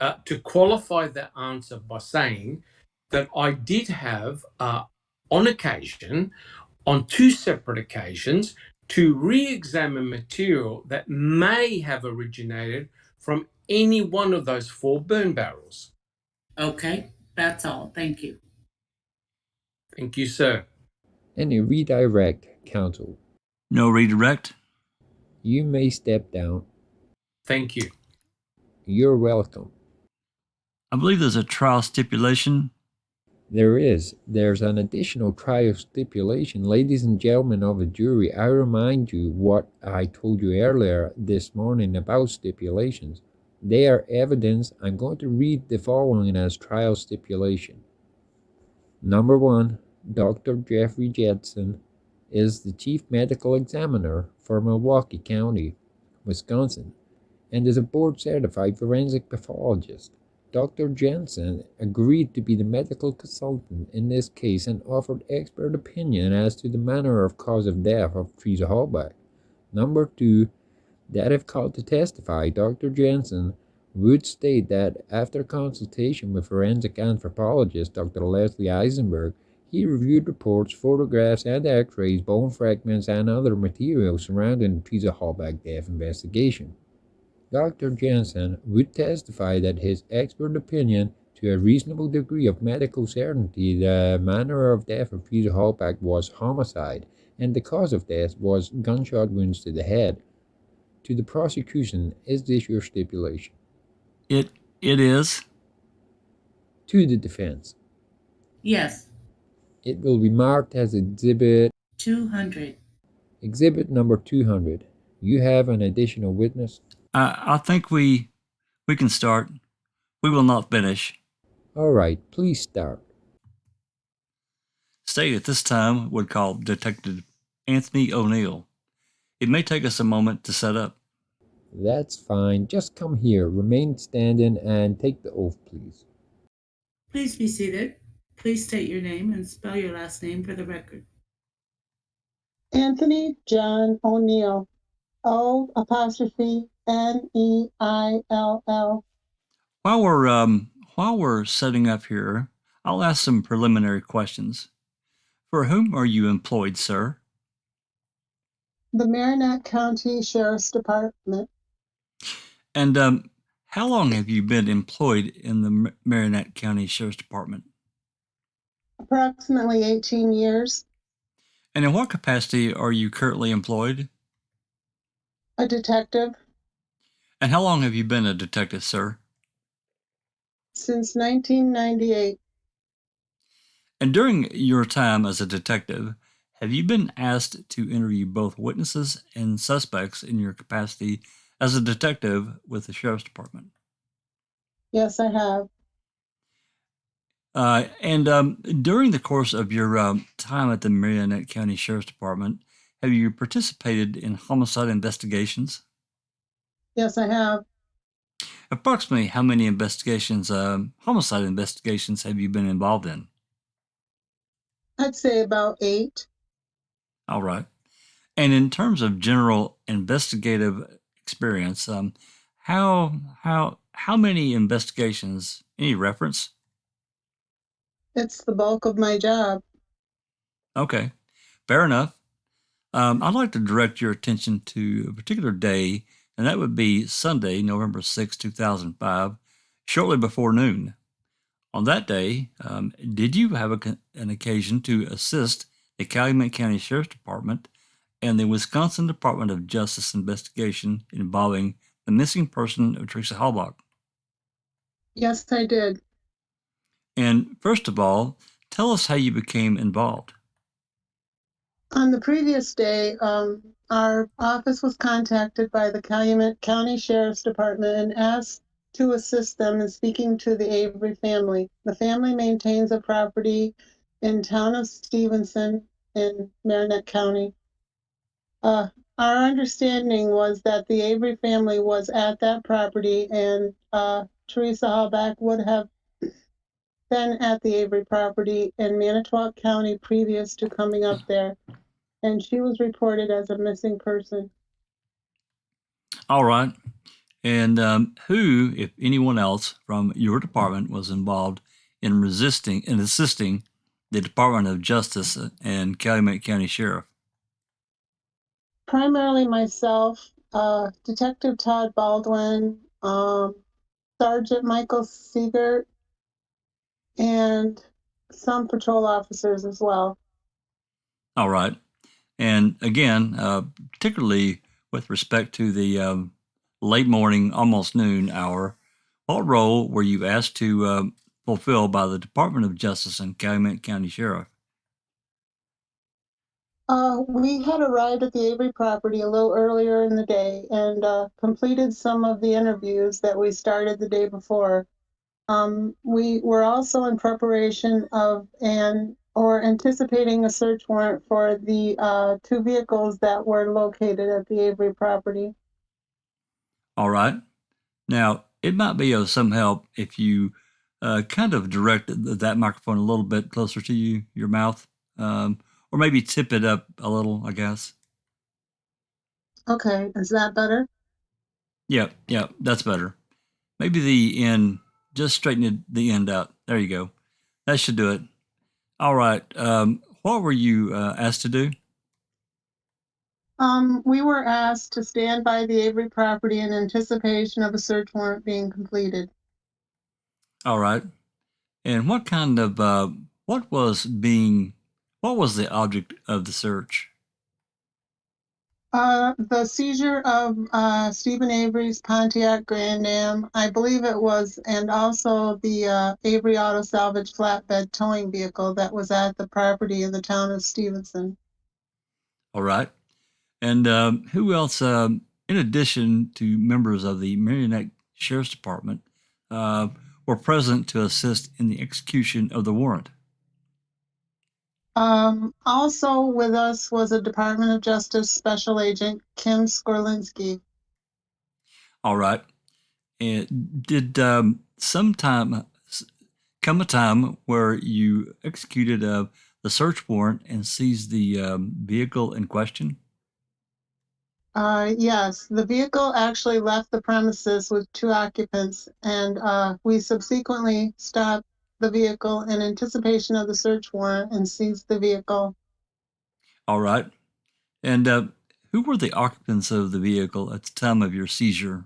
qualify that answer by saying that I did have, on occasion, on 2 separate occasions, to re-examine material that may have originated from any one of those 4 burn barrels. Okay, that's all. Thank you. Thank you, sir. Any redirect, counsel. No redirect. You may step down. Thank you. You're welcome. I believe there's a trial stipulation. There is. There's an additional trial stipulation. Ladies and gentlemen of the jury, I remind you what I told you earlier this morning about stipulations. They are evidence. I'm going to read the following as trial stipulation. Number 1, Dr. Jeffrey Jetson is the Chief Medical Examiner for Milwaukee County, Wisconsin, and is a board-certified forensic pathologist. Dr. Jensen agreed to be the medical consultant in this case and offered expert opinion as to the manner of cause of death of Teresa Hallback. Number 2, that if called to testify, Dr. Jensen would state that after consultation with forensic anthropologist Dr. Leslie Eisenberg, he reviewed reports, photographs, and x-rays, bone fragments, and other materials surrounding the Teresa Hallback death investigation. Dr. Jensen would testify that his expert opinion, to a reasonable degree of medical certainty, the manner of death of Teresa Hallback was homicide, and the cause of death was gunshot wounds to the head. To the prosecution, is this your stipulation? It is. to the defense. Yes. It will be marked as Exhibit 200. Exhibit number 200. You have an additional witness? I think we can start. We will not finish. All right, please start. State at this time would call Detective Anthony O'Neill. It may take us a moment to set up. That's fine. Just come here, remain standing, and take the oath, please. Please be seated. Please state your name and spell your last name for the record. Anthony John O'Neill. O''Neill. While we're setting up here, I'll ask some preliminary questions. For whom are you employed, sir? The Marinette County Sheriff's Department. And how long have you been employed in the Marinette County Sheriff's Department? Approximately 18 years. And in what capacity are you currently employed? A detective. And how long have you been a detective, sir? Since 1998. And during your time as a detective, have you been asked to interview both witnesses and suspects in your capacity as a detective with the Sheriff's Department? Yes, I have. During the course of your time at the Marinette County Sheriff's Department, have you participated in homicide investigations? Yes, I have. Approximately how many investigations, homicide investigations, have you been involved in? I'd say about 8. All right. And in terms of general investigative experience, how many investigations? Any reference? It's the bulk of my job. Okay, fair enough. I'd like to direct your attention to a particular day, and that would be Sunday, November 6, 2005, shortly before noon. On that day, did you have an occasion to assist the Calumet County Sheriff's Department and the Wisconsin Department of Justice investigation involving the missing person of Teresa Halbach? Yes, I did. And first of all, tell us how you became involved. On the previous day, our office was contacted by the Calumet County Sheriff's Department and asked to assist them in speaking to the Avery family. The family maintains a property in town of Stevenson in Marinette County. Our understanding was that the Avery family was at that property, and Teresa Halbach would have been at the Avery property in Manitowoc County previous to coming up there, and she was reported as a missing person. All right. And who, if anyone else from your department, was involved in assisting the Department of Justice and Calumet County Sheriff? Primarily myself, Detective Todd Baldwin, Sergeant Michael Siegert, and some patrol officers as well. All right. And again, particularly with respect to the late morning, almost noon hour, what role were you asked to fulfill by the Department of Justice and Calumet County Sheriff? We had arrived at the Avery property a little earlier in the day and completed some of the interviews that we started the day before. We were also in preparation of anticipating a search warrant for the 2 vehicles that were located at the Avery property. All right. Now, it might be of some help if you kind of direct that microphone a little bit closer to your mouth, or maybe tip it up a little, I guess. Okay, is that better? Yep, that's better. Maybe the end, just straighten the end out. There you go. That should do it. All right. What were you asked to do? We were asked to stand by the Avery property in anticipation of a search warrant being completed. All right. And what kind of what was the object of the search? The seizure of Stephen Avery's Pontiac Grand Am, I believe it was, and also the Avery Auto Salvage flatbed towing vehicle that was at the property in the town of Stevenson. All right. And who else, in addition to members of the Merioneth Sheriff's Department, were present to assist in the execution of the warrant? Also with us was a Department of Justice Special Agent, Kim Skorlinski. All right. And did sometime come a time where you executed the search warrant and seized the vehicle in question? Yes, the vehicle actually left the premises with 2 occupants, and we subsequently stopped the vehicle in anticipation of the search warrant and seized the vehicle. All right. And who were the occupants of the vehicle at the time of your seizure?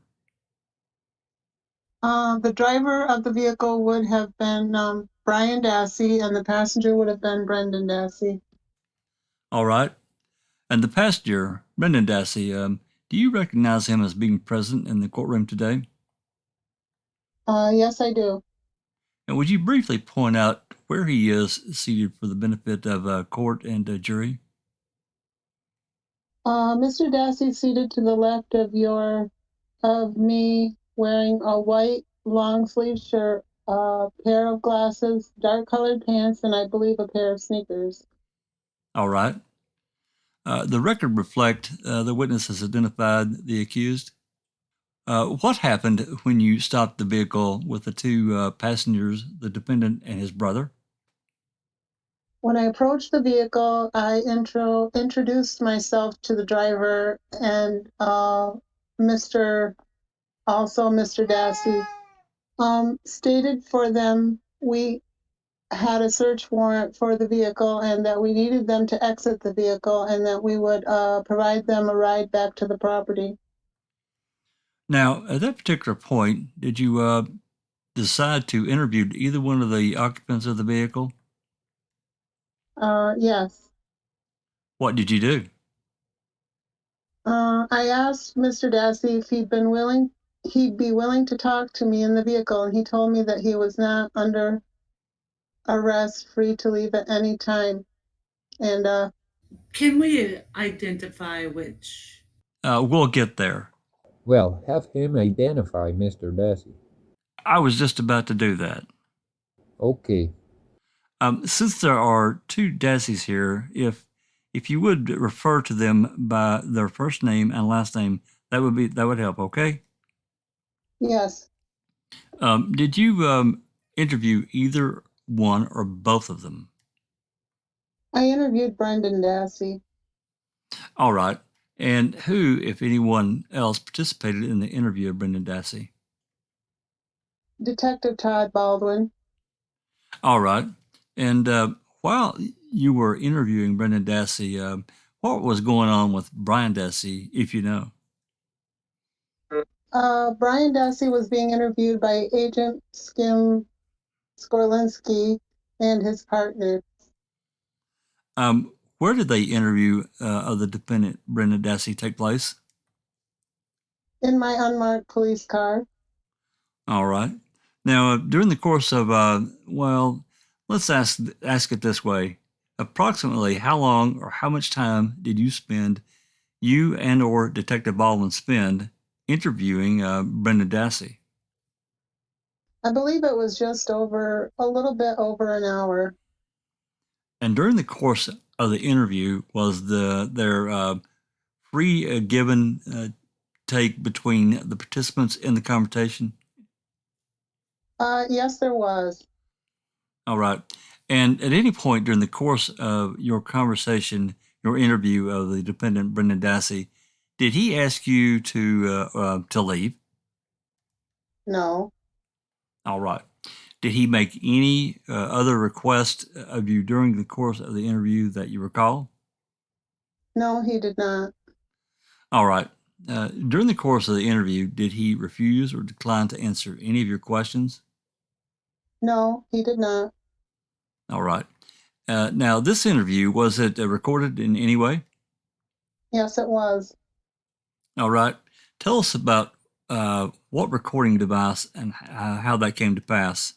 The driver of the vehicle would have been Brian Dassey, and the passenger would have been Brendan Dassey. All right. And the passenger, Brendan Dassey, do you recognize him as being present in the courtroom today? Yes, I do. And would you briefly point out where he is seated for the benefit of court and jury? Mr. Dassey seated to the left of me, wearing a white long sleeve shirt, a pair of glasses, dark colored pants, and I believe a pair of sneakers. All right. The record reflect the witness has identified the accused. What happened when you stopped the vehicle with the 2 passengers, the defendant and his brother? When I approached the vehicle, I introduced myself to the driver and Mr. Dassey. Stated for them we had a search warrant for the vehicle and that we needed them to exit the vehicle and that we would provide them a ride back to the property. Now, at that particular point, did you decide to interview either one of the occupants of the vehicle? Yes. What did you do? I asked Mr. Dassey if he'd be willing to talk to me in the vehicle, and he told me that he was not under arrest, free to leave at any time. And Can we identify which? We'll get there. Well, have him identify Mr. Dassey. I was just about to do that. Okay. Since there are 2 Dasseys here, if you would refer to them by their first name and last name, that would help. Okay. yes, Did you interview either one or both of them? I interviewed Brendan Dassey. All right. And who, if anyone else, participated in the interview of Brendan Dassey? Detective Todd Baldwin. All right. And while you were interviewing Brendan Dassey, what was going on with Brian Dassey, if you know? Brian Dassey was being interviewed by Agent Kim Skorlinski and his partner. Where did the interview of the defendant, Brendan Dassey, take place? In my unmarked police car. All right. Now, during the course of, let's ask it this way. Approximately how long or how much time did you and or Detective Baldwin spend interviewing Brendan Dassey? I believe it was just a little bit over an hour. And during the course of the interview, was their free given take between the participants in the conversation? Yes, there was. All right. And at any point during the course of your conversation, your interview of the defendant, Brendan Dassey, did he ask you to leave? No. All right. Did he make any other request of you during the course of the interview that you recall? No, he did not. All right. During the course of the interview, did he refuse or decline to answer any of your questions? No, he did not. All right. Now, this interview, was it recorded in any way? Yes, it was. All right. Tell us about what recording device and how that came to pass.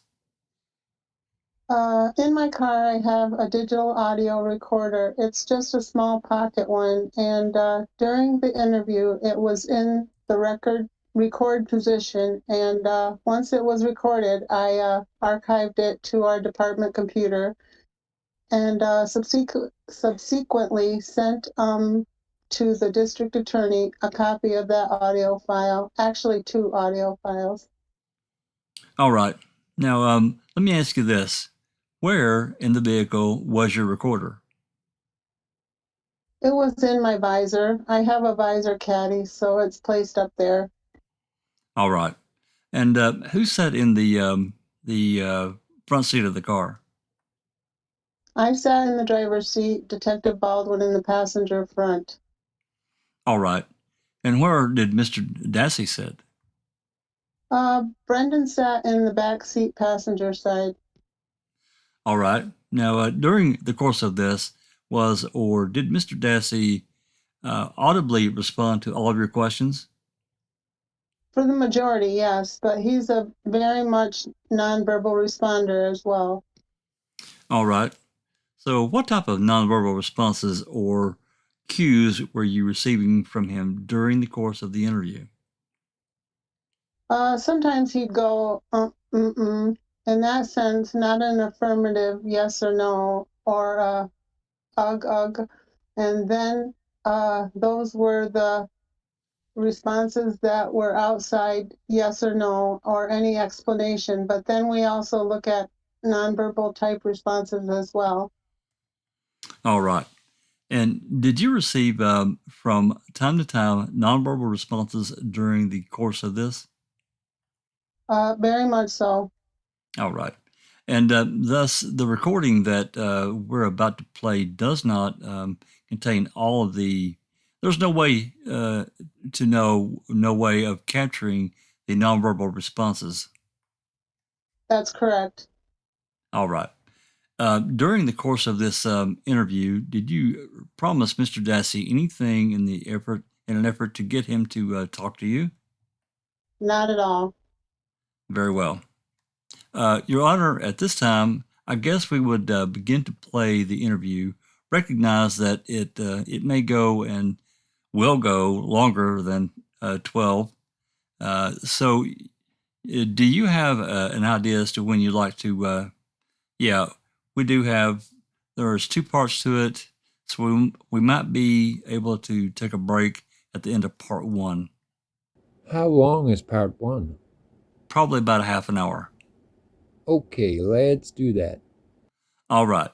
In my car, I have a digital audio recorder. It's just a small pocket one. And during the interview, it was in the record position. And once it was recorded, I archived it to our department computer and subsequently sent to the district attorney a copy of that audio file, actually 2 audio files. All right. Now, let me ask you this. Where in the vehicle was your recorder? It was in my visor. I have a visor caddy, so it's placed up there. All right. And who sat in the front seat of the car? I sat in the driver's seat, Detective Baldwin in the passenger front. All right. And where did Mr. Dassey sit? Brendan sat in the back seat, passenger side. All right. Now, during the course of this, did Mr. Dassey audibly respond to all of your questions? For the majority, yes, but he's a very much nonverbal responder as well. All right. So, what type of nonverbal responses or cues were you receiving from him during the course of the interview? Sometimes he'd go, in that sense, not an affirmative yes or no, or ugh. And then those were the responses that were outside yes or no, or any explanation. But then we also look at nonverbal type responses as well. All right. And did you receive from time to time nonverbal responses during the course of this? Very much so. All right. And thus, the recording that we're about to play does not contain all of the. There's no way no way of capturing the nonverbal responses. That's correct. All right. During the course of this interview, did you promise Mr. Dassey anything in an effort to get him to talk to you? Not at all. Very well. Your Honor, at this time, I guess we would begin to play the interview. Recognize that it may go and will go longer than 12. So, do you have an idea as to when you'd like to? Yeah, we do have. There's 2 parts to it, so we might be able to take a break at the end of part 1. How long is part 1? Probably about a half an hour. Okay, let's do that. All right.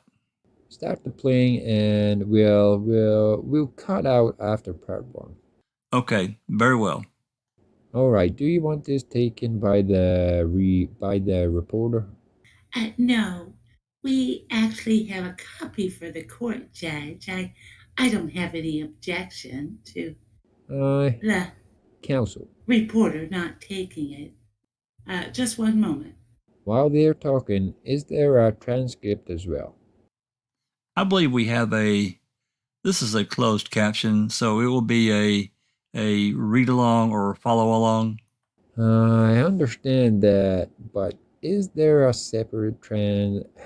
Start the playing, and we'll cut out after part 1. Okay, very well. All right. Do you want this taken by the reporter? No, we actually have a copy for the court, Judge. I don't have any objection to the Counsel. reporter not taking it. Just one moment. While they're talking, is there a transcript as well? I believe we have this is a closed caption, so it will be a read along or follow along. I understand that, but is there a separate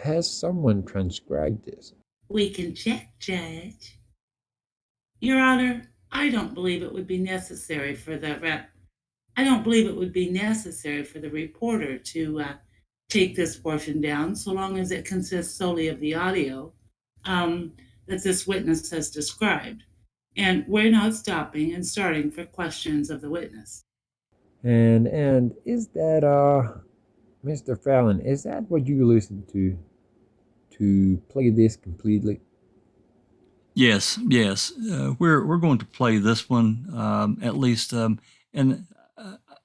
has someone transcribed this? We can check, Judge. Your Honor, I don't believe it would be necessary for the reporter to take this portion down, so long as it consists solely of the audio that this witness has described. And we're not stopping and starting for questions of the witness. And is that Mr. Fallon, is that what you listened to play this completely? Yes. We're going to play this one at least, and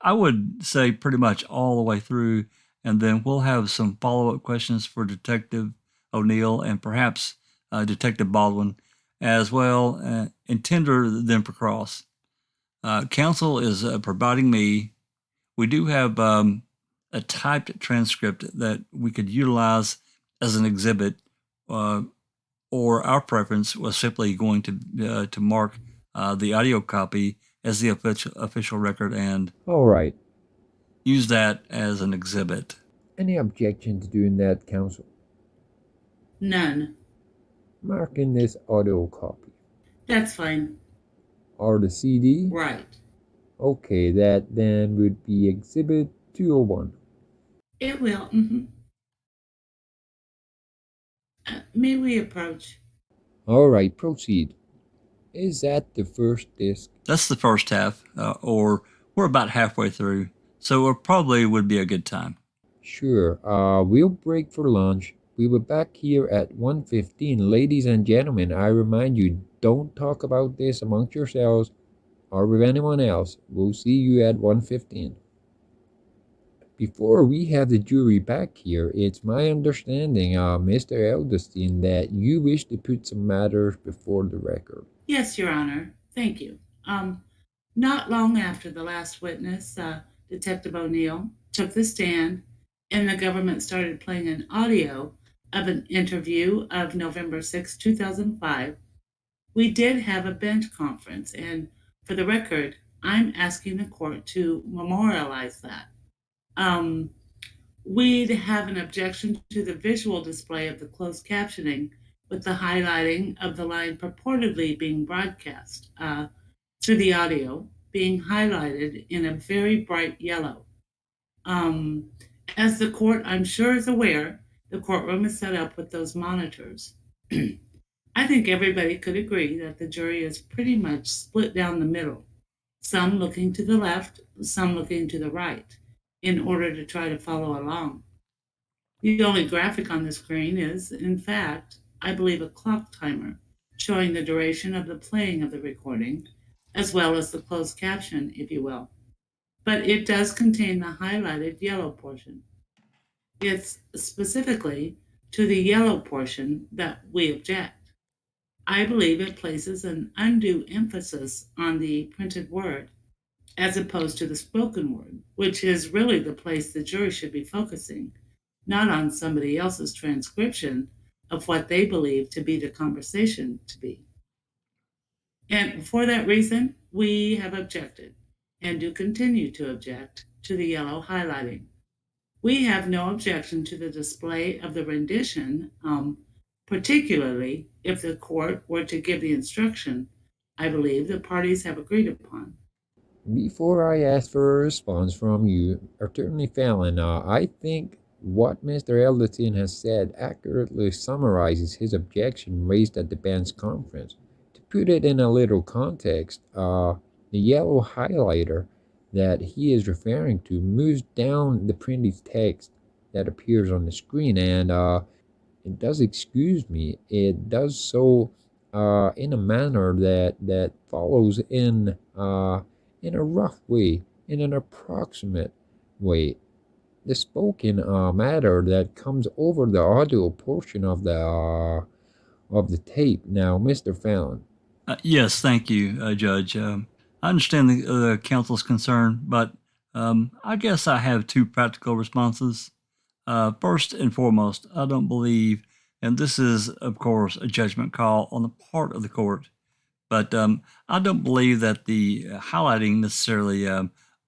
I would say pretty much all the way through, and then we'll have some follow-up questions for Detective O'Neill and perhaps Detective Baldwin as well, and tender them for cross. Counsel is providing me. We do have a typed transcript that we could utilize as an exhibit, or our preference was simply going to mark the audio copy as the official record and All right. use that as an exhibit. Any objection to doing that, counsel? None. Marking this audio copy. That's fine. Or the CD? Right. Okay, that then would be Exhibit 201. It will. May we approach? All right, proceed. Is that the first disc? That's the first half, or we're about halfway through, so it probably would be a good time. Sure. We'll break for lunch. We were back here at 1:15. Ladies and gentlemen, I remind you, don't talk about this amongst yourselves or with anyone else. We'll see you at 1:15. Before we have the jury back here, it's my understanding, Mr. Edelstein, that you wish to put some matters before the record. Yes, Your Honor. Thank you. Not long after the last witness, Detective O'Neill, took the stand and the government started playing an audio of an interview of November 6, 2005, we did have a bench conference. And for the record, I'm asking the court to memorialize that. We'd have an objection to the visual display of the closed captioning with the highlighting of the line purportedly being broadcast through the audio being highlighted in a very bright yellow. As the court, I'm sure, is aware, the courtroom is set up with those monitors. I think everybody could agree that the jury is pretty much split down the middle, some looking to the left, some looking to the right, in order to try to follow along. The only graphic on the screen is, in fact, I believe a clock timer showing the duration of the playing of the recording, as well as the closed caption, if you will. But it does contain the highlighted yellow portion. It's specifically to the yellow portion that we object. I believe it places an undue emphasis on the printed word as opposed to the spoken word, which is really the place the jury should be focusing, not on somebody else's transcription of what they believe to be the conversation to be. And for that reason, we have objected and do continue to object to the yellow highlighting. We have no objection to the display of the rendition, particularly if the court were to give the instruction I believe the parties have agreed upon. Before I ask for a response from you, Attorney Fallon, I think what Mr. Edelstein has said accurately summarizes his objection raised at the bench conference. To put it in a little context, the yellow highlighter that he is referring to moves down the printed text that appears on the screen, and it does does so in a manner that follows in a rough way, in an approximate way, the spoken matter that comes over the audio portion of the tape. Now, Mr. Fallon. Yes, thank you, Judge. I understand the counsel's concern, but I guess I have two practical responses. First and foremost, I don't believe, and this is, of course, a judgment call on the part of the court, but I don't believe that the highlighting necessarily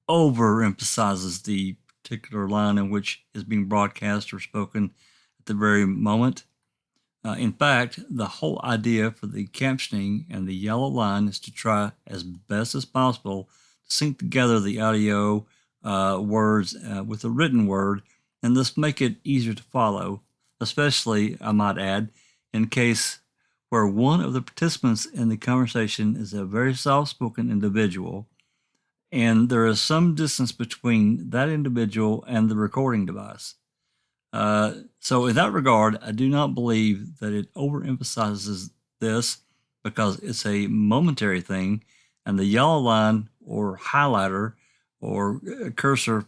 overemphasizes the particular line in which is being broadcast or spoken at the very moment. In fact, the whole idea for the captioning and the yellow line is to try as best as possible to sync together the audio words with the written word and thus make it easier to follow, especially, I might add, in case where one of the participants in the conversation is a very soft-spoken individual, and there is some distance between that individual and the recording device. So in that regard, I do not believe that it overemphasizes this because it's a momentary thing, and the yellow line or highlighter or cursor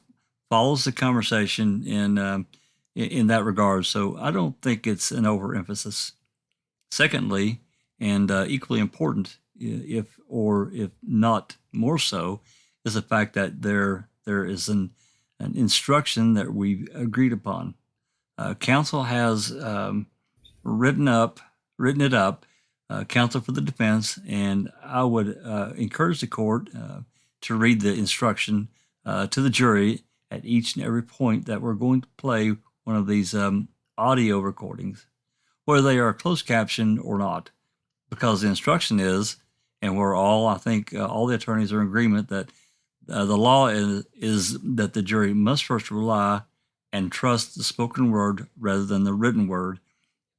follows the conversation in that regard. So I don't think it's an overemphasis. Secondly, and equally important, if not more so, is the fact that there is an instruction that we've agreed upon. Counsel has written it up counsel for the defense, and I would encourage the court to read the instruction to the jury at each and every point that we're going to play one of these audio recordings, whether they are closed captioned or not, because the instruction is, and we're all, I think, all the attorneys are in agreement that the law is that the jury must first rely and trust the spoken word rather than the written word.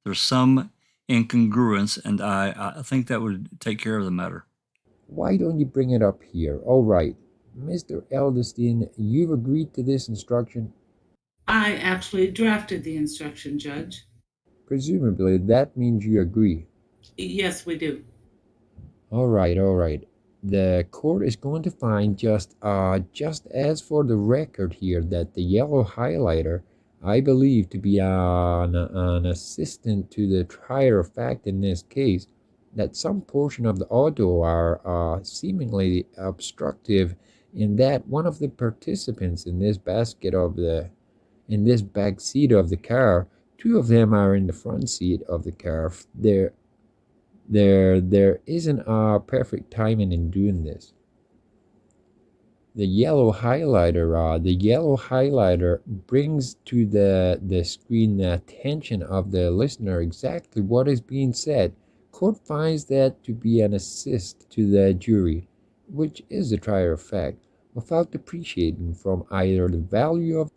There's some incongruence, and I think that would take care of the matter. Why don't you bring it up here? All right. Mr. Edelstein, you've agreed to this instruction? I actually drafted the instruction, Judge. Presumably, that means you agree. Yes, we do. All right, all right. The court is going to find just as for the record here that the yellow highlighter, I believe to be an assistant to the trier of fact in this case, that some portion of the audio are seemingly obstructive, in that one of the participants in this back seat of the car, two of them are in the front seat of the car. There isn't a perfect timing in doing this. The yellow highlighter brings to the screen the attention of the listener exactly what is being said. Court finds that to be an assist to the jury, which is the trier of fact, without depreciating from either the value of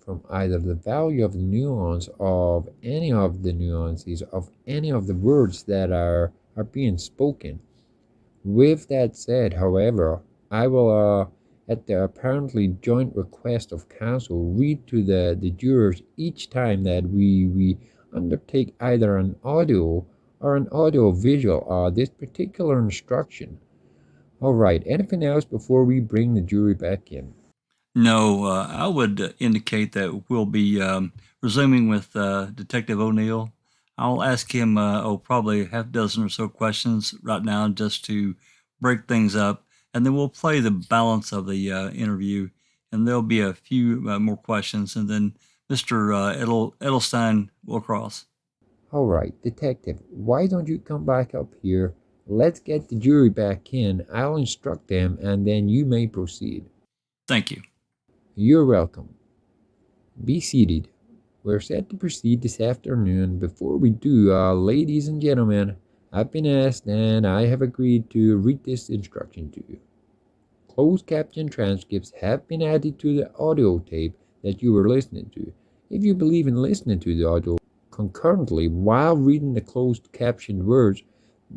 the nuance of any of the nuances of any of the words that are being spoken. With that said, however, I will, at the apparently joint request of counsel, read to the jurors each time that we undertake either an audio or an audio visual this particular instruction. All right, anything else before we bring the jury back in? No, I would indicate that we'll be resuming with Detective O'Neill. I'll ask him, probably half a dozen or so questions right now just to break things up, and then we'll play the balance of the interview, and there'll be a few more questions, and then Mr. Edelstein will cross. All right, Detective, why don't you come back up here? Let's get the jury back in. I'll instruct them, and then you may proceed. Thank you. You're welcome. Be seated. We're set to proceed this afternoon. Before we do, ladies and gentlemen, I've been asked and I have agreed to read this instruction to you. Closed caption transcripts have been added to the audio tape that you were listening to. If you believe in listening to the audio concurrently while reading the closed captioned words,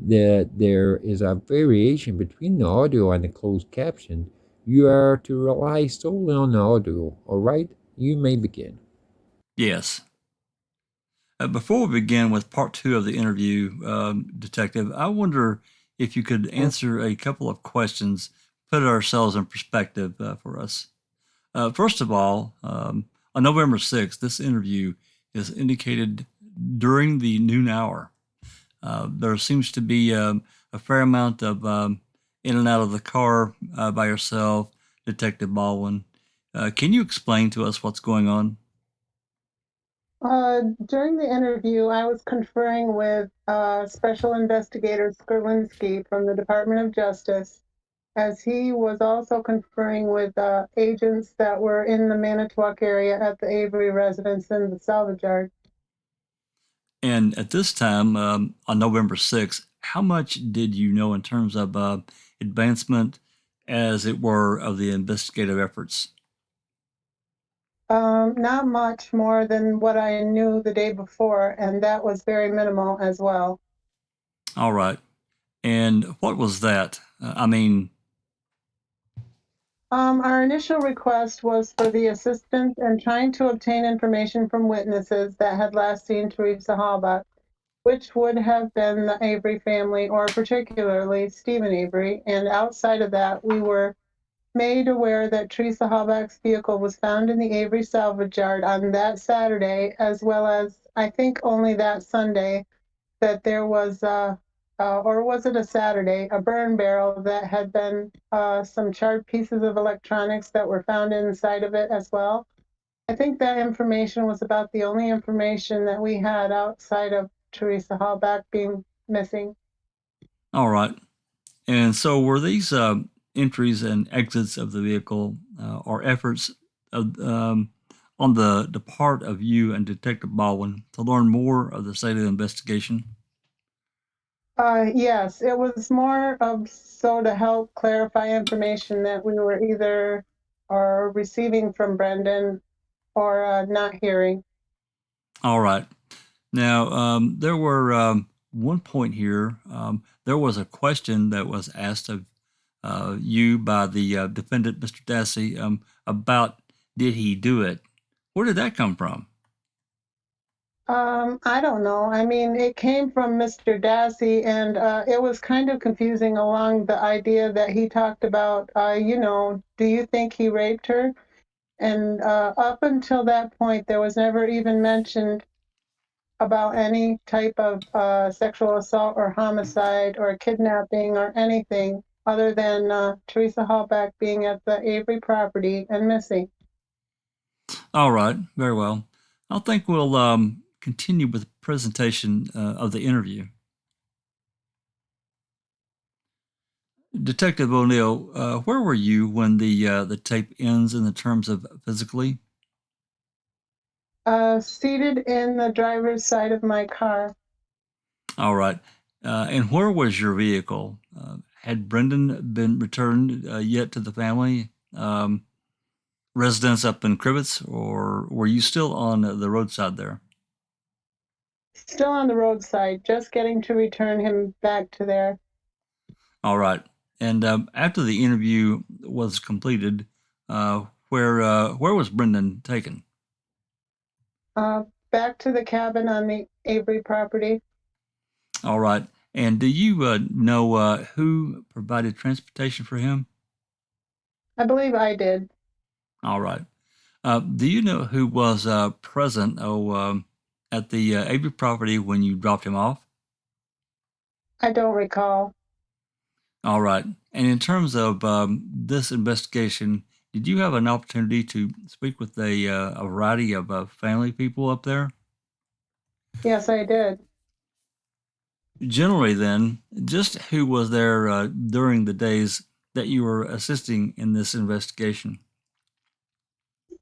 that there is a variation between the audio and the closed caption, you are to rely solely on the audio. All right? You may begin. Yes. Before we begin with part 2 of the interview, Detective, I wonder if you could answer a couple of questions, put ourselves in perspective for us. First of all, on November 6th, this interview is indicated during the noon hour. There seems to be a fair amount of in and out of the car by yourself, Detective Baldwin. Can you explain to us what's going on? During the interview, I was conferring with Special Investigator Skurlinski from the Department of Justice, as he was also conferring with agents that were in the Manitowoc area at the Avery residence in the salvage yard. And at this time, on November 6th, how much did you know in terms of advancement, as it were, of the investigative efforts? Not much more than what I knew the day before, and that was very minimal as well. All right. And what was that? Our initial request was for the assistance and trying to obtain information from witnesses that had last seen Teresa Halbach, which would have been the Avery family, or particularly Stephen Avery. And outside of that, we were made aware that Teresa Halbach's vehicle was found in the Avery salvage yard on that Saturday, as well as, I think only that Sunday, that there was or was it a Saturday, a burn barrel that had been some charred pieces of electronics that were found inside of it as well. I think that information was about the only information that we had outside of Teresa Halbach being missing. All right. And so were these entries and exits of the vehicle or efforts of, on the part of you and Detective Baldwin to learn more of the state of the investigation? Yes, it was more of so to help clarify information that we were either or receiving from Brendan or not hearing. All right. Now, there were one point here. There was a question that was asked of you by the defendant, Mr. Dassey, about did he do it? Where did that come from? I don't know. I mean, it came from Mr. Dassey, and it was kind of confusing along the idea that he talked about, do you think he raped her? And up until that point, there was never even mentioned about any type of sexual assault or homicide or kidnapping or anything other than Teresa Hallback being at the Avery property and missing. All right, very well. I think we'll continue with the presentation of the interview. Detective O'Neill, where were you when the tape ends in the terms of physically? Seated in the driver's side of my car. All right. And where was your vehicle? Had Brendan been returned yet to the family residence up in Crivets, or were you still on the roadside there? Still on the roadside, just getting to return him back to there. All right. And after the interview was completed, where was Brendan taken? Back to the cabin on the Avery property. All right. And do you know who provided transportation for him? I believe I did. All right. Do you know who was present at the Avery property when you dropped him off? I don't recall. All right. And in terms of this investigation, did you have an opportunity to speak with a variety of family people up there? Yes, I did. Generally, then, just who was there during the days that you were assisting in this investigation?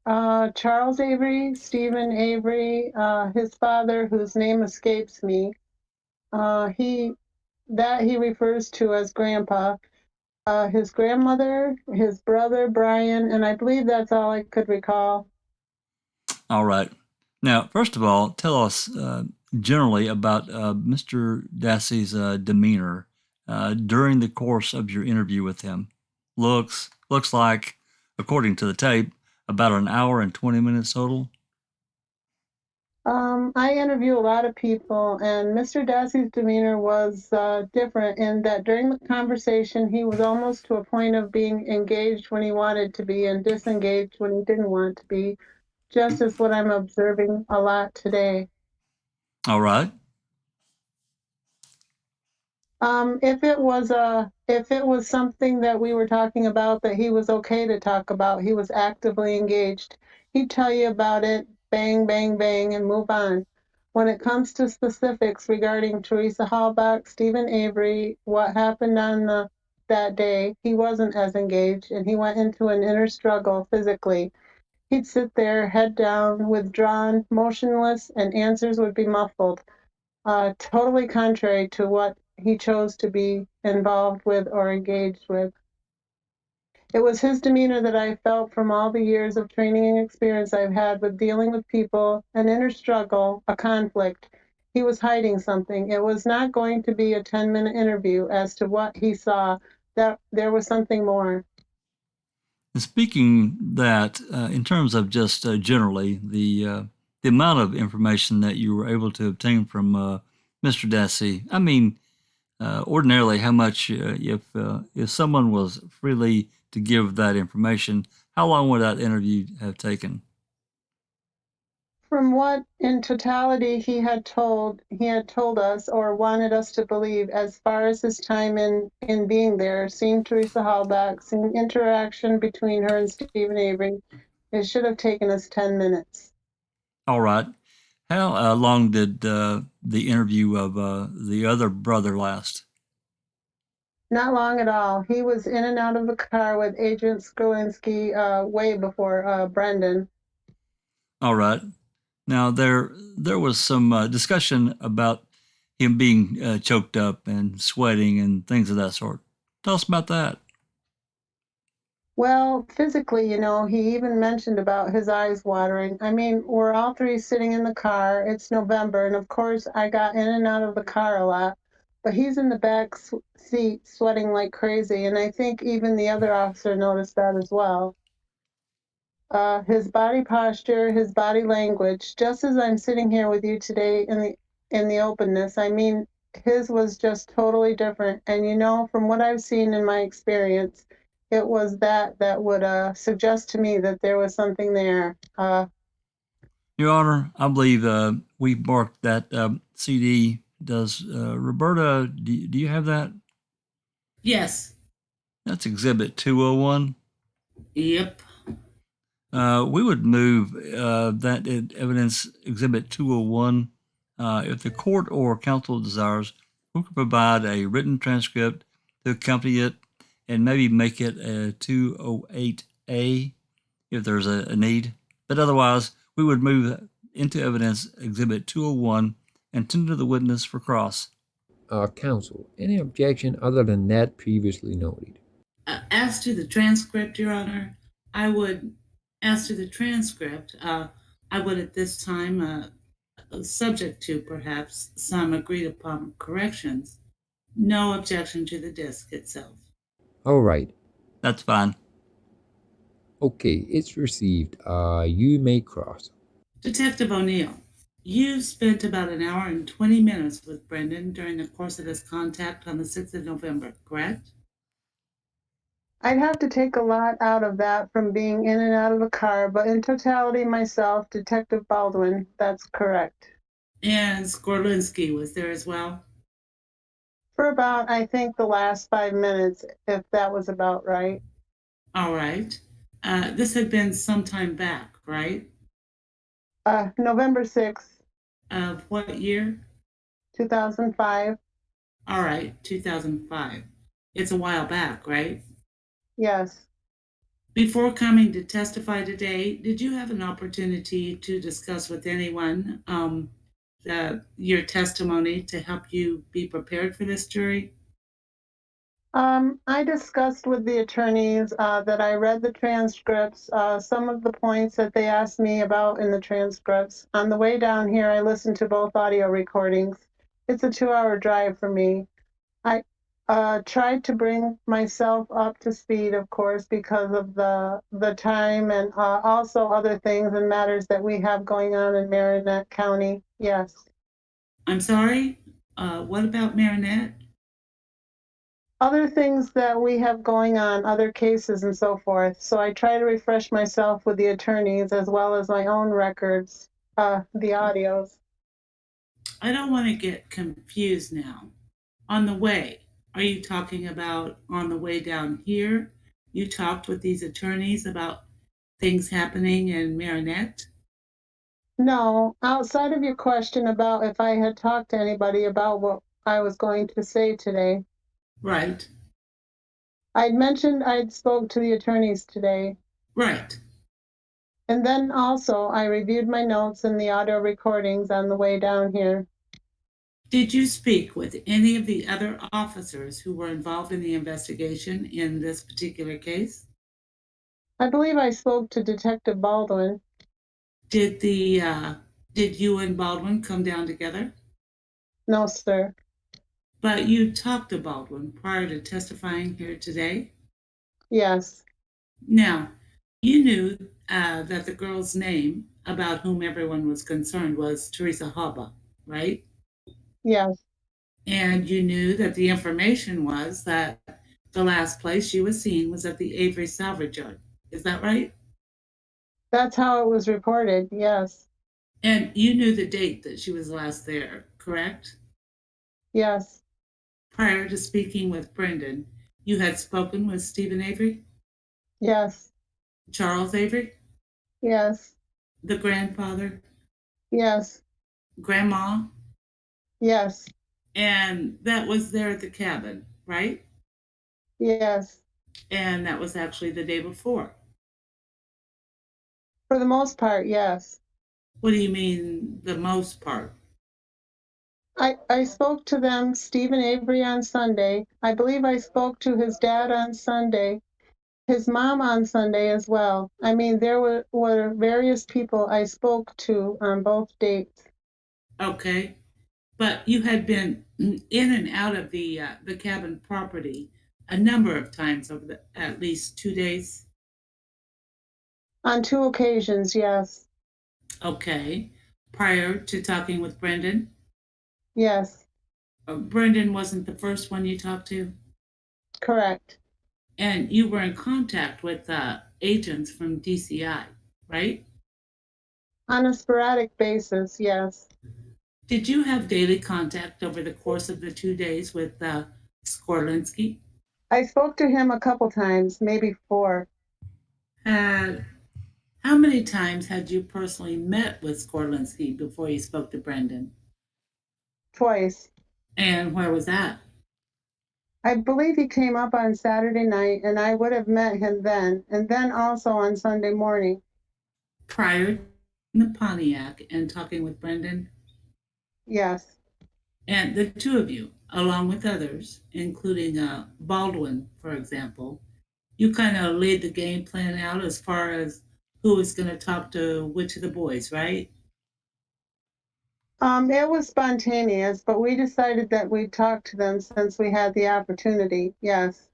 Charles Avery, Stephen Avery, his father, whose name escapes me, he refers to as Grandpa, his grandmother, his brother Brian, and I believe that's all I could recall. All right. Now, first of all, tell us generally about Mr. Dassey's demeanor during the course of your interview with him. Looks like, according to the tape, about an hour and 20 minutes total. I interview a lot of people, and Mr. Dassey's demeanor was different in that during the conversation, he was almost to a point of being engaged when he wanted to be and disengaged when he didn't want to be, just as what I'm observing a lot today. All right. If it was something that we were talking about that he was okay to talk about, he was actively engaged. He'd tell you about it, bang, bang, bang, and move on. When it comes to specifics regarding Teresa Hallback, Stephen Avery, what happened on that day, he wasn't as engaged, and he went into an inner struggle physically. He'd sit there, head down, withdrawn, motionless, and answers would be muffled. Totally contrary to what he chose to be involved with or engaged with. It was his demeanor that I felt from all the years of training and experience I've had with dealing with people, an inner struggle, a conflict. He was hiding something. It was not going to be a 10-minute interview as to what he saw. That there was something more. And speaking that, in terms of just generally the amount of information that you were able to obtain from Mr. Dassey, I mean, ordinarily, how much if someone was freely to give that information, how long would that interview have taken? From what in totality he had told us or wanted us to believe as far as his time in being there, seeing Teresa Hallback, seeing interaction between her and Stephen Avery, it should have taken us 10 minutes. All right. How long did the interview of the other brother last? Not long at all. He was in and out of the car with Agent Skrulinski way before Brendan. All right. Now there was some discussion about him being choked up and sweating and things of that sort. Tell us about that. Well, physically, he even mentioned about his eyes watering. I mean, we're all three sitting in the car. It's November, and of course, I got in and out of the car a lot. But he's in the back seat sweating like crazy, and I think even the other officer noticed that as well. His body posture, his body language, just as I'm sitting here with you today in the openness, I mean, his was just totally different. And from what I've seen in my experience, it was that would suggest to me that there was something there. Your Honor, I believe we marked that CD. Does Roberta, do you have that? Yes. That's Exhibit 201. Yep. We would move that evidence Exhibit 201. If the court or counsel desires, we could provide a written transcript to accompany it and maybe make it a 208A if there's a need. But otherwise, we would move into evidence Exhibit 201 and tender the witness for cross. Counsel, any objection other than that previously noted? As to the transcript, Your Honor, I would at this time, subject to perhaps some agreed upon corrections, no objection to the disc itself. All right. That's fine. Okay, it's received. You may cross. Detective O'Neill, you spent about an hour and 20 minutes with Brendan during the course of this contact on the 6th of November, correct? I'd have to take a lot out of that from being in and out of the car, but in totality myself, Detective Baldwin, that's correct. And Skrulinski was there as well? For about, I think, the last 5 minutes, if that was about right. All right. This had been some time back, right? November 6th. Of what year? 2005. All right, 2005. It's a while back, right? Yes. Before coming to testify today, did you have an opportunity to discuss with anyone your testimony to help you be prepared for this jury? I discussed with the attorneys that I read the transcripts, some of the points that they asked me about in the transcripts. On the way down here, I listened to both audio recordings. It's a 2-hour drive for me. I tried to bring myself up to speed, of course, because of the time and also other things and matters that we have going on in Marinette County. Yes. I'm sorry? What about Marinette? Other things that we have going on, other cases and so forth. So I try to refresh myself with the attorneys as well as my own records, the audios. I don't want to get confused now. On the way, are you talking about on the way down here? You talked with these attorneys about things happening in Marinette? No, outside of your question about if I had talked to anybody about what I was going to say today. Right. I'd mentioned I'd spoke to the attorneys today. Right. And then also I reviewed my notes and the audio recordings on the way down here. Did you speak with any of the other officers who were involved in the investigation in this particular case? I believe I spoke to Detective Baldwin. Did you and Baldwin come down together? No, sir. But you talked to Baldwin prior to testifying here today? Yes. Now, you knew that the girl's name about whom everyone was concerned was Teresa Haba, right? Yes. And you knew that the information was that the last place she was seen was at the Avery salvage yard. Is that right? That's how it was reported, yes. And you knew the date that she was last there, correct? Yes. Prior to speaking with Brendan, you had spoken with Stephen Avery? Yes. Charles Avery? Yes. The grandfather? Yes. Grandma? Yes. And that was there at the cabin, right? Yes. And that was actually the day before. For the most part, yes. What do you mean, the most part? I spoke to them, Steve and Avery, on Sunday. I believe I spoke to his dad on Sunday, his mom on Sunday as well. I mean, there were various people I spoke to on both dates. Okay. But you had been in and out of the cabin property a number of times over at least 2 days. On 2 occasions, yes. Okay. Prior to talking with Brendan? Yes, Brendan wasn't the first one you talked to? correct. And you were in contact with agents from DCI, right? On a sporadic basis, yes. Did you have daily contact over the course of the 2 days with Skorlinski? I spoke to him a couple times, maybe 4. How many times had you personally met with Skorlinski before you spoke to Brendan? Twice. And where was that? I believe he came up on Saturday night, and I would have met him then, and then also on Sunday morning. Prior to the Pontiac and talking with Brendan? Yes. And the two of you, along with others, including Baldwin, for example, you kind of laid the game plan out as far as who was going to talk to which of the boys, right? It was spontaneous, but we decided that we'd talk to them since we had the opportunity. Yes.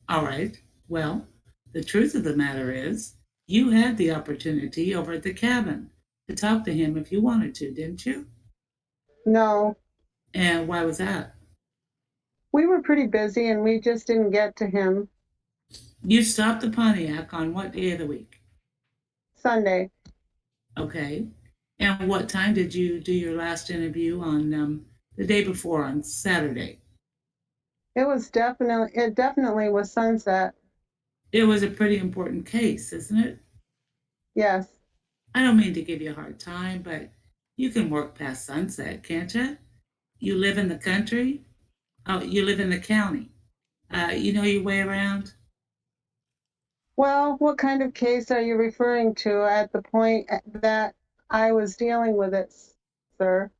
All right. Well, the truth of the matter is, you had the opportunity over at the cabin to talk to him if you wanted to, didn't you? No. And why was that? We were pretty busy and we just didn't get to him. You stopped the Pontiac on what day of the week? Sunday. Okay. And what time did you do your last interview on the day before on Saturday? It definitely was sunset. It was a pretty important case, isn't it? Yes. I don't mean to give you a hard time, but you can work past sunset, can't you? You live in the country. Oh, you live in the county. You know your way around? Well, what kind of case are you referring to at the point that I was dealing with it, sir?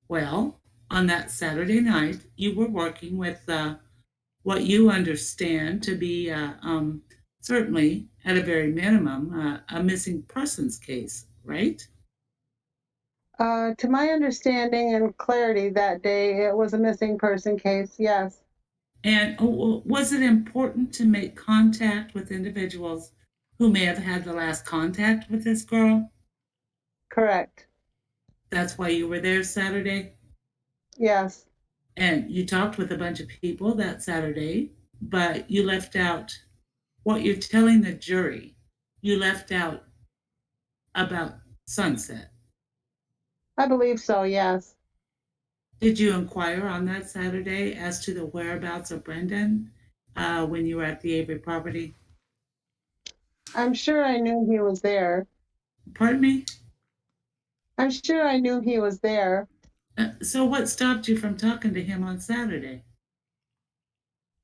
Well, on that Saturday night, you were working with what you understand to be certainly, at a very minimum, a missing persons case, right? To my understanding and clarity that day, it was a missing person case, yes. And was it important to make contact with individuals who may have had the last contact with this girl? Correct. That's why you were there Saturday? Yes. And you talked with a bunch of people that Saturday, but you left out what you're telling the jury. You left out about sunset. I believe so, yes. Did you inquire on that Saturday as to the whereabouts of Brendan when you were at the Avery property? I'm sure I knew he was there. Pardon me? I'm sure I knew he was there. So what stopped you from talking to him on Saturday?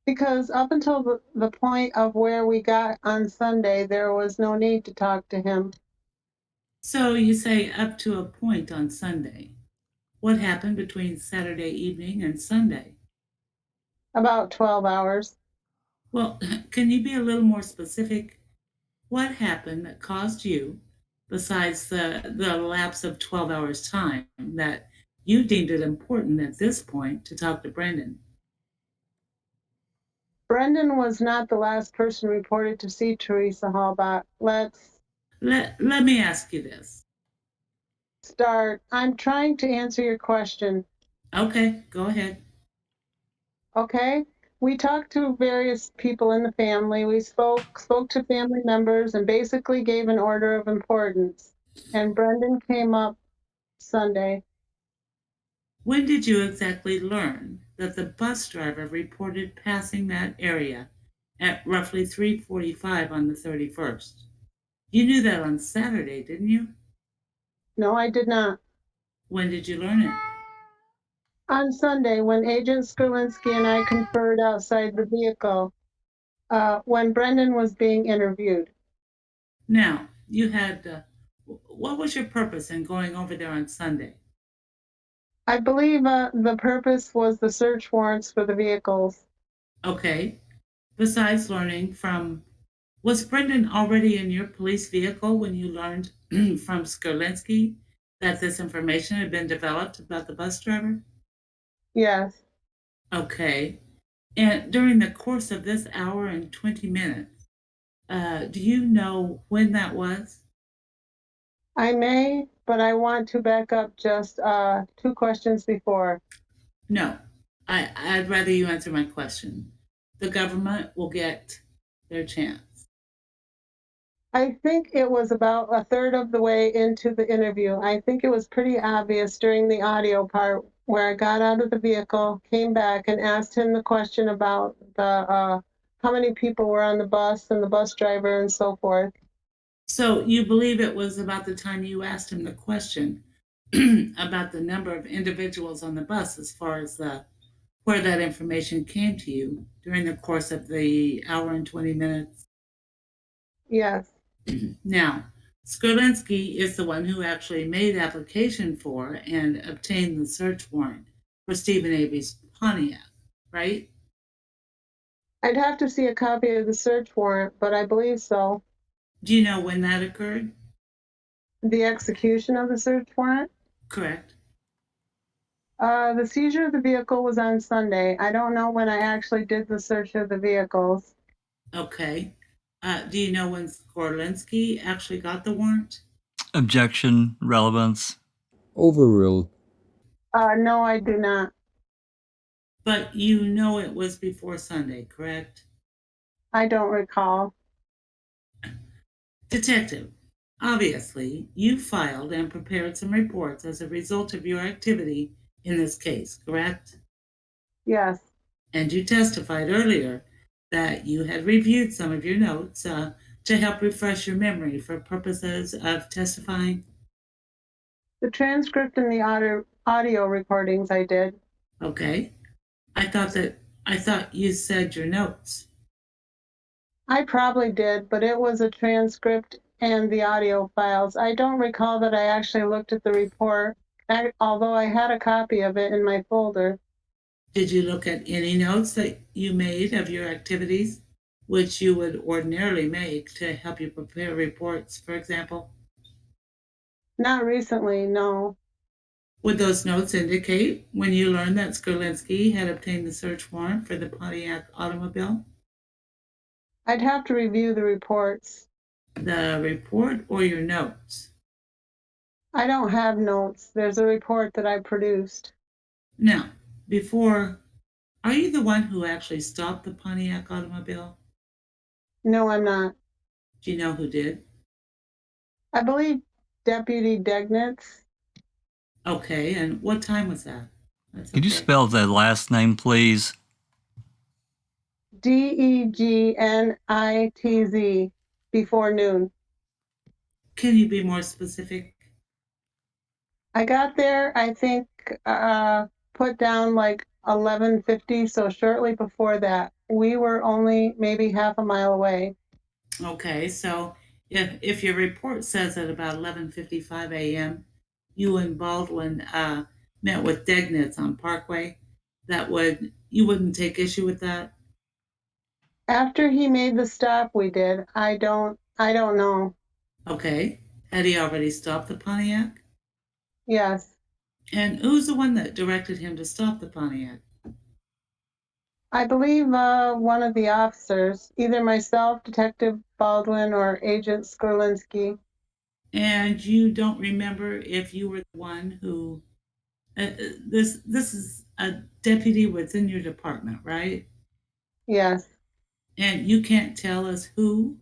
Because up until the point of where we got on Sunday, there was no need to talk to him. So you say up to a point on Sunday. What happened between Saturday evening and Sunday? About 12 hours. Well, can you be a little more specific? What happened that caused you, besides the lapse of 12 hours time, that you deemed it important at this point to talk to Brendan? Brendan was not the last person reported to see Teresa Hallbach. Let me ask you this. Start. I'm trying to answer your question. Okay, go ahead. Okay? We talked to various people in the family. We spoke to family members and basically gave an order of importance. And Brendan came up Sunday. When did you exactly learn that the bus driver reported passing that area at roughly 3:45 on the 31st? You knew that on Saturday, didn't you? No, I did not. When did you learn it? On Sunday, when Agent Skorlinski and I conferred outside the vehicle. when Brendan was being interviewed. Now, you had, what was your purpose in going over there on Sunday? I believe the purpose was the search warrants for the vehicles. Okay. Besides learning from, was Brendan already in your police vehicle when you learned from Skurlinski that this information had been developed about the bus driver? Yes. Okay. And during the course of this hour and 20 minutes, do you know when that was? I may, but I want to back up just 2 questions before. No, I'd rather you answer my question. The government will get their chance. I think it was about a third of the way into the interview. I think it was pretty obvious during the audio part where I got out of the vehicle, came back, and asked him the question about the how many people were on the bus and the bus driver and so forth. So you believe it was about the time you asked him the question about the number of individuals on the bus as far as where that information came to you during the course of the hour and 20 minutes? Yes. Now, Skurlinski is the one who actually made application for and obtained the search warrant for Stephen Avery's Pontiac, right? I'd have to see a copy of the search warrant, but I believe so. Do you know when that occurred? The execution of the search warrant? Correct. The seizure of the vehicle was on Sunday. I don't know when I actually did the search of the vehicles. Okay. Do you know when Skurlinski actually got the warrant? Objection, relevance. Overruled. No, I do not. But you know it was before Sunday, correct? I don't recall. Detective, obviously, you filed and prepared some reports as a result of your activity in this case, correct? Yes. And you testified earlier that you had reviewed some of your notes to help refresh your memory for purposes of testifying. The transcript and the audio recordings I did. Okay. I thought you said your notes. I probably did, but it was a transcript and the audio files. I don't recall that I actually looked at the report, although I had a copy of it in my folder. Did you look at any notes that you made of your activities, which you would ordinarily make to help you prepare reports, for example? Not recently, no. Would those notes indicate when you learned that Skurlinski had obtained the search warrant for the Pontiac automobile? I'd have to review the reports. The report or your notes? I don't have notes. There's a report that I produced. Now, are you the one who actually stopped the Pontiac automobile? No, I'm not. Do you know who did? I believe Deputy Degnitz. Okay, and what time was that? Could you spell that last name, please? Degnitz, before noon. Can you be more specific? I got there, I think, put down like 11:50, so shortly before that. We were only maybe half a mile away. Okay, so if your report says at about 11:55 a.m., you and Baldwin met with Degnitz on Parkway, you wouldn't take issue with that? After he made the stop, we did. I don't know. Okay, had he already stopped the Pontiac? Yes. And who's the one that directed him to stop the Pontiac? I believe one of the officers, either myself, Detective Baldwin, or Agent Skurlinski. And you don't remember if you were the one who this is a deputy within your department, right? Yes. And you can't tell us who,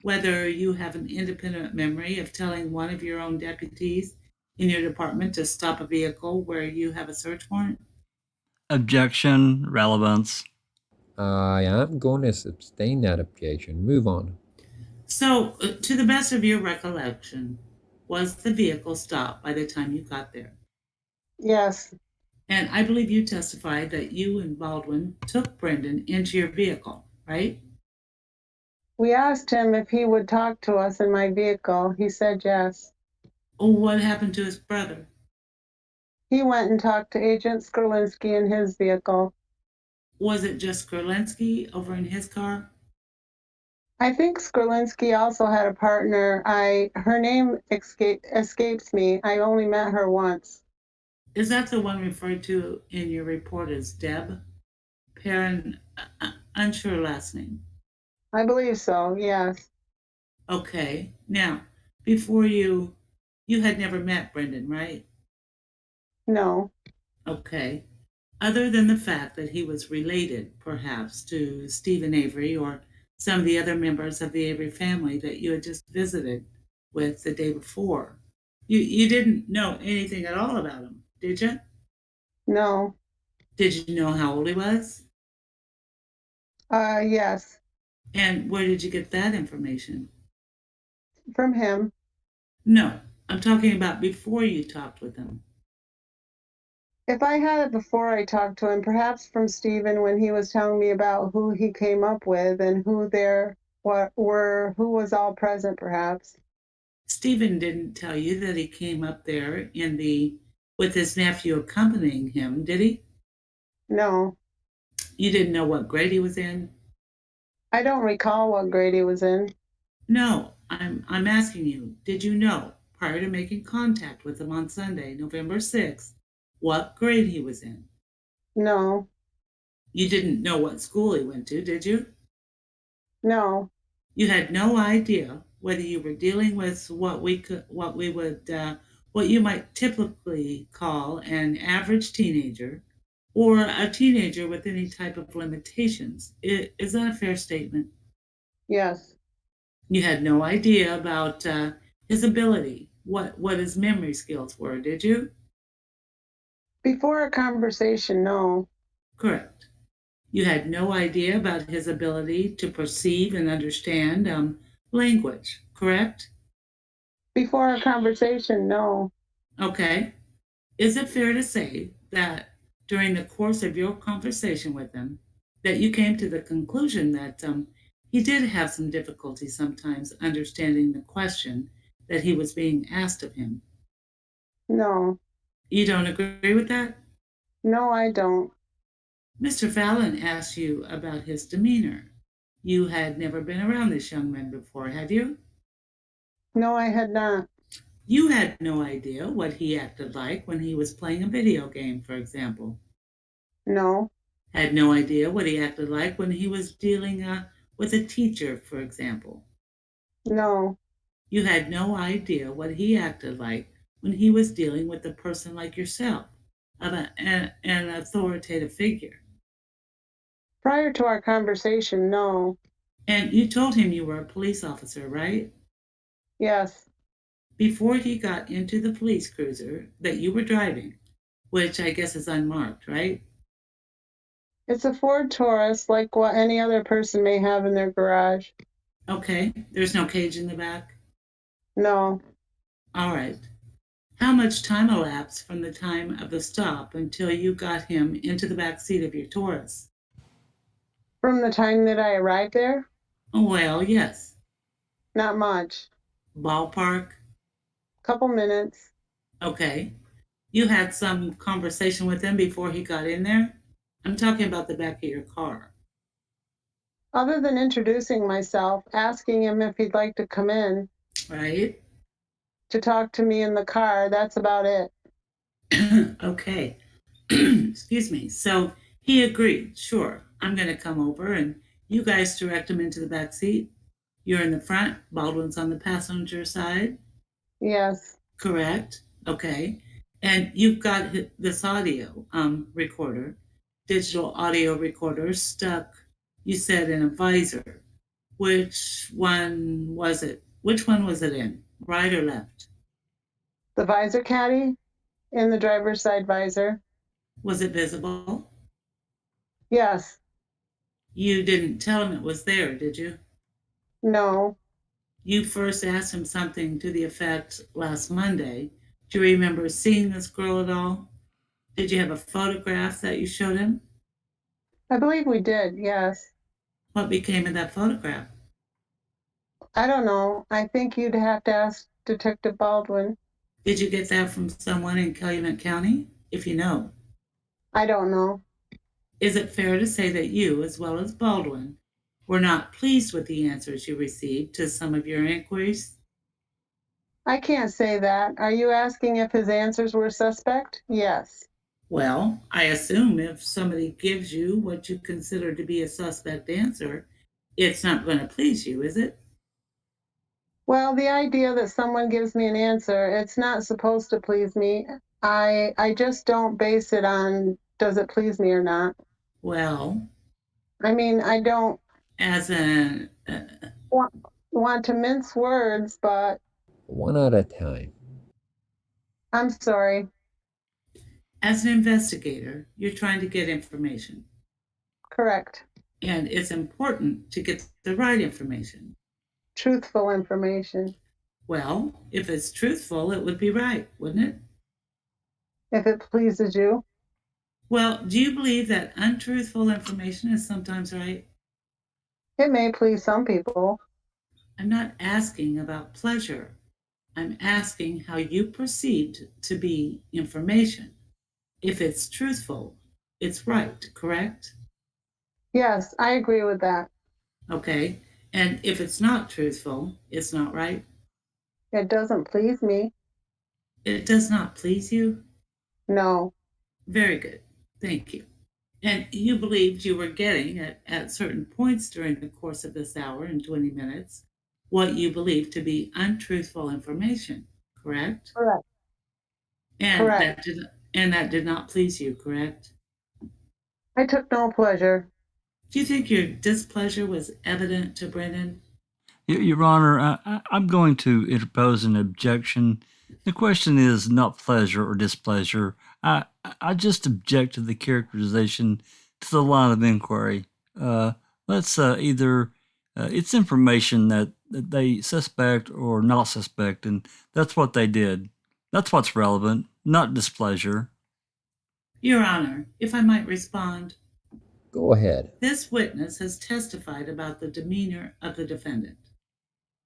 whether you have an independent memory of telling one of your own deputies in your department to stop a vehicle where you have a search warrant? Objection, relevance. I am going to sustain that objection. Move on. So, to the best of your recollection, was the vehicle stopped by the time you got there? Yes. And I believe you testified that you and Baldwin took Brendan into your vehicle, right? We asked him if he would talk to us in my vehicle. He said yes. Oh, what happened to his brother? He went and talked to Agent Skurlinski in his vehicle. Was it just Skurlinski over in his car? I think Skurlinski also had a partner. Her name escapes me. I only met her once. Is that the one referred to in your report as Deb? Perrin, unsure last name. I believe so, yes. Okay. Now, before you had never met Brendan, right? No, Okay. Other than the fact that he was related, perhaps, to Stephen Avery or some of the other members of the Avery family that you had just visited with the day before, you didn't know anything at all about him, did you? no, Did you know how old he was? yes, And where did you get that information? from him. No, I'm talking about before you talked with him. If I had it before I talked to him, perhaps from Stephen when he was telling me about who he came up with and who was all present, perhaps. Stephen didn't tell you that he came up there with his nephew accompanying him, did he? No, You didn't know what grade he was in? I don't recall what grade he was in. No, I'm asking you, did you know prior to making contact with him on Sunday, November 6th, what grade he was in? No, You didn't know what school he went to, did you? no, You had no idea whether you were dealing with what you might typically call an average teenager or a teenager with any type of limitations. Is that a fair statement? yes. You had no idea about his ability, what his memory skills were, did you? Before our conversation, no. Correct. You had no idea about his ability to perceive and understand language, correct? Before our conversation, no. Okay. Is it fair to say that during the course of your conversation with him, that you came to the conclusion that he did have some difficulty sometimes understanding the question that he was being asked of him? No, You don't agree with that? no, I don't. Mr. Fallon asked you about his demeanor. You had never been around this young man before, had you? No, I had not. You had no idea what he acted like when he was playing a video game, for example. No, Had no idea what he acted like when he was dealing with a teacher, for example. no, You had no idea what he acted like when he was dealing with a person like yourself, an authoritative figure. prior to our conversation, no. And you told him you were a police officer, right? Yes, Before he got into the police cruiser that you were driving, which I guess is unmarked, right? it's a Ford Taurus like what any other person may have in their garage. Okay, there's no cage in the back. No, All right. How much time elapsed from the time of the stop until you got him into the back seat of your Taurus? from the time that I arrived there, Well, yes. not much. Ballpark? Couple minutes. Okay. You had some conversation with him before he got in there? I'm talking about the back of your car. Other than introducing myself, asking him if he'd like to come in Right? to talk to me in the car, that's about it. Okay. Excuse me. So he agreed. Sure, I'm going to come over, and you guys direct him into the back seat. You're in the front. Baldwin's on the passenger side. Yes, Correct. Okay. And you've got this audio recorder, digital audio recorder stuck, you said, in a visor. Which one was it? Which one was it in? Right or left? the visor caddy in the driver's side visor. Was it visible? Yes, You didn't tell him it was there, did you? no, You first asked him something to the effect last Monday. Do you remember seeing this girl at all? Did you have a photograph that you showed him? I believe we did, yes. What became of that photograph? I don't know. I think you'd have to ask Detective Baldwin. Did you get that from someone in Calumet County? If you know. I don't know. Is it fair to say that you, as well as Baldwin, were not pleased with the answers you received to some of your inquiries? I can't say that. Are you asking if his answers were suspect? Yes. Well, I assume if somebody gives you what you consider to be a suspect answer, it's not going to please you, is it? Well, the idea that someone gives me an answer, it's not supposed to please me. I just don't base it on does it please me or not. Well, I mean, I don't as an want to mince words, but One at a time. I'm sorry. as an investigator, you're trying to get information. Correct. And it's important to get the right information. Truthful information. Well, if it's truthful, it would be right, wouldn't it? If it pleases you. Well, do you believe that untruthful information is sometimes right? It may please some people. I'm not asking about pleasure. I'm asking how you perceived to be information. If it's truthful, it's right, correct? Yes, I agree with that. Okay. And if it's not truthful, it's not right? It doesn't please me. It does not please you? No. Very good. Thank you. And you believed you were getting at certain points during the course of this hour and 20 minutes what you believed to be untruthful information, correct? Correct. And Correct. that did not please you, correct? I took no pleasure. Do you think your displeasure was evident to Brendan? Your Honor, I'm going to interpose an objection. The question is not pleasure or displeasure. I just object to the characterization to the line of inquiry. Let's either it's information that they suspect or not suspect, and that's what they did. That's what's relevant, not displeasure. Your Honor, if I might respond. Go ahead. This witness has testified about the demeanor of the defendant.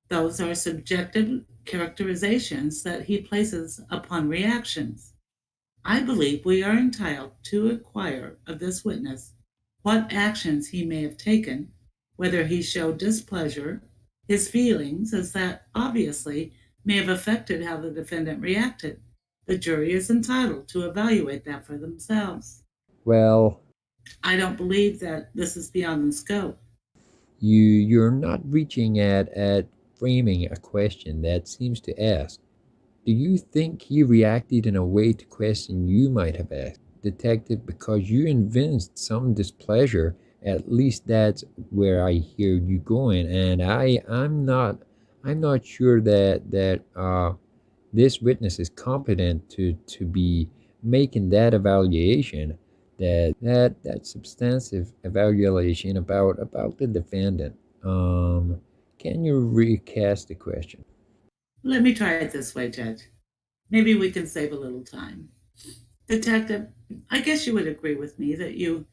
Those are subjective characterizations that he places upon reactions. I believe we are entitled to inquire of this witness what actions he may have taken, whether he showed displeasure, his feelings, as that obviously may have affected how the defendant reacted. The jury is entitled to evaluate that for themselves. Well, I don't believe that this is beyond the scope. you're not reaching at framing a question that seems to ask, do you think he reacted in a way to question you might have asked, Detective, because you evinced some displeasure? At least that's where I hear you going, and I'm not sure that this witness is competent to be making that evaluation, that substantive evaluation about the defendant. Can you recast the question? Let me try it this way, Judge. Maybe we can save a little time. Detective, I guess you would agree with me that you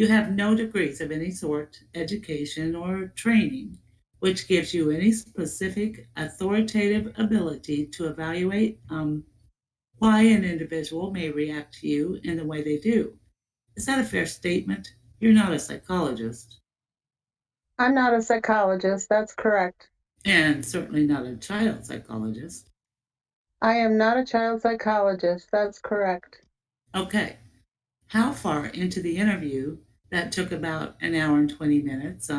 have no degrees of any sort, education or training, which gives you any specific authoritative ability to evaluate why an individual may react to you in the way they do. Is that a fair statement? You're not a psychologist. I'm not a psychologist. That's correct. And certainly not a child psychologist. I am not a child psychologist. That's correct. Okay. How far into the interview, that took about an hour and 20 minutes,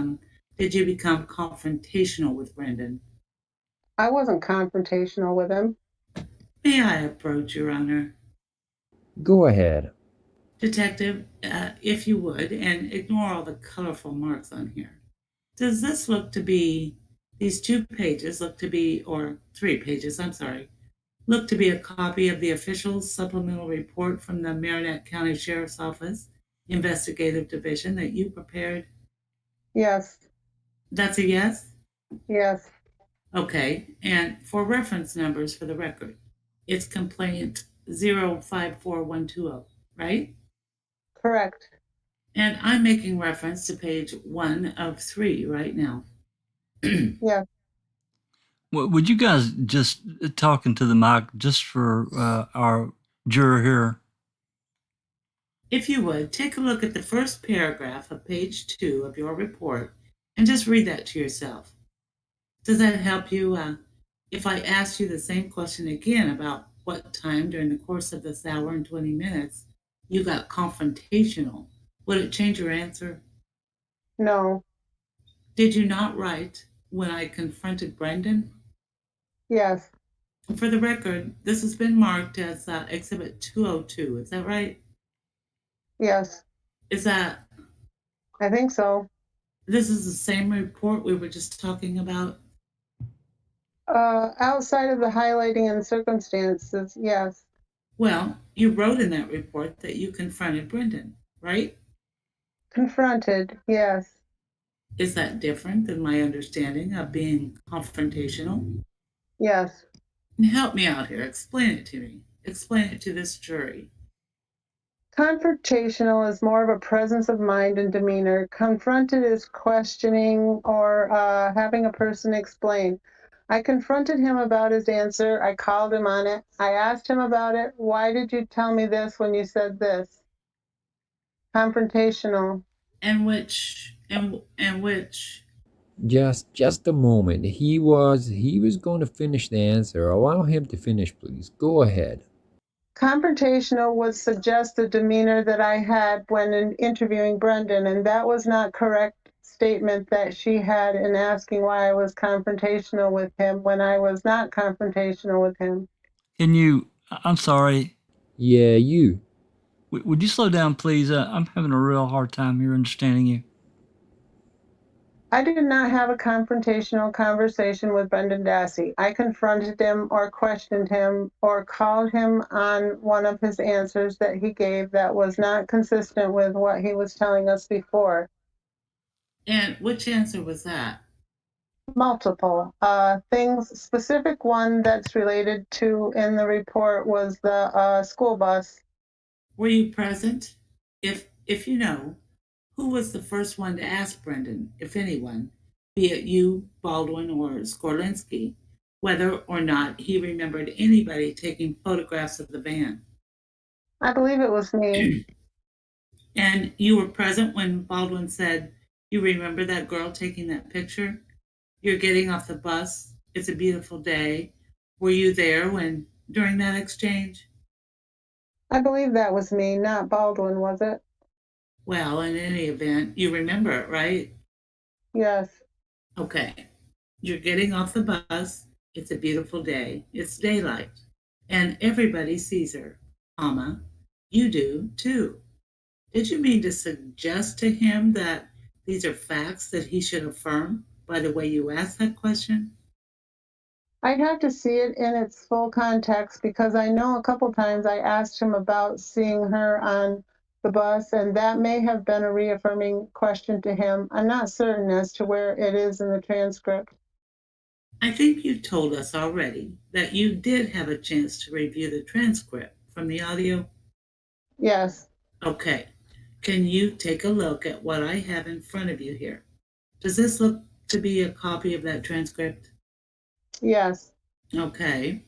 did you become confrontational with Brendan? I wasn't confrontational with him. May I approach, Your Honor? Go ahead. Detective, if you would, and ignore all the colorful marks on here. Does this look to be, these 2 pages look to be, or 3 pages, I'm sorry, look to be a copy of the official supplemental report from the Marinette County Sheriff's Office Investigative Division that you prepared? Yes. That's a yes? Yes. Okay, and for reference numbers for the record, it's complaint 054120, right? Correct. And I'm making reference to page 1 of 3 right now. Yes. Would you guys just talk into the mic just for our juror here? If you would, take a look at the first paragraph of page 2 of your report and just read that to yourself. Does that help you? If I asked you the same question again about what time during the course of this hour and 20 minutes you got confrontational, would it change your answer? No. Did you not write when I confronted Brendan? Yes. For the record, this has been marked as Exhibit 202. Is that right? Yes. Is that? I think so. This is the same report we were just talking about? Outside of the highlighting and circumstances, yes. Well, you wrote in that report that you confronted Brendan, right? Confronted, yes. Is that different than my understanding of being confrontational? Yes. Help me out here. Explain it to me. Explain it to this jury. Confrontational is more of a presence of mind and demeanor. Confronted is questioning or having a person explain. I confronted him about his answer. I called him on it. I asked him about it. Why did you tell me this when you said this? Confrontational. And which Just a moment. He was going to finish the answer. Allow him to finish, please. Go ahead. Confrontational would suggest the demeanor that I had when interviewing Brendan, and that was not correct statement that she had in asking why I was confrontational with him when I was not confrontational with him. Can you, I'm sorry. Yeah, you. Would you slow down, please? I'm having a real hard time here understanding you. I did not have a confrontational conversation with Brendan Dassey. I confronted him or questioned him or called him on one of his answers that he gave that was not consistent with what he was telling us before. And which answer was that? Multiple things. Specific one that's related to in the report was the school bus. Were you present? If you know, who was the first one to ask Brendan, if anyone, be it you, Baldwin, or Skorlinski, whether or not he remembered anybody taking photographs of the van? I believe it was me. And you were present when Baldwin said, "You remember that girl taking that picture? You're getting off the bus. It's a beautiful day." Were you there during that exchange? I believe that was me, not Baldwin, was it? Well, in any event, you remember it, right? Yes. Okay. You're getting off the bus. It's a beautiful day. It's daylight. And everybody sees her, comma. You do too. Did you mean to suggest to him that these are facts that he should affirm by the way you asked that question? I'd have to see it in its full context because I know a couple times I asked him about seeing her on the bus, and that may have been a reaffirming question to him. I'm not certain as to where it is in the transcript. I think you told us already that you did have a chance to review the transcript from the audio. Yes. Okay. Can you take a look at what I have in front of you here? Does this look to be a copy of that transcript? Yes. Okay.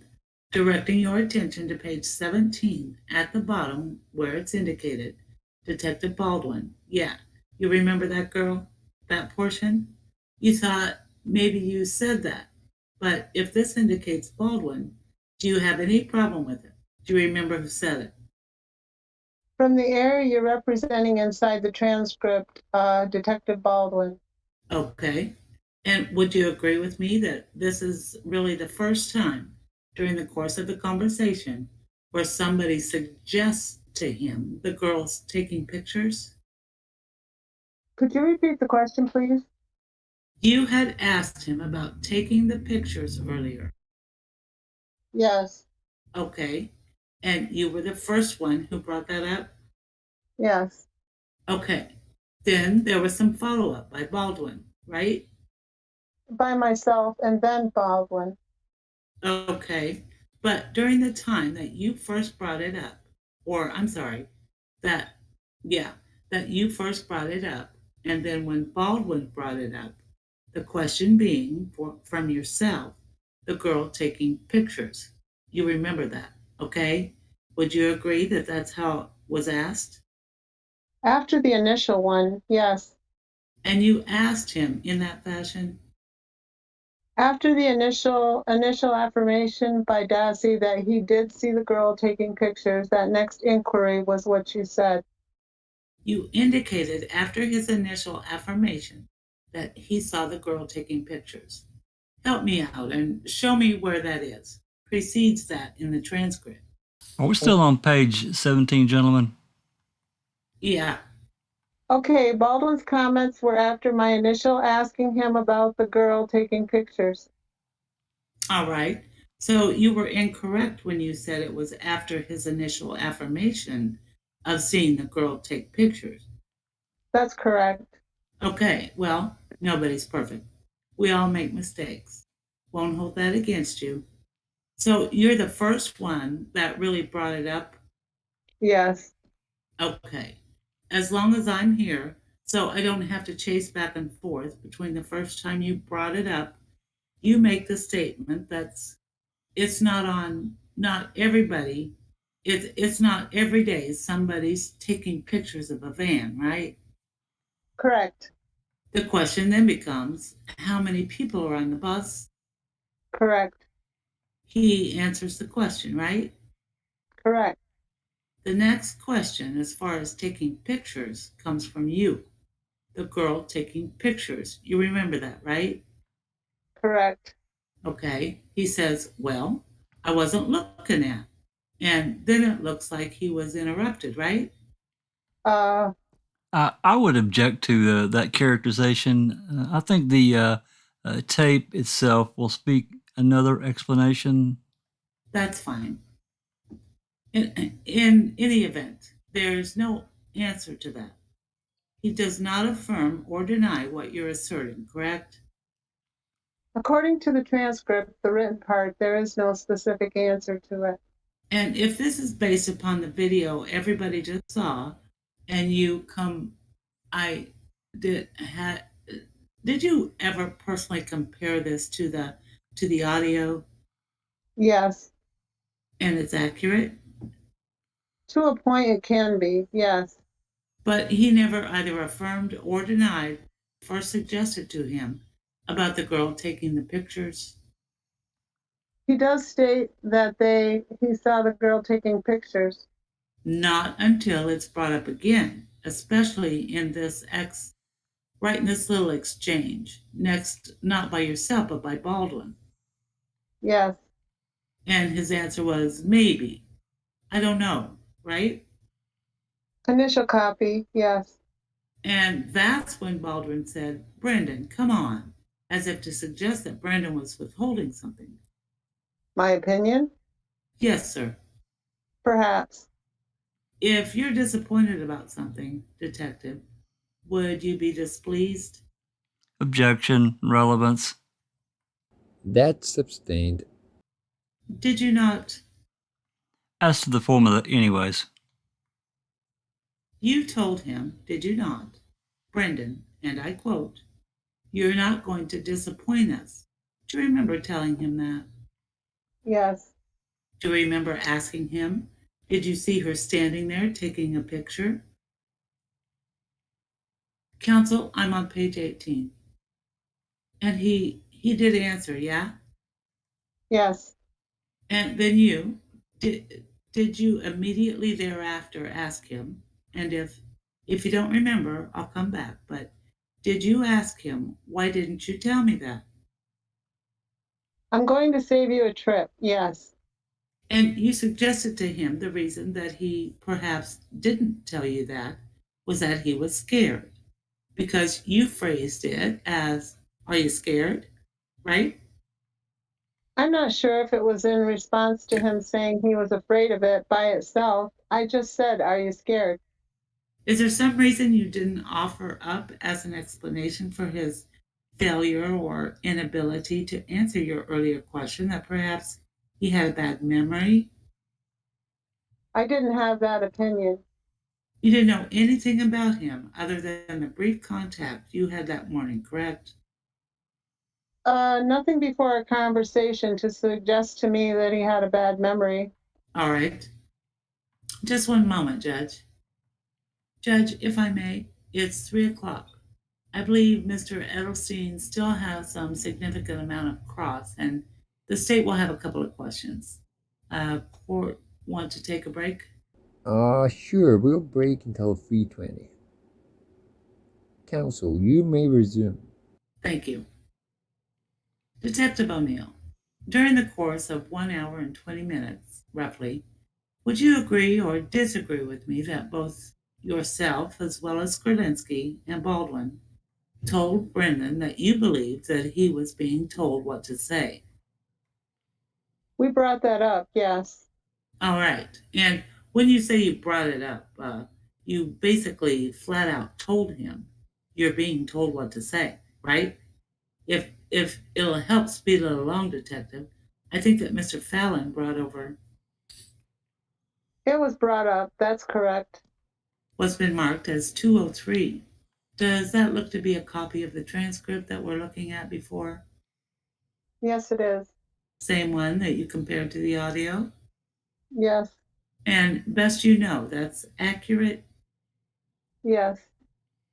Directing your attention to page 17 at the bottom where it's indicated. Detective Baldwin. Yeah. You remember that girl? That portion? You thought maybe you said that. But if this indicates Baldwin, do you have any problem with it? Do you remember who said it? From the area you're representing inside the transcript, Detective Baldwin. Okay. And would you agree with me that this is really the first time during the course of the conversation where somebody suggests to him the girl's taking pictures? Could you repeat the question, please? You had asked him about taking the pictures earlier. Yes. Okay. And you were the first one who brought that up? Yes. Okay. Then there was some follow-up by Baldwin, right? By myself and then Baldwin. Okay. But during the time that you first brought it up, or I'm sorry, that you first brought it up, and then when Baldwin brought it up, the question being from yourself, the girl taking pictures. You remember that, okay? Would you agree that that's how it was asked? After the initial one, yes. And you asked him in that fashion? After the initial affirmation by Dassey that he did see the girl taking pictures, that next inquiry was what you said. You indicated after his initial affirmation that he saw the girl taking pictures. Help me out and show me where that is. Precedes that in the transcript. Are we still on page 17, gentlemen? Yeah. Okay, Baldwin's comments were after my initial asking him about the girl taking pictures. All right. So you were incorrect when you said it was after his initial affirmation of seeing the girl take pictures. That's correct. Okay, well, nobody's perfect. We all make mistakes. Won't hold that against you. So you're the first one that really brought it up? Yes. Okay. As long as I'm here, so I don't have to chase back and forth between the first time you brought it up, you make the statement that's it's not everybody, it's not every day somebody's taking pictures of a van, right? Correct. The question then becomes, how many people are on the bus? Correct. He answers the question, right? Correct. The next question, as far as taking pictures, comes from you, the girl taking pictures. You remember that, right? Correct. Okay. He says, well, I wasn't looking at. And then it looks like he was interrupted, right? I would object to that characterization. I think the tape itself will speak another explanation. That's fine. In any event, there's no answer to that. He does not affirm or deny what you're asserting, correct? According to the transcript, the written part, there is no specific answer to it. And if this is based upon the video everybody just saw, and you come, I did you ever personally compare this to the audio? Yes. And it's accurate? To a point, it can be, yes. But he never either affirmed or denied first suggested to him about the girl taking the pictures. He does state that he saw the girl taking pictures. Not until it's brought up again, especially in right in this little exchange. Next, not by yourself, but by Baldwin. Yes. And his answer was maybe. I don't know, right? Initial copy, yes. And that's when Baldwin said, Brendan, come on, as if to suggest that Brendan was withholding something. My opinion? Yes, sir. Perhaps. If you're disappointed about something, detective, would you be displeased? Objection, relevance. That's abstained. Did you not? As to the formula, anyways. You told him, did you not, Brendan, and I quote, you're not going to disappoint us. Do you remember telling him that? Yes. Do you remember asking him, did you see her standing there taking a picture? Counsel, I'm on page 18. And he did answer, yeah? Yes. And then did you immediately thereafter ask him, and if you don't remember, I'll come back, but did you ask him, why didn't you tell me that? I'm going to save you a trip, yes. And you suggested to him the reason that he perhaps didn't tell you that was that he was scared, because you phrased it as, are you scared? Right? I'm not sure if it was in response to him saying he was afraid of it by itself. I just said, are you scared? Is there some reason you didn't offer up as an explanation for his failure or inability to answer your earlier question that perhaps he had a bad memory? I didn't have that opinion. You didn't know anything about him other than the brief contact you had that morning, correct? Nothing before our conversation to suggest to me that he had a bad memory. All right. Just one moment, Judge. Judge, if I may, it's 3 o'clock. I believe Mr. Edelstein still has some significant amount of cross, and the state will have a couple of questions. Court want to take a break? Sure, we'll break until 3:20. Counsel, you may resume. Thank you. Detective O'Neill, during the course of 1 hour and 20 minutes, roughly, would you agree or disagree with me that both yourself as well as Skurlinski and Baldwin told Brendan that you believed that he was being told what to say? We brought that up, yes. All right. And when you say you brought it up, you basically flat out told him you're being told what to say, right? If it'll help speed it along, Detective, I think that Mr. Fallon brought over It was brought up, that's correct. what's been marked as 203. Does that look to be a copy of the transcript that we're looking at before? Yes, it is. Same one that you compared to the audio? Yes, And best you know, that's accurate? yes.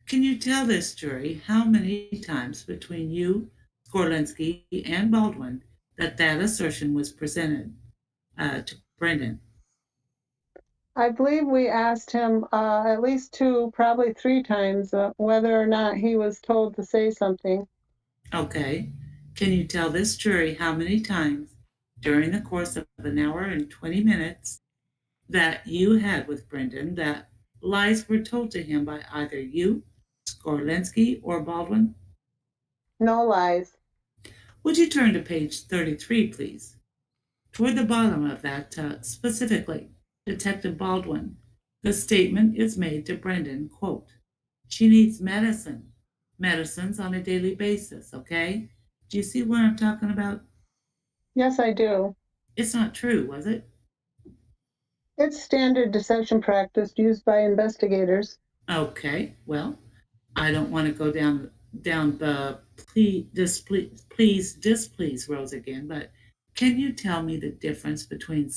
Can you tell this jury how many times between you, Skorlinski, and Baldwin that assertion was presented to Brendan? I believe we asked him at least 2, probably 3 times whether or not he was told to say something. Okay. Can you tell this jury how many times during the course of an hour and 20 minutes that you had with Brendan that lies were told to him by either you, Skorlinski, or Baldwin? No lies. Would you turn to page 33, please? Toward the bottom of that, specifically, Detective Baldwin, the statement is made to Brendan, quote, she needs medicines on a daily basis, okay? Do you see what I'm talking about? Yes, I do. It's not true, was it? It's standard deception practice used by investigators. Okay, well, I don't want to go down the displease rows again, but can you tell me the difference between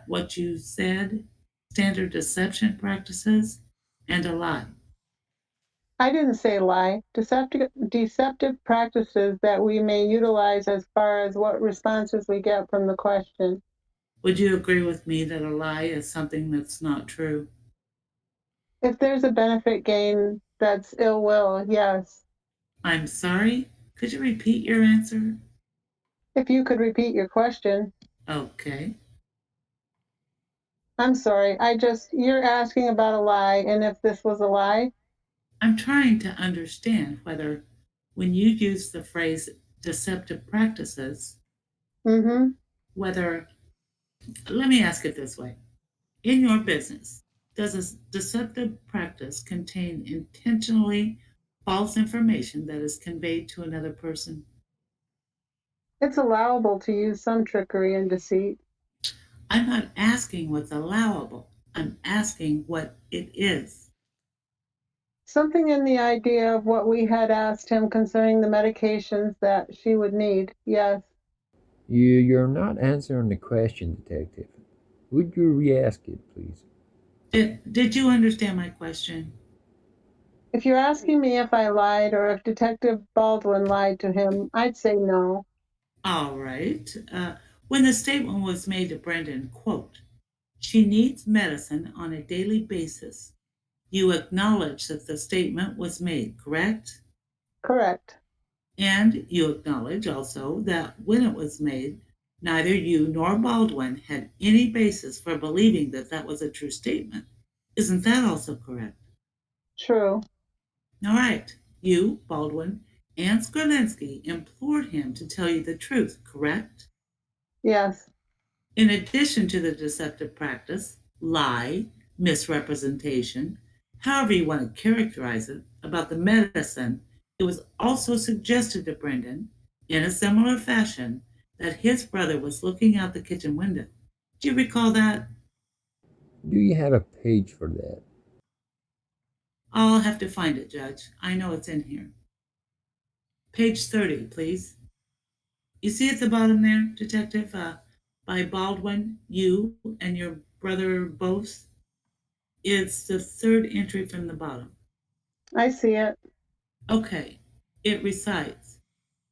what you said, standard deception practices, and a lie? I didn't say lie. Deceptive practices that we may utilize as far as what responses we get from the question. Would you agree with me that a lie is something that's not true? If there's a benefit gain, that's ill will, yes. I'm sorry, could you repeat your answer? If you could repeat your question. Okay. I'm sorry, you're asking about a lie, and if this was a lie? I'm trying to understand whether when you use the phrase deceptive practices, whether, let me ask it this way. In your business, does a deceptive practice contain intentionally false information that is conveyed to another person? It's allowable to use some trickery and deceit. I'm not asking what's allowable. I'm asking what it is. Something in the idea of what we had asked him concerning the medications that she would need, yes. You're not answering the question, Detective. Would you re-ask it, please? Did you understand my question? If you're asking me if I lied or if Detective Baldwin lied to him, I'd say no. All right. When the statement was made to Brendan, quote, she needs medicine on a daily basis, you acknowledge that the statement was made, correct? Correct. And you acknowledge also that when it was made, neither you nor Baldwin had any basis for believing that that was a true statement. Isn't that also correct? True. All right. You, Baldwin, and Skurlinski implored him to tell you the truth, correct? Yes. In addition to the deceptive practice, lie, misrepresentation, however you want to characterize it, about the medicine, it was also suggested to Brendan, in a similar fashion, that his brother was looking out the kitchen window. Do you recall that? Do you have a page for that? I'll have to find it, Judge. I know it's in here. Page 30, please. You see at the bottom there, Detective, by Baldwin, you and your brother both? It's the third entry from the bottom. I see it. Okay, it recites,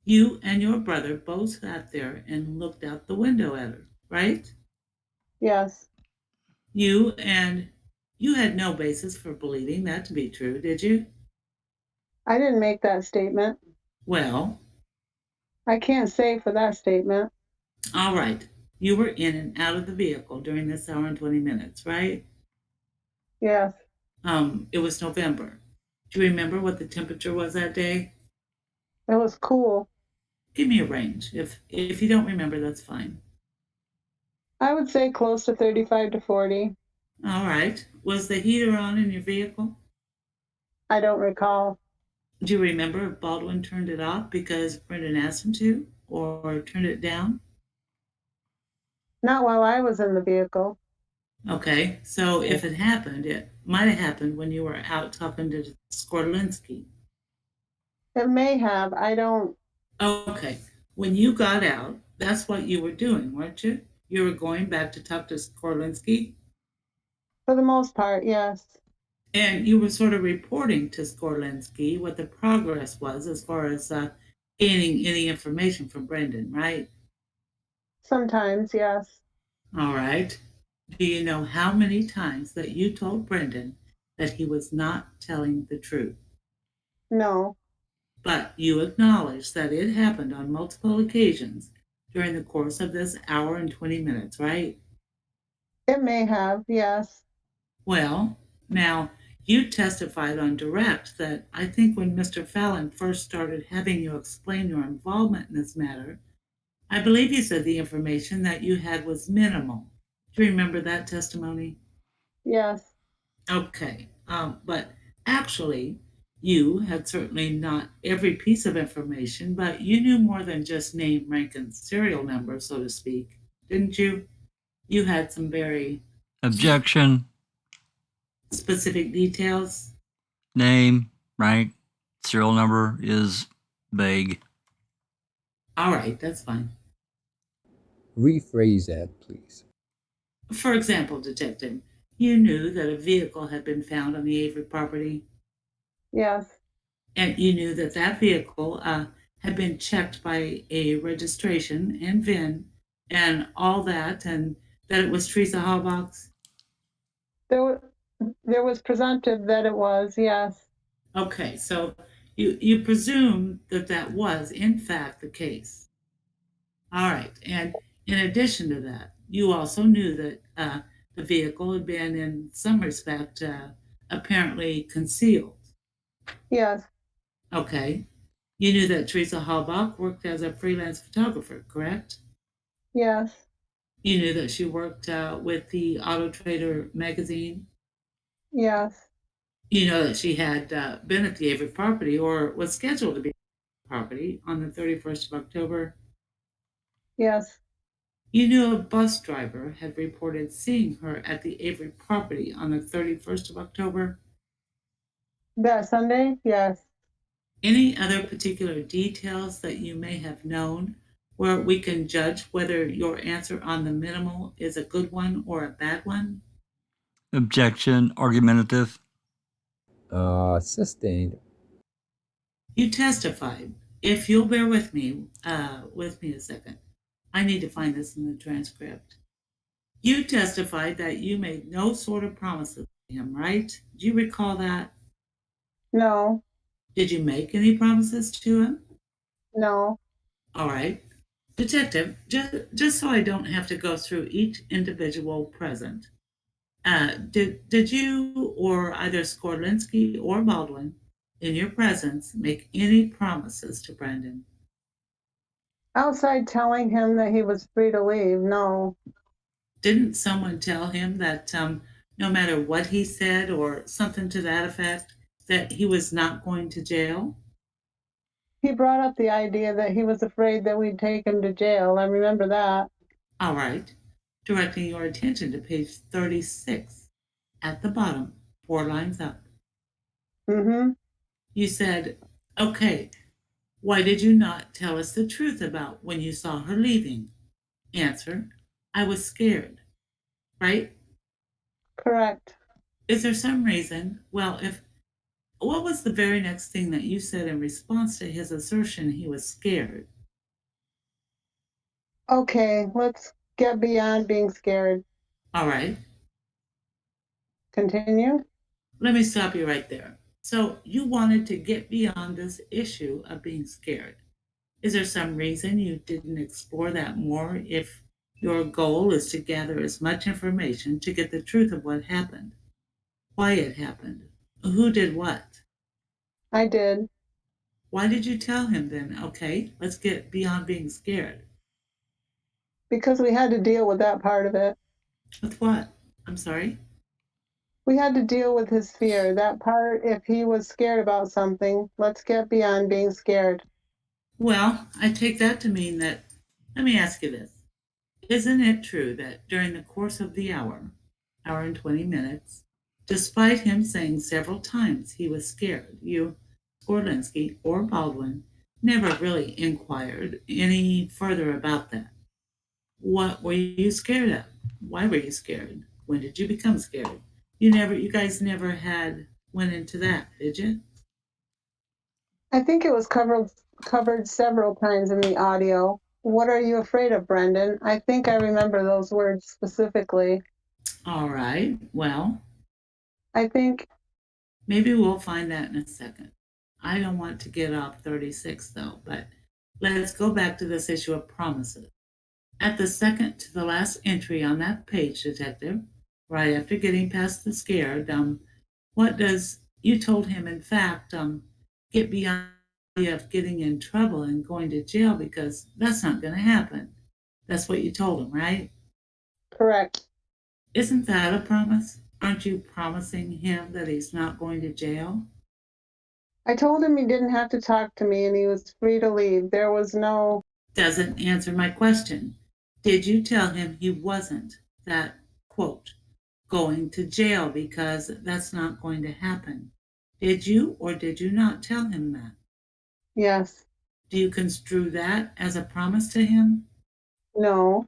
you and your brother both sat there and looked out the window at her, right? Yes. You had no basis for believing that to be true, did you? I didn't make that statement. Well, I can't say for that statement. all right. You were in and out of the vehicle during this hour and 20 minutes, right? Yes. It was November. Do you remember what the temperature was that day? It was cool. Give me a range. If you don't remember, that's fine. I would say close to 35 to 40. All right. Was the heater on in your vehicle? I don't recall. Do you remember if Baldwin turned it off because Brendan asked him to, or turned it down? Not while I was in the vehicle. Okay, so if it happened, it might have happened when you were out talking to Skordlinski. It may have. I don't. Okay, when you got out, that's what you were doing, weren't you? You were going back to talk to Skordlinski, For the most part, yes. and you were sort of reporting to Skordlinski what the progress was as far as gaining any information from Brendan, right? Sometimes, yes. All right. Do you know how many times that you told Brendan that he was not telling the truth? No. But you acknowledge that it happened on multiple occasions during the course of this hour and 20 minutes, right? It may have, yes. Well, now, you testified on direct that I think when Mr. Fallon first started having you explain your involvement in this matter, I believe you said the information that you had was minimal. Do you remember that testimony? Yes. Okay, but actually, you had certainly not every piece of information, but you knew more than just name, rank, and serial number, so to speak, didn't you? You had some very Objection. specific details. Name, rank, serial number is vague. All right, that's fine. Rephrase that, please. For example, Detective, you knew that a vehicle had been found on the Avery property, Yes. and you knew that that vehicle had been checked by a registration and VIN and all that, and that it was Teresa Hallbox. There was presumptive that it was, yes. Okay, so you presume that that was in fact the case. All right, and in addition to that, you also knew that the vehicle had been in some respect apparently concealed. Yes. Okay, you knew that Teresa Hallbach worked as a freelance photographer, correct? Yes. You knew that she worked with the Auto Trader magazine. Yes. You know that she had been at the Avery property or was scheduled to be at the property on the 31st of October. Yes. You knew a bus driver had reported seeing her at the Avery property on the 31st of October. That Sunday? Yes. Any other particular details that you may have known where we can judge whether your answer on the minimal is a good one or a bad one? Objection. Argumentative. Sustained. You testified. If you'll bear with me a second. I need to find this in the transcript. You testified that you made no sort of promises to him, right? Do you recall that? No. Did you make any promises to him? No. All right. Detective, just so I don't have to go through each individual present, did you or either Skordlinski or Baldwin, in your presence, make any promises to Brandon? Outside telling him that he was free to leave, no. Didn't someone tell him that no matter what he said or something to that effect, that he was not going to jail? He brought up the idea that he was afraid that we'd take him to jail. I remember that. All right. Directing your attention to page 36 at the bottom, 4 lines up. Mm-hmm. You said, okay, Why did you not tell us the truth about when you saw her leaving? Answer, I was scared. Right? Correct. Is there some reason? Well, if what was the very next thing that you said in response to his assertion he was scared? Okay, let's get beyond being scared. All right, Continue. let me stop you right there. So you wanted to get beyond this issue of being scared. Is there some reason you didn't explore that more if your goal is to gather as much information to get the truth of what happened, why it happened, who did what? I did. Why did you tell him then, okay, let's get beyond being scared? Because we had to deal with that part of it. With what? I'm sorry? We had to deal with his fear. That part, if he was scared about something, let's get beyond being scared. Well, I take that to mean that, let me ask you this. Isn't it true that during the course of the hour and 20 minutes, despite him saying several times he was scared, you, Orlinsky, or Baldwin never really inquired any further about that? What were you scared of? Why were you scared? When did you become scared? You guys never had went into that, did you? I think it was covered several times in the audio. What are you afraid of, Brendan? I think I remember those words specifically. All right. Well, I think maybe we'll find that in a second. I don't want to get off 36 though, but let's go back to this issue of promises. At the second to the last entry on that page, Detective, right after getting past the scare, what does you told him, in fact, get beyond the idea of getting in trouble and going to jail because that's not going to happen. That's what you told him, right? correct. Isn't that a promise? Aren't you promising him that he's not going to jail? I told him he didn't have to talk to me and he was free to leave. There was no. Doesn't answer my question. Did you tell him he wasn't that, quote, going to jail because that's not going to happen? Did you or did you not tell him that? Yes. Do you construe that as a promise to him? No.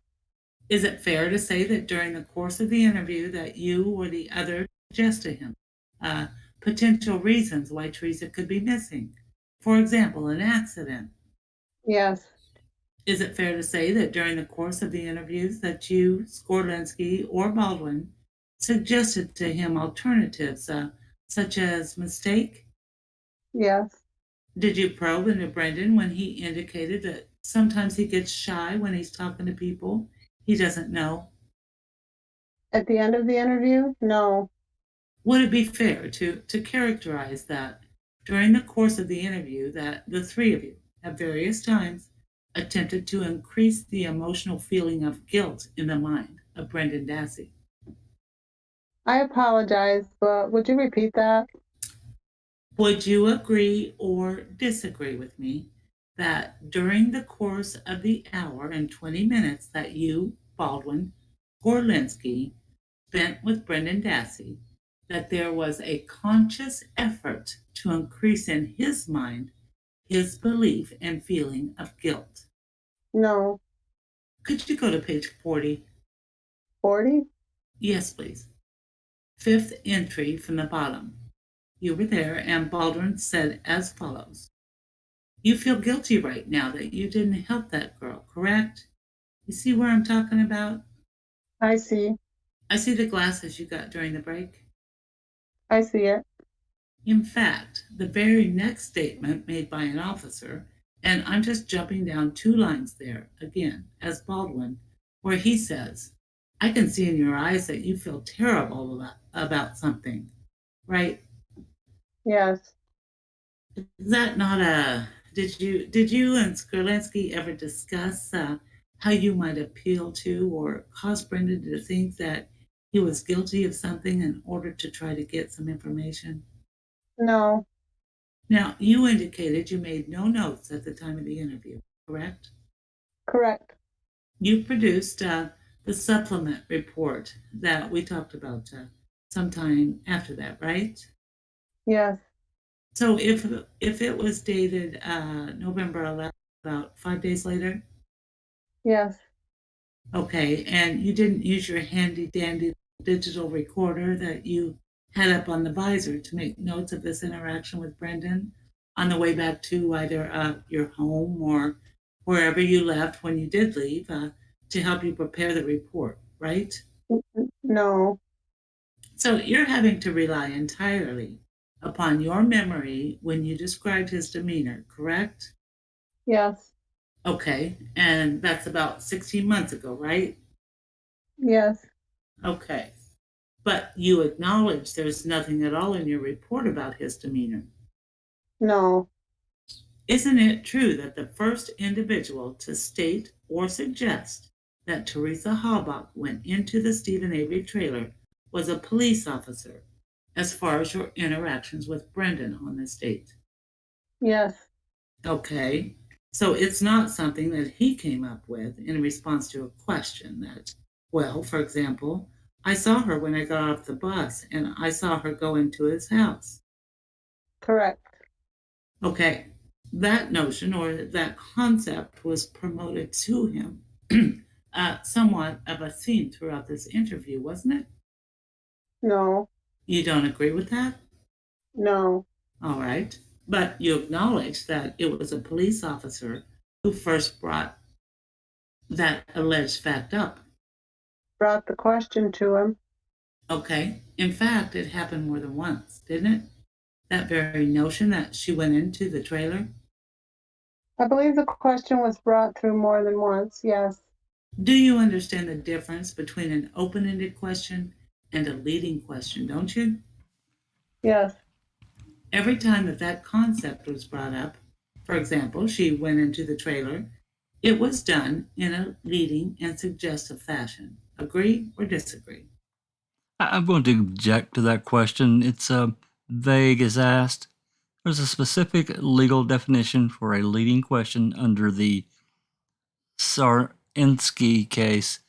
Is it fair to say that during the course of the interview that you or the other suggested to him potential reasons why Teresa could be missing? For example, an accident. Yes. Is it fair to say that during the course of the interviews that you, Skorlinski, or Baldwin suggested to him alternatives such as mistake? Yes. Did you probe into Brendan when he indicated that sometimes he gets shy when he's talking to people he doesn't know? At the end of the interview? No. Would it be fair to characterize that during the course of the interview that the three of you at various times attempted to increase the emotional feeling of guilt in the mind of Brendan Dassey? I apologize, but would you repeat that? Would you agree or disagree with me that during the course of the hour and 20 minutes that you, Baldwin, Gorlinsky, spent with Brendan Dassey, that there was a conscious effort to increase in his mind his belief and feeling of guilt? No. Could you go to page 40? 40? Yes, please. Fifth entry from the bottom. You were there, and Baldwin said as follows. You feel guilty right now that you didn't help that girl, correct? You see where I'm talking about? I see. I see the glasses you got during the break. I see it. In fact, the very next statement made by an officer, and I'm just jumping down 2 lines there, again, as Baldwin, where he says, I can see in your eyes that you feel terrible about something, right? Yes. Is that not a... Did you and Skorlinski ever discuss how you might appeal to or cause Brendan to think that he was guilty of something in order to try to get some information? No. Now, you indicated you made no notes at the time of the interview, correct? Correct. You produced the supplement report that we talked about sometime after that, right? Yes. So if it was dated November 11th, about 5 days later, Yes. okay, and you didn't use your handy dandy digital recorder that you had up on the visor to make notes of this interaction with Brendan on the way back to either your home or wherever you left when you did leave to help you prepare the report, right? No. So you're having to rely entirely upon your memory when you described his demeanor, correct? Yes. Okay, and that's about 16 months ago, right? Yes. Okay. But you acknowledge there's nothing at all in your report about his demeanor. No. Isn't it true that the first individual to state or suggest that Teresa Halbach went into the Stephen Avery trailer was a police officer, as far as your interactions with Brendan on this date? Yes. Okay. So it's not something that he came up with in response to a question that, well, for example, I saw her when I got off the bus and I saw her go into his house. Correct. Okay. That notion or that concept was promoted to him somewhat of a theme throughout this interview, wasn't it? No. You don't agree with that? No. All right. But you acknowledge that it was a police officer who first brought that alleged fact up. Brought the question to him. Okay. In fact, it happened more than once, didn't it? That very notion that she went into the trailer? I believe the question was brought through more than once. Yes. Do you understand the difference between an open-ended question and a leading question, don't you? Yes. Every time that concept was brought up, for example, she went into the trailer, it was done in a leading and suggestive fashion. Agree or disagree? I'm going to object to that question. It's vague as asked. There's a specific legal definition for a leading question under the Sarensky case,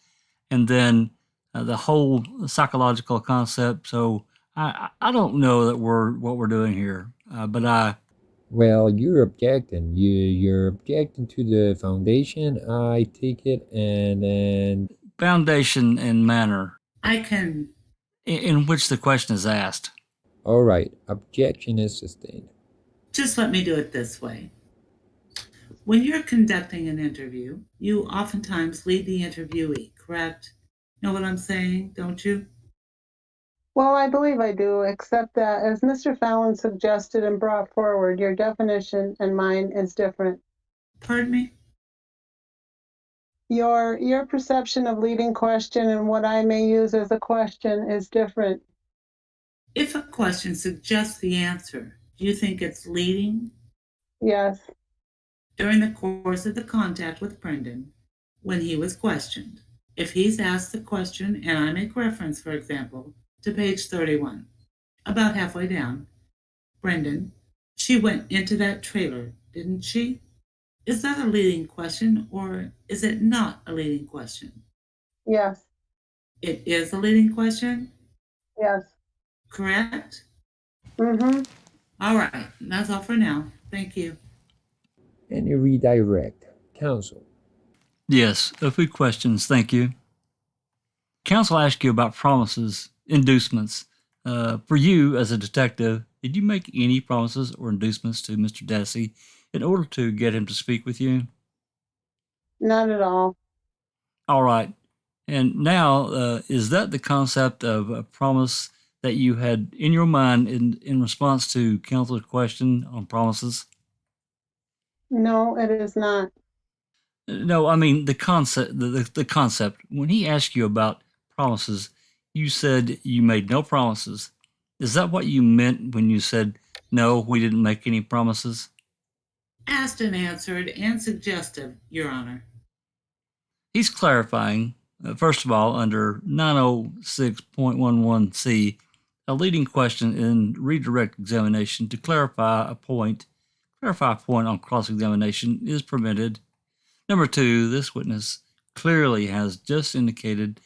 and then the whole psychological concept. So I don't know that what we're doing here, but I Well, you're objecting. You're objecting to the foundation, I take it, and then foundation and manner I can. in which the question is asked. all right, objection is sustained. Just let me do it this way. When you're conducting an interview, you oftentimes lead the interviewee, correct? Know what I'm saying, don't you? Well, I believe I do, except that, as Mr. Fallon suggested and brought forward, your definition and mine is different. Pardon me? Your perception of leading question and what I may use as a question is different. If a question suggests the answer, do you think it's leading? Yes. During the course of the contact with Brendan, when he was questioned, if he's asked the question, and I make reference, for example, to page 31, about halfway down, Brendan, she went into that trailer, didn't she? Is that a leading question or is it not a leading question? Yes. It is a leading question, Yes. correct? Mm-hmm. All right, that's all for now. Thank you. And you redirect. Counsel. Yes, a few questions. Thank you. Counsel asked you about promises, inducements. For you as a detective, did you make any promises or inducements to Mr. Dassey in order to get him to speak with you? Not at all. All right. And now, is that the concept of a promise that you had in your mind in response to counselor's question on promises? No, it is not. No, I mean the concept. The concept. When he asked you about promises, you said you made no promises. Is that what you meant when you said no? We didn't make any promises. Asked and answered and suggestive, Your Honor. He's clarifying. First of all, under 906.11c, a leading question in redirect examination to clarify a point on cross-examination is permitted. Number two, this witness clearly has just indicated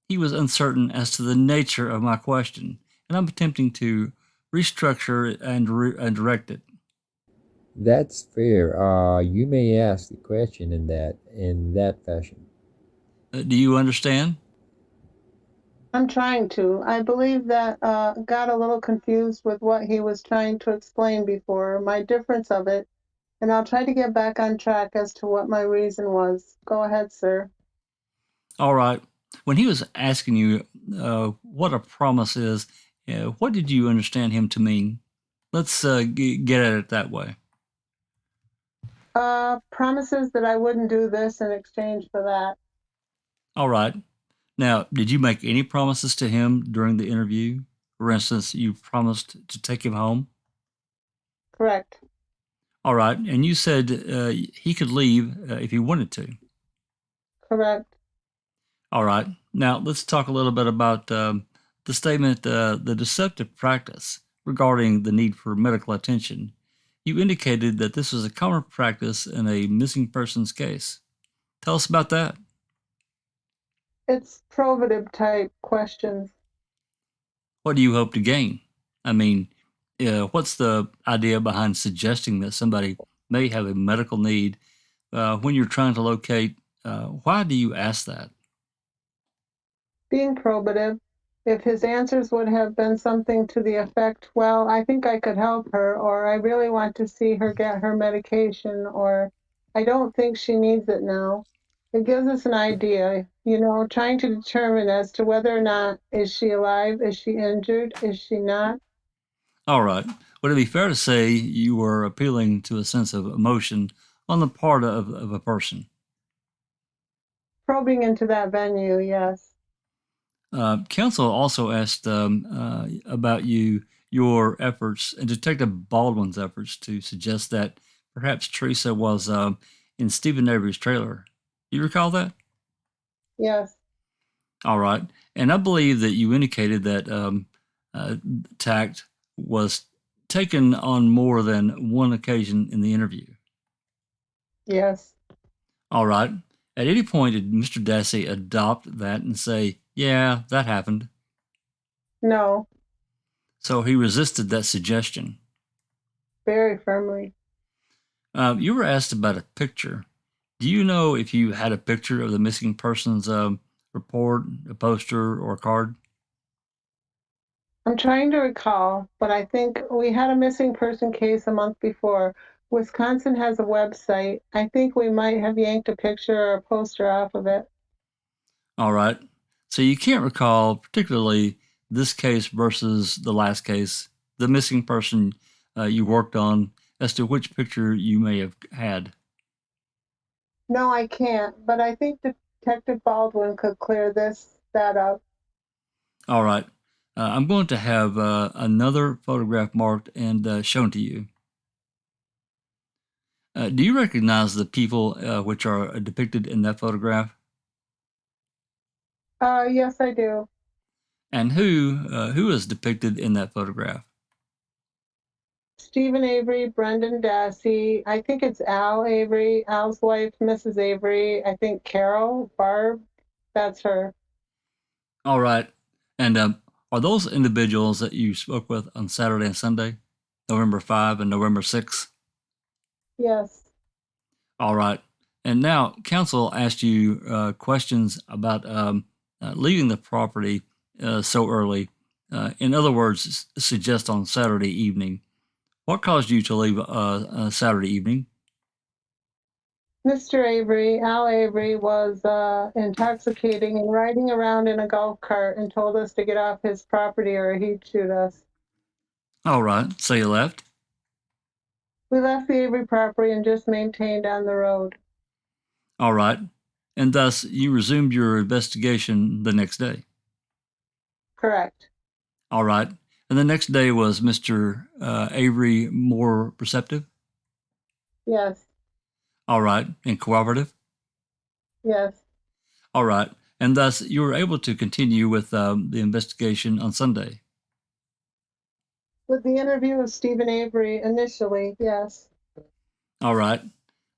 he was uncertain as to the nature of my question, and I'm attempting to restructure and direct it. That's fair. You may ask the question in that fashion. Do you understand? I'm trying to. I believe that got a little confused with what he was trying to explain before, my difference of it, and I'll try to get back on track as to what my reason was. Go ahead, sir. All right. When he was asking you what a promise is, what did you understand him to mean? Let's get at it that way. Promises that I wouldn't do this in exchange for that. All right. Now, did you make any promises to him during the interview? For instance, you promised to take him home? Correct. All right. And you said he could leave if he wanted to. Correct. All right. Now, let's talk a little bit about the statement, the deceptive practice regarding the need for medical attention. You indicated that this was a common practice in a missing persons case. Tell us about that. It's probative type questions. What do you hope to gain? I mean, what's the idea behind suggesting that somebody may have a medical need when you're trying to locate? Why do you ask that? Being probative. If his answers would have been something to the effect, well, I think I could help her, or I really want to see her get her medication, or I don't think she needs it now. It gives us an idea, trying to determine as to whether or not, is she alive, is she injured, is she not? All right. Would it be fair to say you were appealing to a sense of emotion on the part of a person? Probing into that venue, yes. Counsel also asked about your efforts, and Detective Baldwin's efforts to suggest that perhaps Teresa was in Stephen Avery's trailer. You recall that? Yes. All right. And I believe that you indicated that tact was taken on more than one occasion in the interview. Yes. All right. At any point, did Mr. Dassey adopt that and say, yeah, that happened? No. So he resisted that suggestion. Very firmly. You were asked about a picture. Do you know if you had a picture of the missing persons report, a poster, or a card? I'm trying to recall, but I think we had a missing person case a month before. Wisconsin has a website. I think we might have yanked a picture or a poster off of it. All right. So you can't recall particularly this case versus the last case, the missing person you worked on, as to which picture you may have had. No, I can't, but I think Detective Baldwin could clear that up. All right. I'm going to have another photograph marked and shown to you. Do you recognize the people which are depicted in that photograph? Yes, I do. And who is depicted in that photograph? Stephen Avery, Brendan Dassey. I think it's Al Avery, Al's wife, Mrs. Avery. I think Carol, Barb, that's her. All right. And are those individuals that you spoke with on Saturday and Sunday, November 5 and November 6? Yes. All right. And now, counsel asked you questions about leaving the property so early. In other words, suggest on Saturday evening. What caused you to leave Saturday evening? Mr. Avery, Al Avery, was intoxicating and riding around in a golf cart and told us to get off his property or he'd shoot us. All right. So you left? We left the Avery property and just maintained on the road. All right. And thus you resumed your investigation the next day? Correct. All right. And the next day was Mr. Avery more receptive? Yes. All right. And cooperative? Yes. All right. And thus you were able to continue with the investigation on Sunday? With the interview of Stephen Avery initially, yes. All right.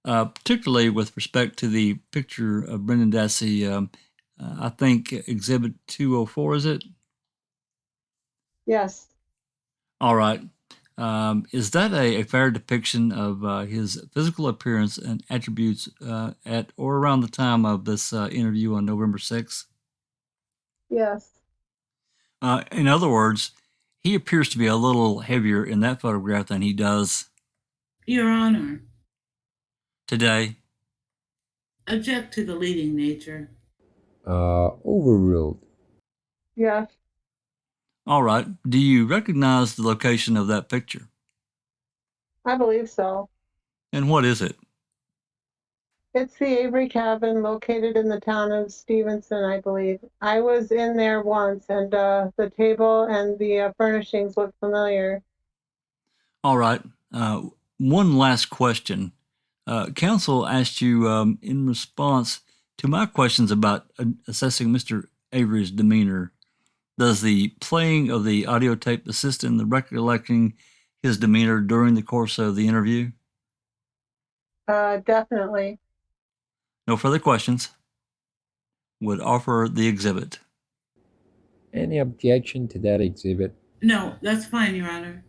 Particularly with respect to the picture of Brendan Dassey, I think Exhibit 204, is it? Yes. All right. Is that a fair depiction of his physical appearance and attributes at or around the time of this interview on November 6th? Yes. In other words, he appears to be a little heavier in that photograph than he does Your Honor, today. object to the leading nature. Overruled. Yes. All right. Do you recognize the location of that picture? I believe so. And what is it? It's the Avery cabin located in the town of Stevenson, I believe. I was in there once, and the table and the furnishings look familiar. All right. One last question. Counsel asked you in response to my questions about assessing Mr. Avery's demeanor. Does the playing of the audio tape assist in the recollecting his demeanor during the course of the interview? Definitely. No further questions. Would offer the exhibit. Any objection to that exhibit? No, that's fine, Your Honor.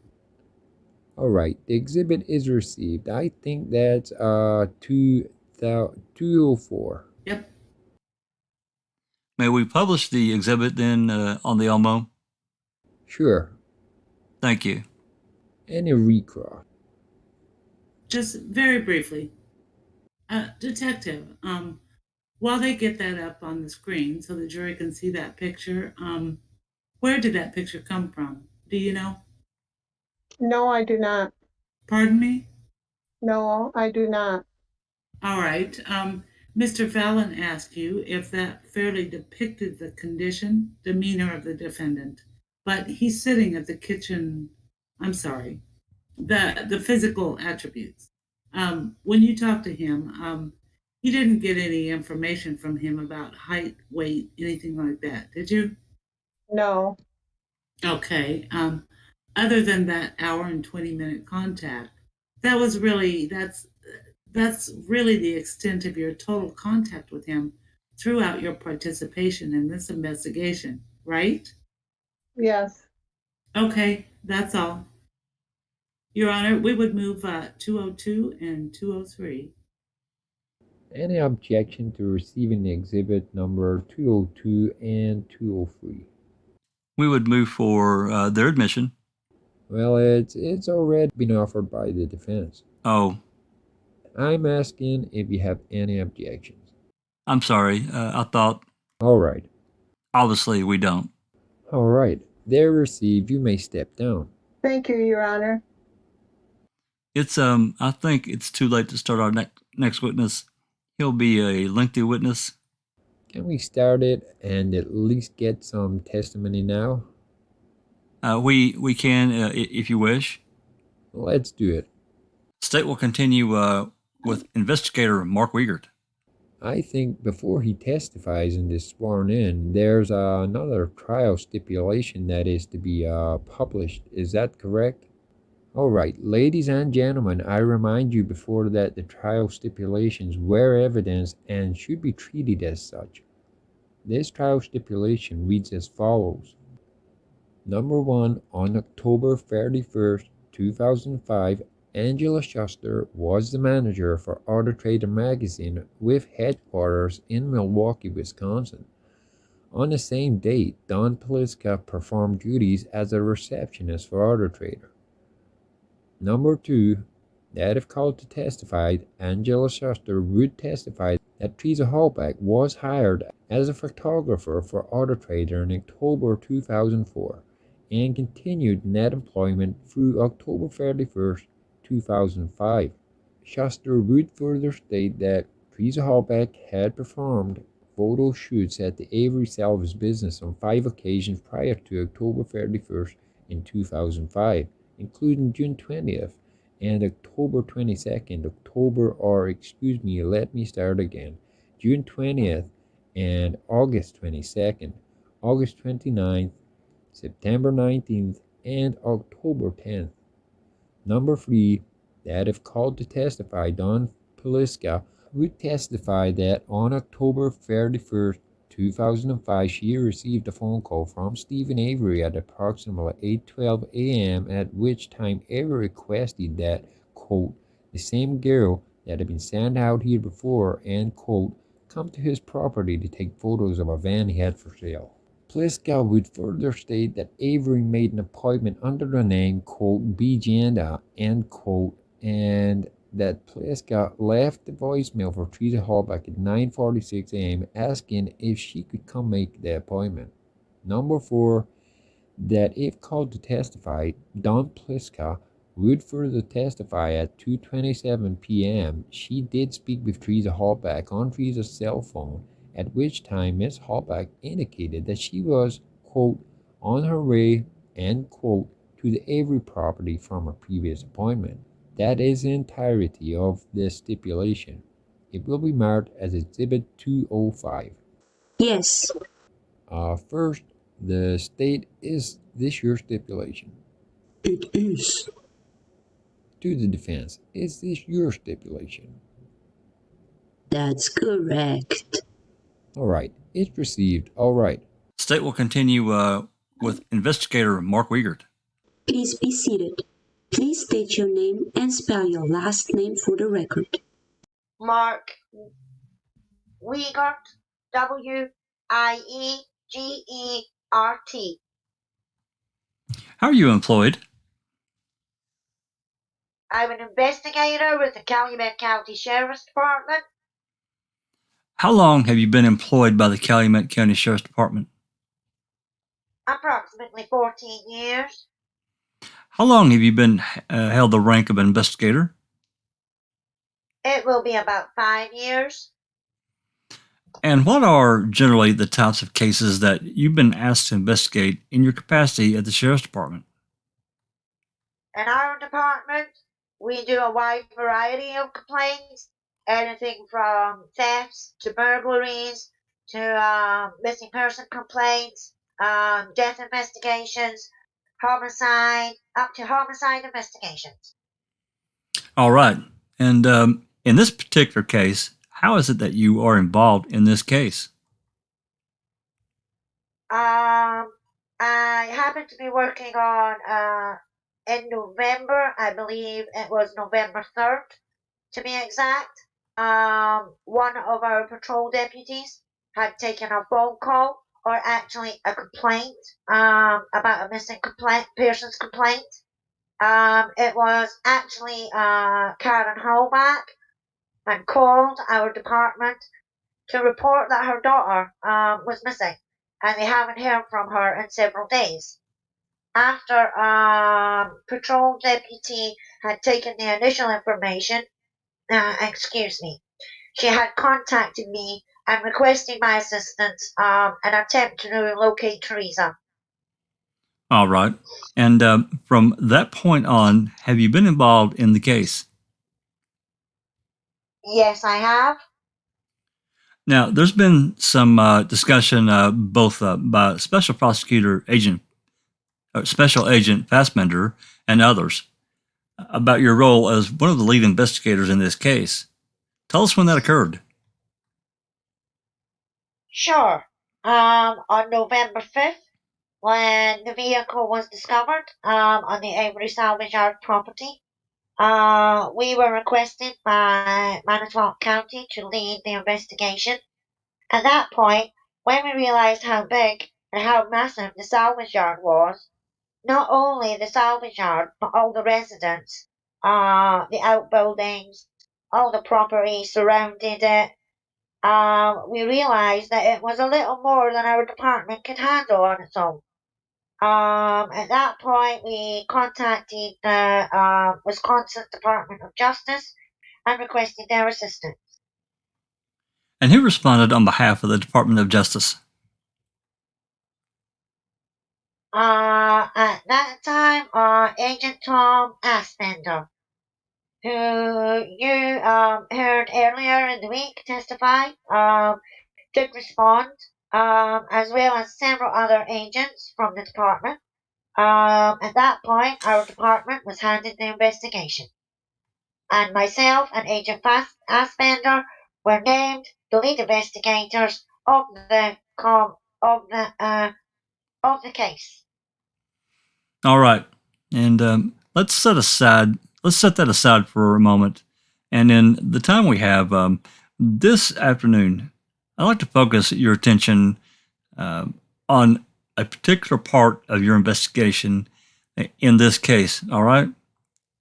All right, the exhibit is received. I think that's 204. Yep. May we publish the exhibit then on the Elmo? Sure. Thank you. Any recross? Just very briefly. Detective, while they get that up on the screen so the jury can see that picture, where did that picture come from? Do you know? No, I do not. Pardon me? No, I do not. All right. Mr. Fallon asked you if that fairly depicted the condition, demeanor of the defendant, but he's sitting at the kitchen. I'm sorry, the physical attributes. When you talked to him, you didn't get any information from him about height, weight, anything like that, did you? No. Okay. Other than that hour and 20-minute contact, that's really the extent of your total contact with him throughout your participation in this investigation, right? Yes. Okay, that's all. Your Honor, we would move 202 and 203. Any objection to receiving the exhibit number 202 and 203? We would move for their admission. Well, it's already been offered by the defense. Oh, I'm asking if you have any objections. I'm sorry. I thought. All right. Obviously, we don't. All right. They're received. You may step down. Thank you, Your Honor. It's I think it's too late to start our next witness. He'll be a lengthy witness. Can we start it and at least get some testimony now? We can if you wish. Let's do it. State will continue with investigator Mark WIEGERT. I think before he testifies and is sworn in, there's another trial stipulation that is to be published. Is that correct? All right, ladies and gentlemen, I remind you before that the trial stipulations were evidence and should be treated as such. This trial stipulation reads as follows. Number 1, on October 31st, 2005, Angela Schuster was the manager for Auto Trader magazine with headquarters in Milwaukee, Wisconsin. On the same date, Don Poliska performed duties as a receptionist for Auto Trader. Number 2, that if called to testify, Angela Schuster would testify that Teresa Hallback was hired as a photographer for Auto Trader in October 2004 and continued in that employment through October 31st, 2005. Schuster would further state that Teresa Hallback had performed photo shoots at the Avery salvage business on 5 occasions prior to October 31st in 2005, including June 20th and October 22nd, June 20th and August 22nd, August 29th, September 19th, and October 10th. Number 3, that if called to testify, Don Poliska would testify that on October 31st, 2005, she received a phone call from Stephen Avery at approximately 8:12 a.m., at which time Avery requested that, quote, the same girl that had been sent out here before, and, quote, come to his property to take photos of a van he had for sale. Pliska would further state that Avery made an appointment under the name, quote, Bjanda, end quote, and that Pliska left the voicemail for Teresa Hallback at 9:46 a.m. asking if she could come make the appointment. Number 4, that if called to testify, Dawn Pliska would further testify at 2:27 p.m. She did speak with Teresa Hallback on Teresa's cell phone, at which time Miss Hallback indicated that she was, quote, on her way, end quote, to the Avery property from her previous appointment. That is the entirety of this stipulation. It will be marked as Exhibit 205. Yes. First, the state, is this your stipulation? It is. To the defense, is this your stipulation? That's correct. All right, it's received. All right. State will continue with Investigator Mark Wiegert. Please be seated. Please state your name and spell your last name for the record. Mark Wiegert, Wiegert. How are you employed? I'm an investigator with the Calumet County Sheriff's Department. How long have you been employed by the Calumet County Sheriff's Department? Approximately 14 years. How long have you been held the rank of investigator? It will be about 5 years. And what are generally the types of cases that you've been asked to investigate in your capacity at the Sheriff's Department? In our department, we do a wide variety of complaints, anything from thefts to burglaries to missing person complaints, death investigations, homicide, up to homicide investigations. All right. And in this particular case, how is it that you are involved in this case? I happen to be working on in November, I believe it was November 3rd, to be exact. One of our patrol deputies had taken a phone call, or actually a complaint, about a missing person's complaint. It was actually Karen Hallback, and called our department to report that her daughter was missing, and they haven't heard from her in several days. After patrol deputy had taken the initial information, she had contacted me and requested my assistance in an attempt to locate Teresa. All right. And from that point on, have you been involved in the case? Yes, I have. Now, there's been some discussion both by Special Prosecutor Special Agent Fassbender and others about your role as one of the lead investigators in this case. Tell us when that occurred. Sure. On November 5th, when the vehicle was discovered on the Avery Salvage Yard property, we were requested by Manitowoc County to lead the investigation. At that point, when we realized how big and how massive the salvage yard was, not only the salvage yard, but all the residents, the outbuildings, all the property surrounded it, we realized that it was a little more than our department could handle on its own. At that point, we contacted the Wisconsin Department of Justice and requested their assistance. And who responded on behalf of the Department of Justice? At that time, Agent Tom Aspender, who you heard earlier in the week testify, did respond, as well as several other agents from the department. At that point, our department was handed the investigation, and myself and Agent Aspender were named the lead investigators of the outcome of the case. All right, and let's set that aside for a moment, and in the time we have this afternoon, I'd like to focus your attention on a particular part of your investigation in this case. All right,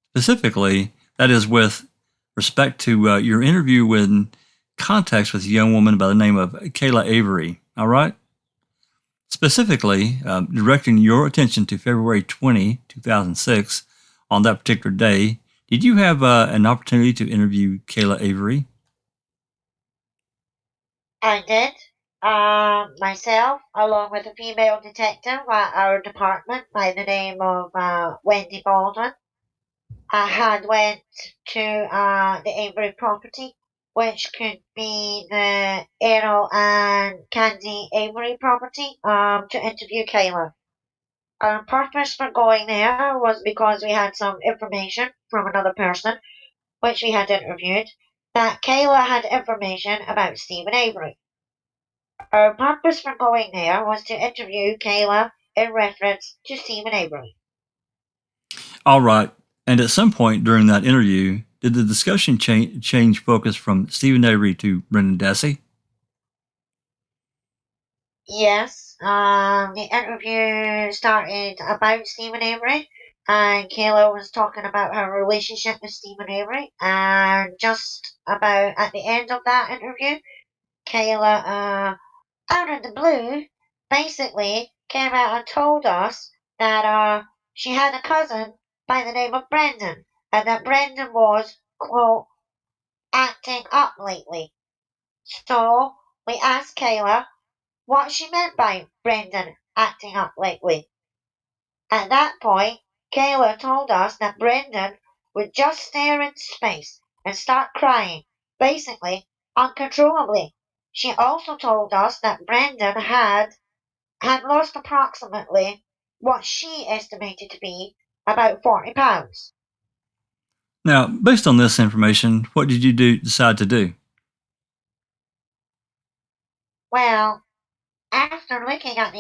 specifically, that is with respect to your interview with contacts with a young woman by the name of Kayla Avery. All right. Specifically, directing your attention to February 20, 2006, on that particular day, did you have an opportunity to interview Kayla Avery? I did. Myself, along with a female detective at our department by the name of Wendy Baldwin, I had went to the Avery property, which could be the Errol and Candy Avery property, to interview Kayla. Our purpose for going there was because we had some information from another person, which we had interviewed, that Kayla had information about Stephen Avery. Our purpose for going there was to interview Kayla in reference to Stephen Avery. All right. And at some point during that interview, did the discussion change focus from Stephen Avery to Brendan Dassey? Yes, the interview started about Stephen Avery, and Kayla was talking about her relationship with Stephen Avery, and just about at the end of that interview, Kayla, out of the blue, basically came out and told us that she had a cousin by the name of Brendan, and that Brendan was, quote, acting up lately. So we asked Kayla what she meant by Brendan acting up lately. At that point, Kayla told us that Brendan would just stare into space and start crying, basically uncontrollably. She also told us that Brendan had lost approximately what she estimated to be about 40 pounds. Now, based on this information, what did you decide to do? Well, after looking at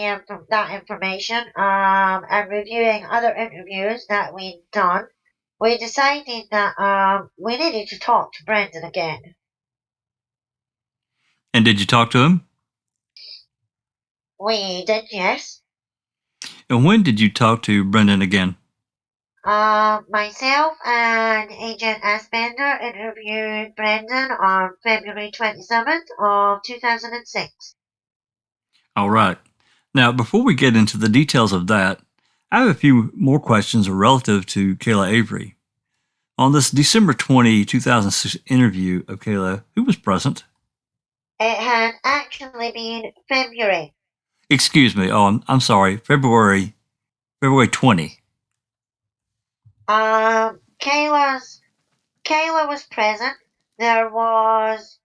that information and reviewing other interviews that we'd done, we decided that we needed to talk to Brendan again. And did you talk to him? We did, yes. And when did you talk to Brendan again? Myself and Agent Asbender interviewed Brendan on February 27th of 2006. All right. Now, before we get into the details of that, I have a few more questions relative to Kayla Avery. On this December 20, 2006 interview of Kayla, who was present? It had actually been February. Excuse me. Oh, I'm sorry. February 20. Kayla was present. There was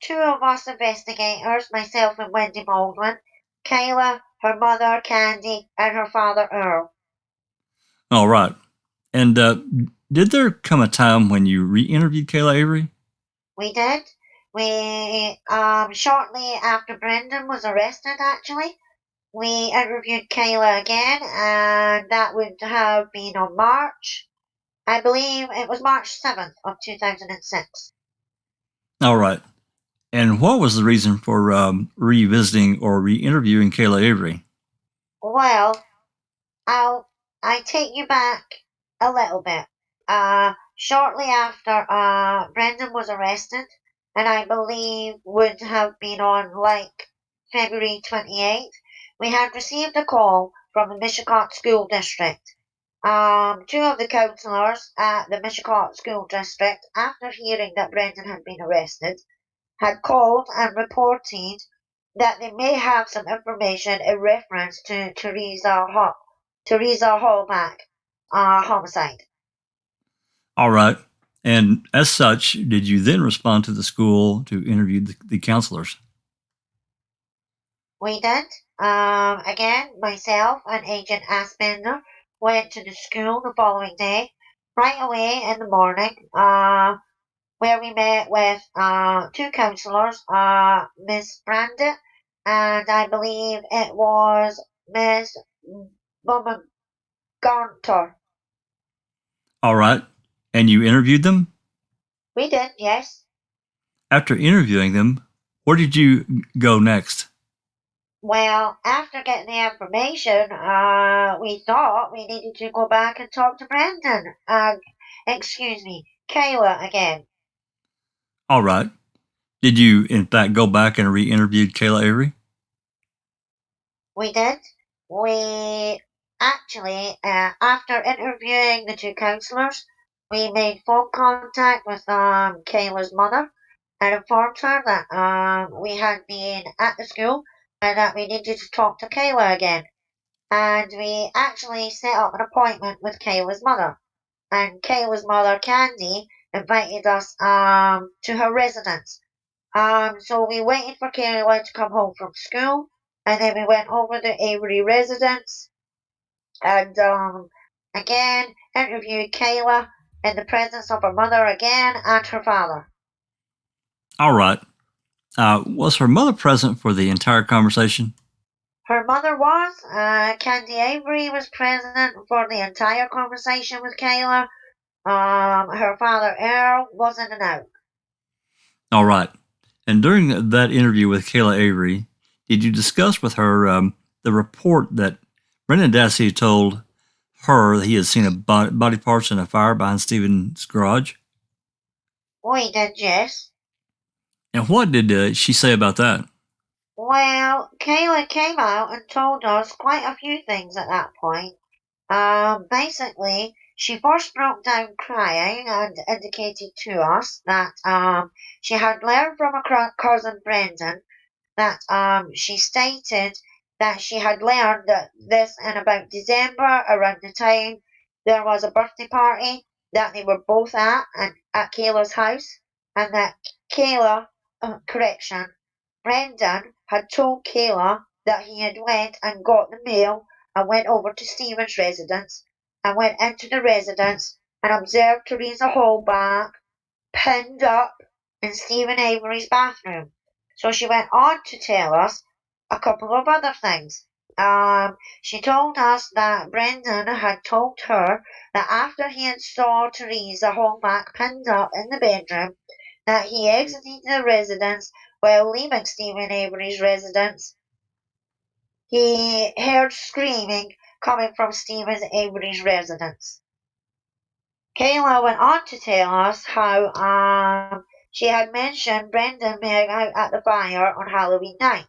two of us investigators, myself and Wendy Baldwin, Kayla, her mother Candy, and her father Earl. All right. And did there come a time when you re-interviewed Kayla Avery? We did. We shortly after Brendan was arrested, actually, we interviewed Kayla again, and that would have been on March. I believe it was March 7th of 2006. All right. And what was the reason for revisiting or re-interviewing Kayla Avery? Well, I take you back a little bit. Shortly after Brendan was arrested, and I believe would have been on like February 28th, we had received a call from the Mishicot School District. Two of the councillors at the Mishicot School District, after hearing that Brendan had been arrested, had called and reported that they may have some information in reference to Teresa Hallback homicide. All right. And as such, did you then respond to the school to interview the counselors? We did. Again, myself and Agent Asbender went to the school the following day, right away in the morning, where we met with two counselors, Miss Rhonda and I believe it was Miss Baumgartner. All right. And you interviewed them? We did, yes. After interviewing them, where did you go next? Well, after getting the information, we thought we needed to go back and talk to Brandon. Kayla again. All right. Did you, in fact, go back and re-interviewed Kayla Avery? We did. We actually, after interviewing the two counselors, we made phone contact with Kayla's mother and informed her that we had been at the school and that we needed to talk to Kayla again. And we actually set up an appointment with Kayla's mother. And Kayla's mother, Candy, invited us to her residence. So we waited for Kayla to come home from school, and then we went over to Avery residence and again interviewed Kayla in the presence of her mother again and her father. All right. Was her mother present for the entire conversation? Her mother was. Candy Avery was present for the entire conversation with Kayla. Her father Earl was in and out. All right. And during that interview with Kayla Avery, did you discuss with her the report that Brendan Dassey told her that he had seen body parts in a fire behind Stephen's garage? We did, yes. And what did she say about that? Well, Kayla came out and told us quite a few things at that point. Basically, she first broke down crying and indicated to us that she had learned from her cousin Brendan that she stated that she had learned that this in about December around the time there was a birthday party that they were both at and at Kayla's house, and that Brendan had told Kayla that he had went and got the mail and went over to Stephen's residence and went into the residence and observed Teresa Hallback pinned up in Stephen Avery's bathroom. So she went on to tell us a couple of other things. She told us that Brendan had told her that after he had saw Teresa Hallback pinned up in the bedroom, that he exited the residence while leaving Stephen Avery's residence. He heard screaming coming from Stephen Avery's residence. Kayla went on to tell us how she had mentioned Brendan being out at the fire on Halloween night.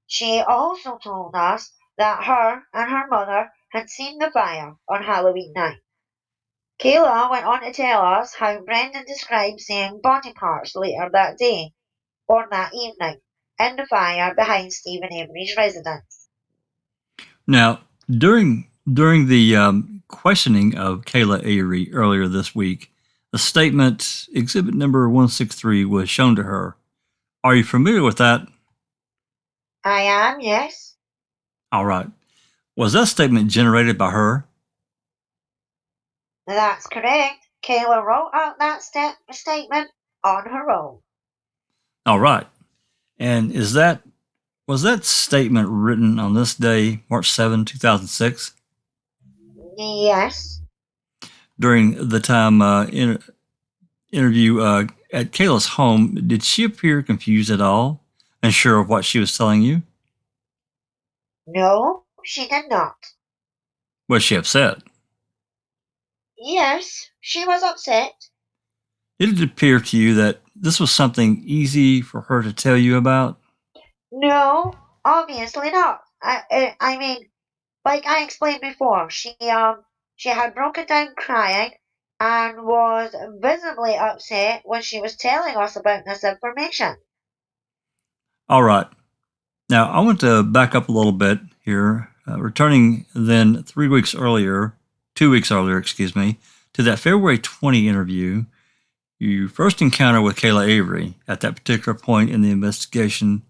She also told us that her and her mother had seen the fire on Halloween night. Kayla went on to tell us how Brendan described seeing body parts later that day or that evening in the fire behind Stephen Avery's residence. Now, during the questioning of Kayla Avery earlier this week, a statement, exhibit number 163, was shown to her. Are you familiar with that? I am, yes. All right. Was that statement generated by her? That's correct. Kayla wrote out that statement on her own. All right. And was that statement written on this day, March 7, 2006? Yes. During the time interview at Kayla's home, did she appear confused at all? Unsure of what she was telling you? No, she did not. Was she upset? Yes, she was upset. Did it appear to you that this was something easy for her to tell you about? No, obviously not. I mean, like I explained before, she had broken down crying and was visibly upset when she was telling us about this information. All right. Now, I want to back up a little bit here, returning then 2 weeks earlier, to that February 20 interview. You first encounter with Kayla Avery at that particular point in the investigation.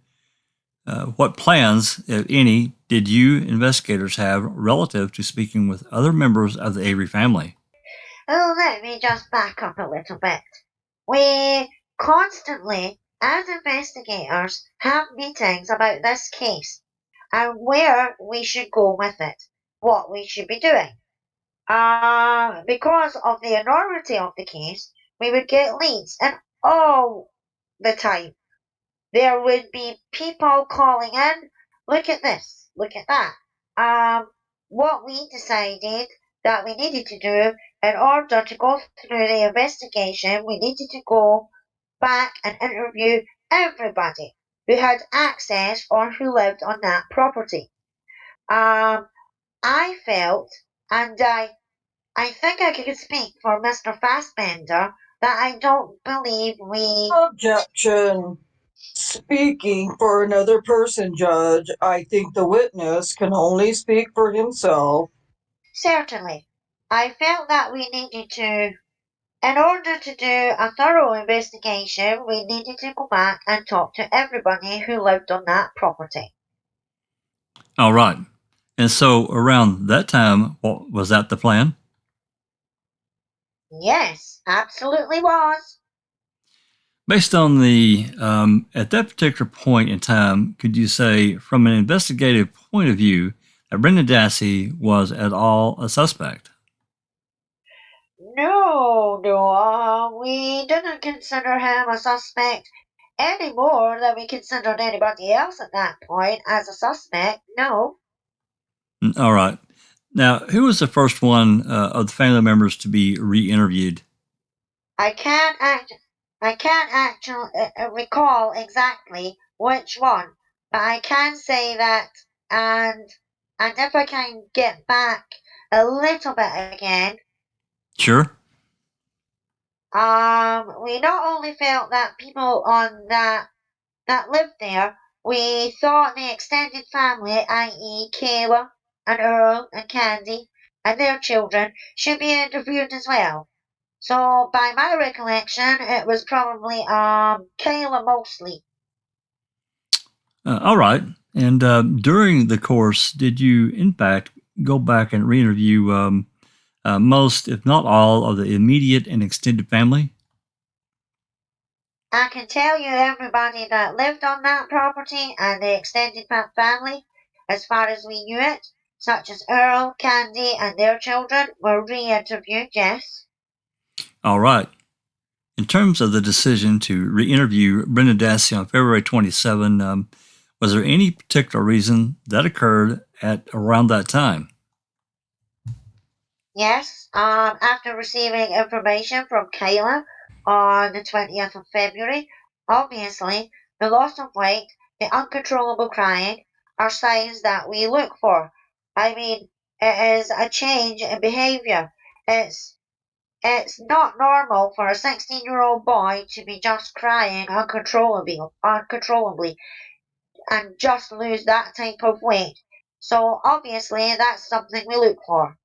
What plans, if any, did you investigators have relative to speaking with other members of the Avery family? Oh, let me just back up a little bit. We constantly as investigators, have meetings about this case and where we should go with it, what we should be doing. Because of the enormity of the case, we would get leads, and all the time there would be people calling in, look at this, look at that. What we decided that we needed to do in order to go through the investigation, we needed to go back and interview everybody who had access or who lived on that property. I felt, and I think I can speak for Mr. Fassbender, that I don't believe we. Objection. Speaking for another person, Judge, I think the witness can only speak for himself. Certainly, I felt that we needed to. In order to do a thorough investigation, we needed to go back and talk to everybody who lived on that property. All right. And so around that time, what was that the plan? Yes, absolutely was. Based on the, at that particular point in time, could you say, from an investigative point of view, that Brendan Dassey was at all a suspect? No, we didn't consider him a suspect any more than we considered anybody else at that point as a suspect, no. All right. Now, who was the first one of the family members to be re-interviewed? I can't actually recall exactly which one, but I can say that, and if I can get back a little bit again, Sure. we not only felt that people on that lived there, we thought the extended family, i.e. Kayla and Earl and Candy and their children, should be interviewed as well. So by my recollection, it was probably Kayla mostly. All right. And during the course, did you, in fact, go back and re-interview most, if not all, of the immediate and extended family? I can tell you everybody that lived on that property and the extended family, as far as we knew it, such as Earl, Candy, and their children, were re-interviewed, yes. All right. In terms of the decision to re-interview Brendan Dassey on February 27, was there any particular reason that occurred at around that time? Yes, after receiving information from Kayla on the 20th of February, obviously, the loss of weight, the uncontrollable crying are signs that we look for. I mean, it is a change in behavior. It's not normal for a 16-year-old boy to be just crying uncontrollably and just lose that type of weight. So obviously, that's something we look for.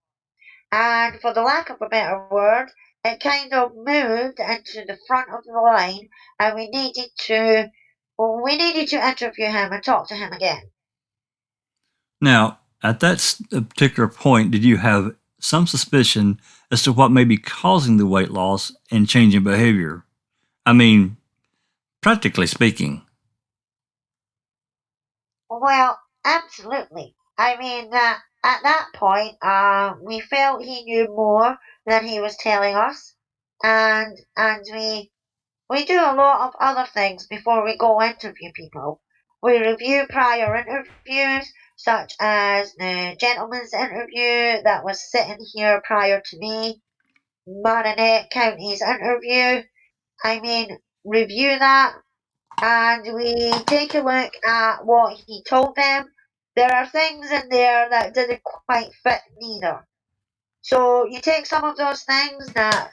And for the lack of a better word, it kind of moved into the front of the line, and we needed to interview him and talk to him again. Now, at that particular point, did you have some suspicion as to what may be causing the weight loss and change in behavior? I mean, practically speaking. Well, absolutely. I mean, at that point, we felt he knew more than he was telling us, and we do a lot of other things before we go interview people. We review prior interviews, such as the gentleman's interview that was sitting here prior to me, Marinette County's interview. I mean, review that, and we take a look at what he told them. There are things in there that didn't quite fit neither. So you take some of those things that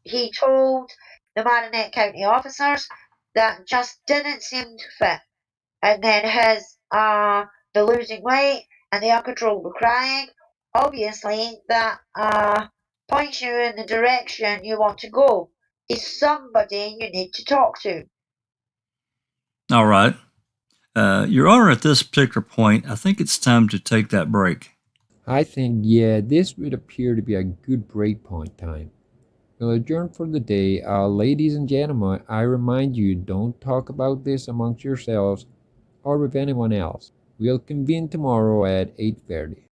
he told the Marinette County officers that just didn't seem to fit. And then his the losing weight and the uncontrollable crying, obviously that points you in the direction you want to go. Is somebody you need to talk to. All right. Your Honor, at this particular point, I think it's time to take that break. I think, yeah, this would appear to be a good breakpoint time. We'll adjourn for the day. Ladies and gentlemen, I remind you, don't talk about this amongst yourselves or with anyone else. We'll convene tomorrow at 8:30.